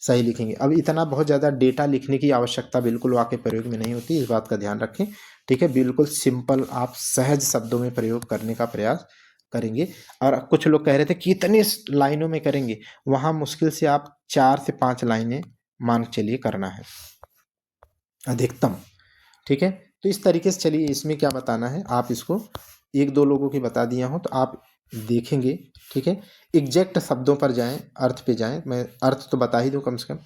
सही लिखेंगे। अब इतना बहुत ज़्यादा डेटा लिखने की आवश्यकता बिल्कुल वाक्य प्रयोग में नहीं होती, इस बात का ध्यान रखें, ठीक है। बिल्कुल सिंपल आप सहज शब्दों में प्रयोग करने का प्रयास करेंगे। और कुछ लोग कह रहे थे कितनी लाइनों में करेंगे, वहाँ मुश्किल से आप 4 से 5 लाइनें मान के चलिए करना है अधिकतम, ठीक है। तो इस तरीके से चलिए, इसमें क्या बताना है आप इसको एक दो लोगों की बता दिया हूँ तो आप देखेंगे, ठीक है। एग्जैक्ट शब्दों पर जाएं, अर्थ पे जाएं, मैं अर्थ तो बता ही दूं कम से कम,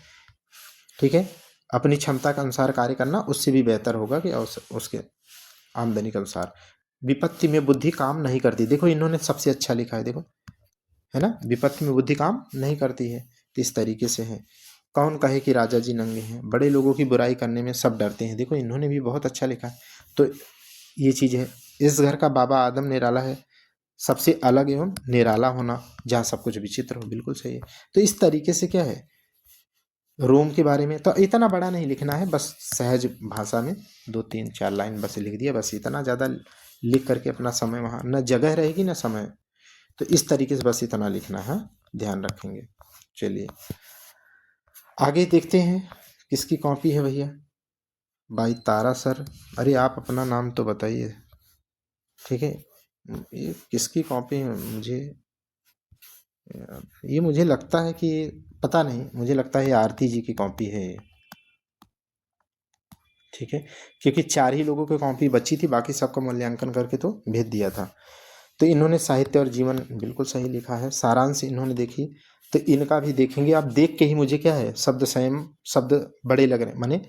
ठीक है। अपनी क्षमता के अनुसार कार्य करना उससे भी बेहतर होगा कि उसके आमदनी के अनुसार। विपत्ति में बुद्धि काम नहीं करती, देखो इन्होंने सबसे अच्छा लिखा है, देखो, है ना, विपत्ति में बुद्धि काम नहीं करती है, तो इस तरीके से है। कौन कहे कि राजा जी नंगे हैं, बड़े लोगों की बुराई करने में सब डरते हैं, देखो इन्होंने भी बहुत अच्छा लिखा है। तो ये चीज़ है। इस घर का बाबा आदम निराला है, सबसे अलग एवं निराला होना, जहाँ सब कुछ विचित्र हो, बिल्कुल सही है। तो इस तरीके से क्या है, रोम के बारे में तो इतना बड़ा नहीं लिखना है, बस सहज भाषा में 2 3 4 लाइन बस लिख दिया, बस इतना ज़्यादा लिख करके अपना समय वहाँ न जगह रहेगी न समय, तो इस तरीके से बस इतना लिखना है, ध्यान रखेंगे। चलिए आगे देखते हैं, किसकी कॉपी है भैया, भाई तारा सर, अरे आप अपना नाम तो बताइए, ठीक है। ये किसकी कॉपी है, ये मुझे लगता है कि, पता नहीं, मुझे लगता है ये आरती जी की कॉपी है ये, ठीक है। क्योंकि 4 ही लोगों की कॉपी बची थी, बाकी सबका मूल्यांकन करके तो भेज दिया था। तो इन्होंने साहित्य और जीवन बिल्कुल सही लिखा है। सारांश इन्होंने देखी, तो इनका भी देखेंगे। आप देख के ही मुझे क्या है, शब्द संयम, शब्द बड़े लग रहे हैं, माने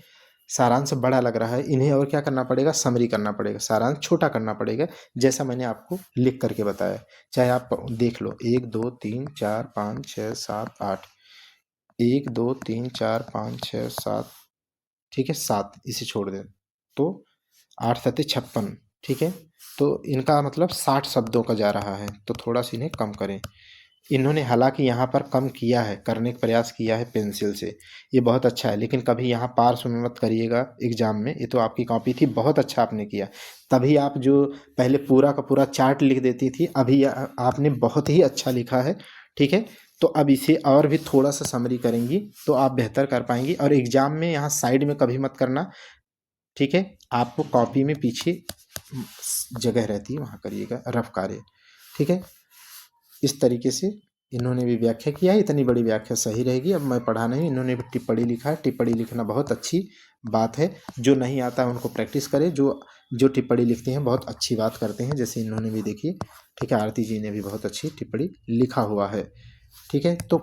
सारांश बड़ा लग रहा है, इन्हें और क्या करना पड़ेगा, समरी करना पड़ेगा, सारांश छोटा करना पड़ेगा, जैसा मैंने आपको लिख करके बताया। चाहे आप देख लो, 1 2 3 4 5 6 7 8, 1 2 3 4 5 6 7, ठीक है, 7 इसे छोड़ दें तो 8 7 56, ठीक है। तो इनका मतलब 60 शब्दों का जा रहा है, तो थोड़ा सा इन्हें कम करें। इन्होंने हालांकि यहाँ पर कम किया है, करने का प्रयास किया है पेंसिल से, ये बहुत अच्छा है, लेकिन कभी यहाँ पार्श्व में मत करिएगा एग्जाम में, ये तो आपकी कॉपी थी, बहुत अच्छा आपने किया। तभी आप जो पहले पूरा का पूरा चार्ट लिख देती थी, अभी आपने बहुत ही अच्छा लिखा है, ठीक है। तो अब इसे और भी थोड़ा सा समरी करेंगी तो आप बेहतर कर पाएंगी। और एग्जाम में यहाँ साइड में कभी मत करना, ठीक है। आपको कॉपी में पीछे जगह रहती है, वहाँ करिएगा रफ कार्य, ठीक है। इस तरीके से इन्होंने भी व्याख्या किया है, इतनी बड़ी व्याख्या सही रहेगी। अब मैं पढ़ा नहीं, इन्होंने भी टिप्पणी लिखा है, टिप्पणी लिखना बहुत अच्छी बात है। जो नहीं आता है उनको प्रैक्टिस करें, जो जो टिप्पणी लिखते हैं बहुत अच्छी बात करते हैं, जैसे इन्होंने भी देखी, ठीक है। आरती जी ने भी बहुत अच्छी टिप्पणी लिखा हुआ है, ठीक है। तो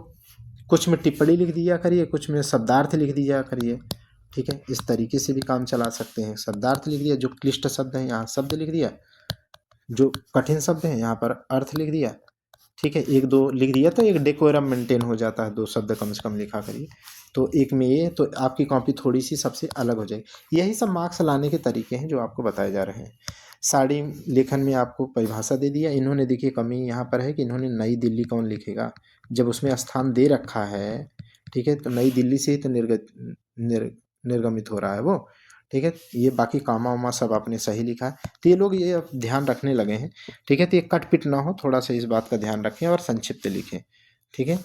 कुछ में टिप्पणी लिख दिया करिए, कुछ में शब्दार्थ लिख दिया करिए, ठीक है। इस तरीके से भी काम चला सकते हैं। शब्दार्थ लिख दिया, जो क्लिष्ट शब्द हैं यहाँ शब्द लिख दिया, जो कठिन शब्द हैं यहाँ पर अर्थ लिख दिया, ठीक है। 1 2 लिख दिया तो एक डेकोरम मेंटेन हो जाता है, 2 शब्द कम से कम लिखा करिए। तो एक में ये, तो आपकी कॉपी थोड़ी सी सबसे अलग हो जाएगी। यही सब मार्क्स लाने के तरीके हैं जो आपको बताए जा रहे हैं। साड़ी लेखन में आपको परिभाषा दे दिया इन्होंने। देखिए कमी यहाँ पर है कि इन्होंने नई दिल्ली कौन लिखेगा, जब उसमें स्थान दे रखा है, ठीक है। तो नई दिल्ली से ही तो निर्गमित हो रहा है वो, ठीक है। ये बाकी कामा वामा सब आपने सही लिखा है, तो ये लोग ये अब ध्यान रखने लगे हैं, ठीक है। तो ये कट पिट ना हो, थोड़ा सा इस बात का ध्यान रखें और संक्षिप्त लिखें, ठीक है।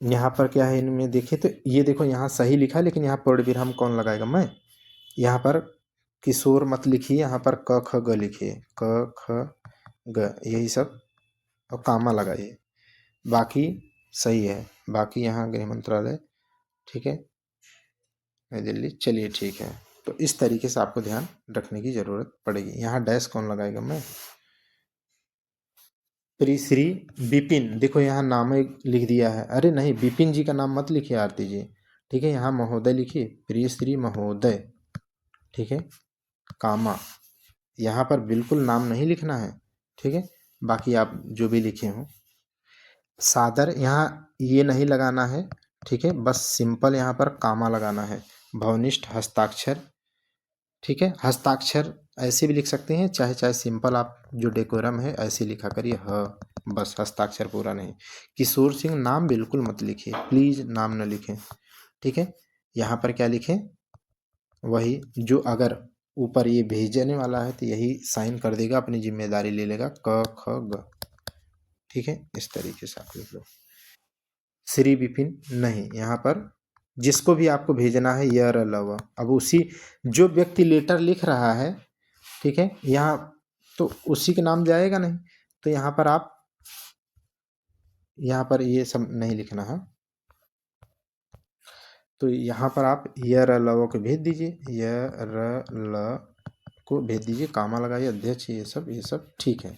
यहाँ पर क्या है इनमें देखिए, तो ये देखो यहाँ सही लिखा है, लेकिन यहाँ पूर्ण विराम कौन लगाएगा, मैं। यहाँ पर किशोर मत लिखिए, यहाँ पर क ख ग लिखिए, क ख ग, यही सब, और कामा लगाइए, बाकी सही है। बाकी यहाँ गृह मंत्रालय, ठीक है, नई दिल्ली, चलिए ठीक है। तो इस तरीके से आपको ध्यान रखने की ज़रूरत पड़ेगी। यहाँ डैश कौन लगाएगा, मैं। प्रियश्री विपिन, देखो यहाँ नाम एक लिख दिया है, अरे नहीं विपिन जी का नाम मत लिखिए आरती जी, ठीक है, यहाँ महोदय लिखिए, प्रियश्री महोदय, ठीक है, कामा, यहाँ पर बिल्कुल नाम नहीं लिखना है, ठीक है, बाकी आप जो भी लिखे हों। सादर यहाँ ये नहीं लगाना है, ठीक है, बस सिंपल यहाँ पर कामा लगाना है। भवनिष्ठ हस्ताक्षर, ठीक है, हस्ताक्षर ऐसे भी लिख सकते हैं, चाहे चाहे सिंपल आप जो डेकोरम है ऐसे लिखा करिए, ह बस, हस्ताक्षर पूरा नहीं। किशोर सिंह नाम बिल्कुल मत लिखिए, प्लीज नाम न लिखें, ठीक है। यहाँ पर क्या लिखें, वही जो अगर ऊपर ये भेजने वाला है तो यही साइन कर देगा, अपनी जिम्मेदारी ले लेगा, क ख ग, ठीक है, इस तरीके से आप लिख लो। श्री विपिन नहीं, यहाँ पर जिसको भी आपको भेजना है य र ल व, अब उसी जो व्यक्ति लेटर लिख रहा है, ठीक है, यहाँ तो उसी का नाम जाएगा नहीं, तो यहाँ पर आप, यहाँ पर ये सब नहीं लिखना है, तो यहाँ पर आप य र ल व को भेज दीजिए, य र ल को भेज दीजिए, कामा लगाइए, अध्यक्ष, ये सब ठीक है,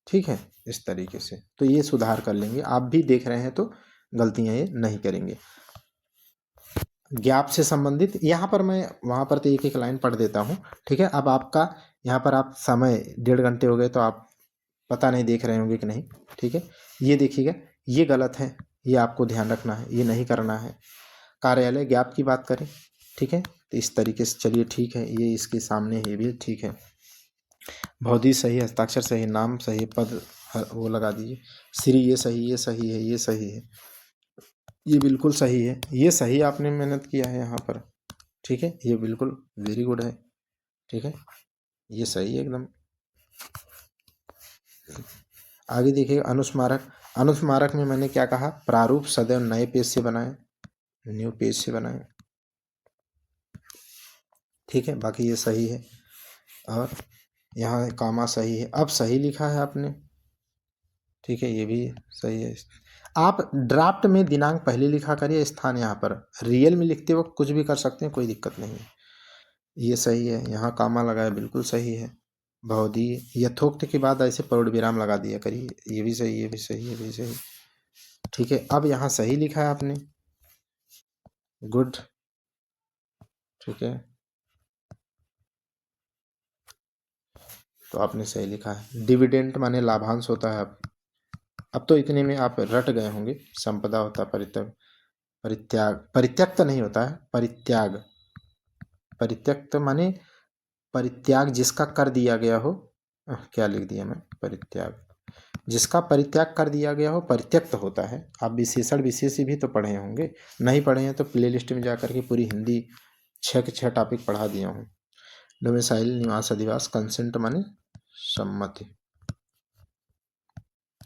ठीक है, इस तरीके से तो ये सुधार कर लेंगे, आप भी देख रहे हैं तो गलतियां ये नहीं करेंगे। गैप से संबंधित यहाँ पर मैं, वहाँ पर तो एक एक लाइन पढ़ देता हूँ, ठीक है। अब आपका यहाँ पर आप समय 1.5 घंटे हो गए तो आप पता नहीं देख रहे होंगे कि नहीं, ठीक है, ये देखिएगा, ये गलत है, ये आपको ध्यान रखना है, ये नहीं करना है। कार्यालय गैप की बात करें, ठीक है, तो इस तरीके से चलिए, ठीक है, ये इसके सामने ये भी ठीक है। भौतिक सही, हस्ताक्षर सही, नाम सही, पद वो लगा दीजिए, श्री ये सही, ये सही है, ये सही है, ये बिल्कुल सही है, ये सही आपने मेहनत किया है यहाँ पर, ठीक है, ये बिल्कुल वेरी गुड है, ठीक है, ये सही है एकदम। आगे देखिए, अनुस्मारक, अनुस्मारक में मैंने क्या कहा, प्रारूप सदैव नए पेज से बनाएं, न्यू पेज से बनाएं, ठीक है, बाकी ये सही है। और यहाँ कामा सही है, अब सही लिखा है आपने, ठीक है, ये भी सही है। आप ड्राफ्ट में दिनांक पहले लिखा करिए, स्थान यहाँ पर, रियल में लिखते वक्त कुछ भी कर सकते हैं, कोई दिक्कत नहीं है। ये सही है, यहाँ कामा लगाया, बिल्कुल सही है। भवदी यथोक्त के बाद ऐसे प्रौढ़ विराम लगा दिया करिए, ये भी सही, ये भी सही, ये भी सही, ठीक है। अब यहाँ सही लिखा है आपने, गुड, ठीक है, तो आपने सही लिखा है। डिविडेंट माने लाभांश होता है, अब तो इतने में आप रट गए होंगे, संपदा होता है परित्यक्त, परित्याग, परित्यक्त नहीं होता है, परित्याग, परित्यक्त माने परित्याग जिसका कर दिया गया हो, क्या लिख दिया मैं, परित्याग, जिसका परित्याग कर दिया गया हो परित्यक्त होता है। आप विशेषण विशेष भी तो पढ़े होंगे, नहीं पढ़े हैं तो प्लेलिस्ट में जाकर के पूरी हिंदी 6 के 6 टॉपिक पढ़ा दिया हूँ। डोमिसाइल निवास अधिवास, कंसेंट माने सम्मति,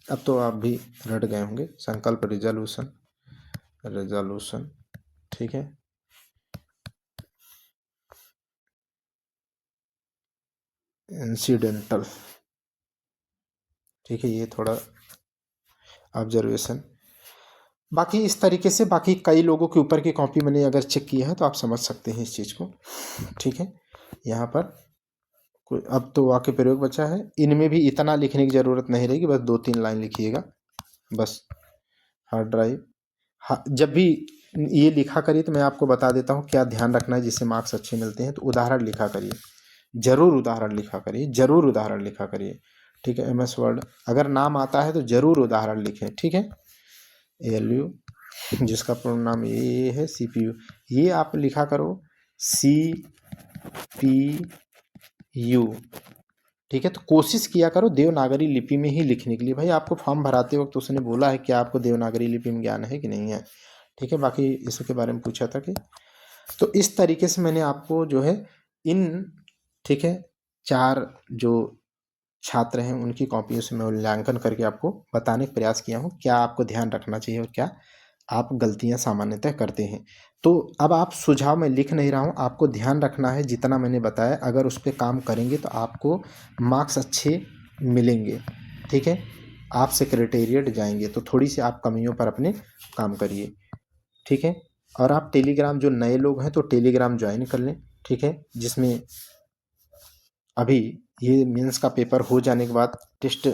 अब तो आप भी रट गए होंगे। संकल्प, रिजोल्यूशन, रेजोल्यूशन, ठीक है, इंसिडेंटल, ठीक है, ये थोड़ा ऑब्जर्वेशन, बाकी इस तरीके से, बाकी कई लोगों के ऊपर की कॉपी मैंने अगर चेक किया है तो आप समझ सकते हैं इस चीज़ को, ठीक है। यहाँ पर कोई अब तो वाक्य प्रयोग बचा है, इनमें भी इतना लिखने की ज़रूरत नहीं रहेगी, बस 2-3 लाइन लिखिएगा बस। हार्ड ड्राइव, जब भी ये लिखा करिए तो मैं आपको बता देता हूँ क्या ध्यान रखना है जिससे मार्क्स अच्छे मिलते हैं, तो उदाहरण लिखा करिए, जरूर उदाहरण लिखा करिए, जरूर उदाहरण लिखा करिए, ठीक है। MS वर्ड अगर नाम आता है तो जरूर उदाहरण लिखें, ठीक है। ALU जिसका पूर्ण नाम ये है, CPU, ये आप लिखा करो CPU, ठीक है। तो कोशिश किया करो देवनागरी लिपि में ही लिखने के लिए, भाई आपको फॉर्म भराते वक्त उसने बोला है कि आपको देवनागरी लिपि में ज्ञान है कि नहीं है, ठीक है। बाकी इसके बारे में पूछा था कि, तो इस तरीके से मैंने आपको जो है इन, ठीक है, 4 जो छात्र हैं उनकी कॉपियों से मैं मूल्यांकन करके आपको बताने का प्रयास किया हूँ क्या आपको ध्यान रखना चाहिए और क्या आप गलतियाँ सामान्यतः करते हैं। तो अब आप सुझाव मैं लिख नहीं रहा हूँ, आपको ध्यान रखना है जितना मैंने बताया, अगर उस पर काम करेंगे तो आपको मार्क्स अच्छे मिलेंगे, ठीक है। आप सेक्रेटेरिएट जाएंगे तो थोड़ी सी आप कमियों पर अपने काम करिए, ठीक है। और आप टेलीग्राम, जो नए लोग हैं तो टेलीग्राम ज्वाइन कर लें, ठीक है, जिसमें अभी ये मेंस का पेपर हो जाने के बाद टेस्ट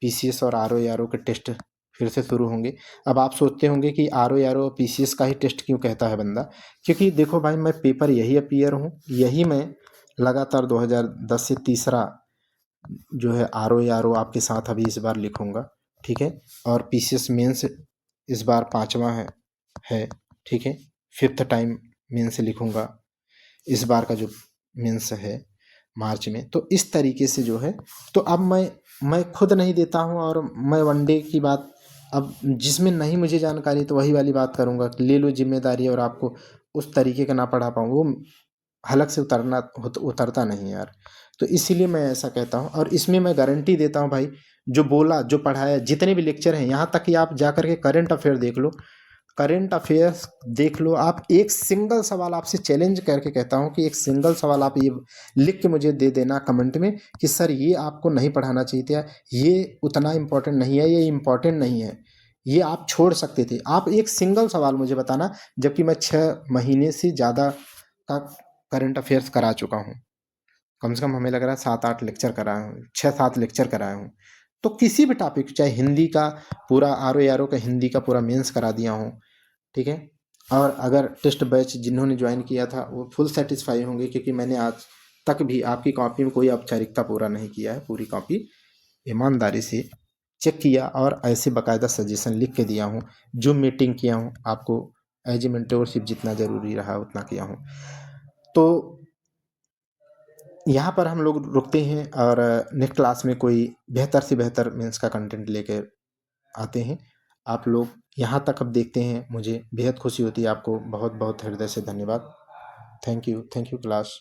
पीसीएस और आरओ के टेस्ट फिर से शुरू होंगे। अब आप सोचते होंगे कि आरओ पीसीएस का ही टेस्ट क्यों कहता है बंदा, क्योंकि देखो भाई मैं पेपर यही अपीयर हूँ, यही मैं लगातार 2010 से तीसरा जो है आरओ आपके साथ अभी इस बार लिखूंगा, ठीक है। और पीसीएस मेंस इस बार पांचवा है, ठीक है। फिफ्थ टाइम मेंस लिखूंगा इस बार का जो मेंस है मार्च में। तो इस तरीके से जो है, तो अब मैं खुद नहीं देता हूँ, और मैं वनडे की बात, अब जिसमें नहीं मुझे जानकारी तो वही वाली बात करूँगा कि ले लो जिम्मेदारी, और आपको उस तरीके का ना पढ़ा पाऊँ, वो हलक से उतरता नहीं यार। तो इसीलिए मैं ऐसा कहता हूँ, और इसमें मैं गारंटी देता हूँ भाई, जो बोला जो पढ़ाया जितने भी लेक्चर हैं, यहाँ तक कि आप जा करके करंट अफेयर देख लो, करंट अफेयर्स देख लो आप, एक सिंगल सवाल आपसे चैलेंज करके कहता हूँ कि एक सिंगल सवाल आप ये लिख के मुझे दे देना कमेंट में कि सर ये आपको नहीं पढ़ाना चाहिए था, ये उतना इम्पोर्टेंट नहीं है, ये इम्पोर्टेंट नहीं है, ये आप छोड़ सकते थे। आप एक सिंगल सवाल मुझे बताना, जबकि मैं 6 महीने से ज़्यादा का करंट अफेयर्स करा चुका हूँ। कम से कम हमें लग रहा है 7-8 लेक्चर कराया हूँ, 6-7 लेक्चर कराया हूँ। तो किसी भी टॉपिक, चाहे हिंदी का पूरा आरओ का हिंदी का पूरा मेंस करा दिया हूँ, ठीक है। और अगर टेस्ट बैच जिन्होंने ज्वाइन किया था वो फुल सेटिस्फाई होंगे, क्योंकि मैंने आज तक भी आपकी कॉपी में कोई औपचारिकता पूरा नहीं किया है, पूरी कॉपी ईमानदारी से चेक किया और ऐसे बाकायदा सजेशन लिख के दिया हूँ। जो मीटिंग किया हूँ आपको एज ए मेंटोरशिप जितना ज़रूरी रहा उतना किया हूँ। तो यहाँ पर हम लोग रुकते हैं, और नेक्स्ट क्लास में कोई बेहतर से बेहतर मेंस का कंटेंट लेकर आते हैं। आप लोग यहाँ तक अब देखते हैं, मुझे बेहद खुशी होती है। आपको बहुत बहुत हृदय से धन्यवाद। Thank you class.